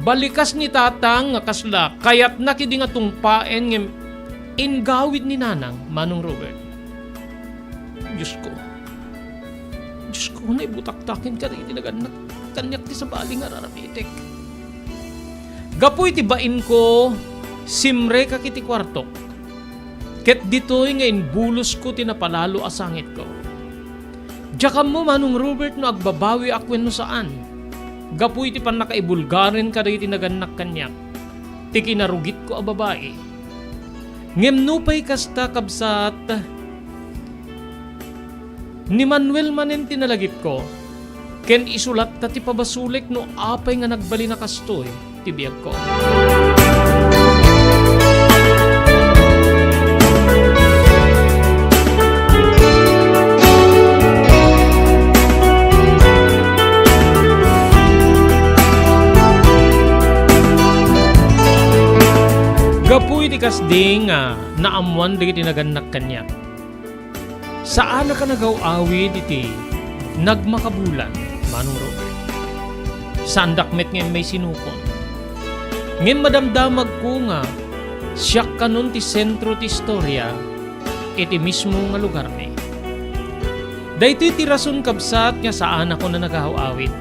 [SPEAKER 1] Balikas ni tatang nga kasla kayat na kidi nga tungpaen ngem ingawid ni nanang manong Robert. Diyos ko, naibutak-takin ka rin itinaganap. Kanyak ti sa bali nga raramitek. Gapoy ti bain ko, simre ka kiti kwartok. Ket ditoy nga inbulos ko tinapalalo asangit ko. Diyakam mo manong Robert no agbabawi akwen no saan. Gapoy ti pan nakaibulgarin ka rin itinaganap kanyak. Ti kinarugit ko a babae. Ngem nupay kasta kabsat ni Manuel manen tinalagip ko, ken isulat ta ti pabasulik no apay nga nagbali na kastoy, ti biyag ko. Gapuy ti kasding naamuan di tinaganak kanya. Saan na ka nagaw-awid iti nagmakabulan, manong Robert? Saan dakmet ngayon may sinukon? Ngayon madamdamag ko nga, siyak kanon ti sentro ti istorya, iti mismo nga lugar ni. Dahito ti rason kabsat nga saan ako na nagaw-awid.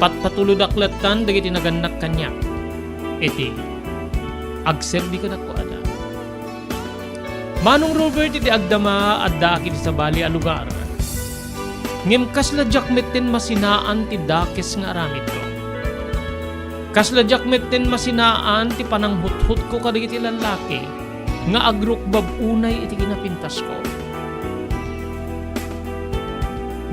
[SPEAKER 1] Patpatulod aklatan dagiti naganak kanya. Iti, agserbi ka na ko ada. Manong Robert iti agdama adda akit sa bali a lugar. Ngem kasla jakmetten masinaan ti dakes nga aramid ko. Kasla jakmetten masinaan ti pananghuthut ko kadagiti lalaki nga agrukbab unay iti kinapintas ko.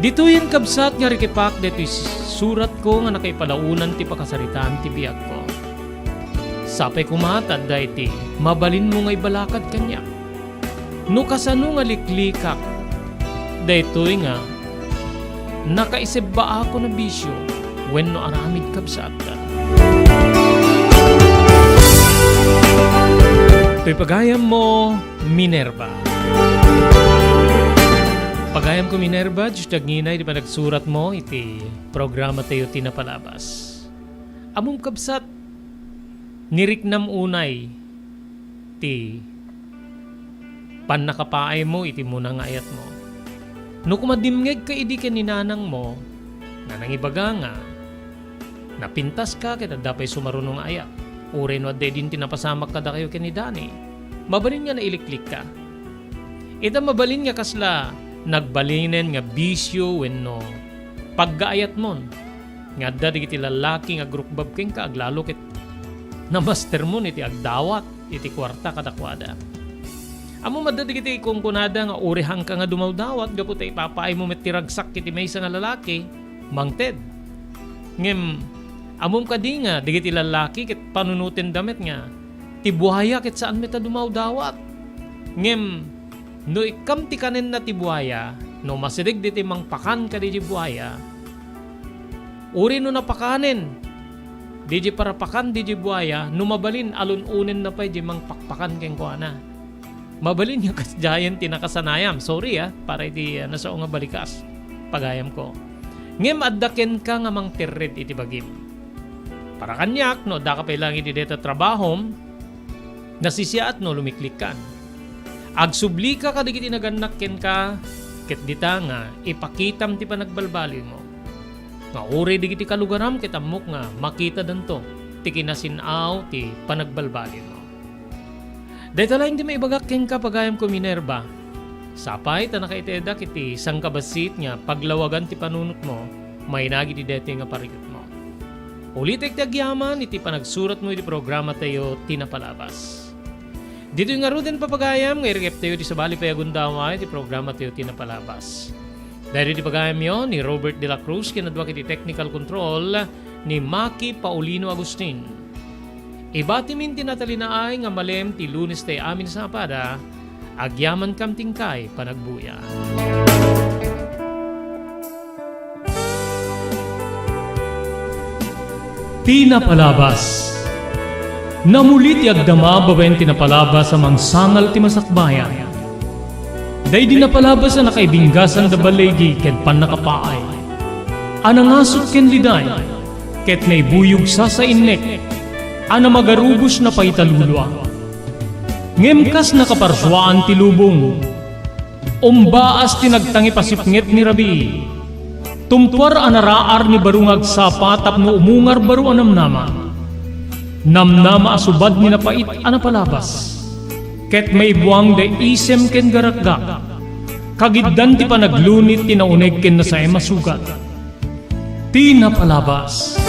[SPEAKER 1] Dito yan kabsat nga rikipak dito surat ko nga nakaipalaunan ti pakasaritaan ti biyag ko. Sapay kumatad da iti mabalin mo nga ibalakad kanya. No kasano nga liklikak, daytoy nga, nakaisip ba ako na bisyo, when no aramid kabsat ka. To'y pagayam mo, Minerva. Pagayam ko, Minerva, Diyos daginay, di ba nagsurat mo, iti programa tayo tinapalabas. Among kabsat, niriknam unay, ti pan nakapaay mo, iti muna nga ayat mo. No kumadimngeg ka idi ka ninanang mo, na nangibaga nga, napintas ka, kita dapay sumarunong ayat. Ure no adde din tinapasamak ka da kayo kanidani. Mabalin nga na iliklik ka. Ita mabalin nga kasla, nagbalinen nga bisyo wenno paggaayat mon. Nga da iti lalaki nga grukbab king ka, aglalo kit na master mo iti agdawat, iti kwarta kadakwada. Amo madadi kiti kung kunada nga urihang ka nga dumawdawat gapu tay papaay mo met tiragsak kiti maysa nga lalaki mangted. Ngem amom kadi nga digiti lalaki ket panunutin damet nga ti buhaya ket saan meta dumawdawat. Ngem no ikam ti kanen na ti buhaya no masirig diti mangpakan ka di buhaya. Uri no napakanen di para pakan di buhaya no mabalin alununin na pay di mangpakpakan keng kuana. Mabalin yung kasjayan tinakasanayam. Sorry para iti nasa nga balikas pagayam ko. Ngem addaken ka nga mang terred iti bagim. Para kanyak no da ka pay lang iti deta trabahom nasisiat no lumiklik kan. Agsubli ka kadigiti naganak ken ka ket dita nga ipakitam ti panagbalbali mo. Nga uri digiti kalugaram ket ammok nga makita danto ti kinasinaw ti panagbalbali mo. Dahil lang di may ibagak ken ka pagayam ko Minerva. Sapay ta nakaiteda kiti sangkabasit nga paglawagan ti panunot mo may nagi ti deti nga parigot mo. Ulitek ti agyaman iti panagsurat mo iti programa tayo tinapalabas. Dito yung nga ruden papagayam nga irigep tayo di sabali payagundaway iti programa tayo tinapalabas. Dahil iti pagayam yon ni Robert de la Cruz kinadwa kiti technical control ni Maki Paulino Agustin. Ibatimin tinatalinaay nga malem ti Lunes tayo amin sa apada agyaman kam tingkay panagbuya. Tinapalabas. Namulit ti agdama babaen tinapalabas sa mangsangal ti masakbayan. Day di napalabas na nakaibinggasan da balegi ket panakapaay. Anangasot ken liday ket naibuyog sa innek. Ana magarubos na paitalulwa. Ngemkas nakaparswaan ti lubong. Umbaas ti nagtangi pasipnget ni Rabi. Tumpuar anaraar ni barungag sapa tapno umungar baru anamnama. Namnama asubad ni napait anapalabas. Ket may buwang de isem ken garakgak. Kagiddan ti panaglunit ti nauneg ken na sa masugat. Tinapalabas.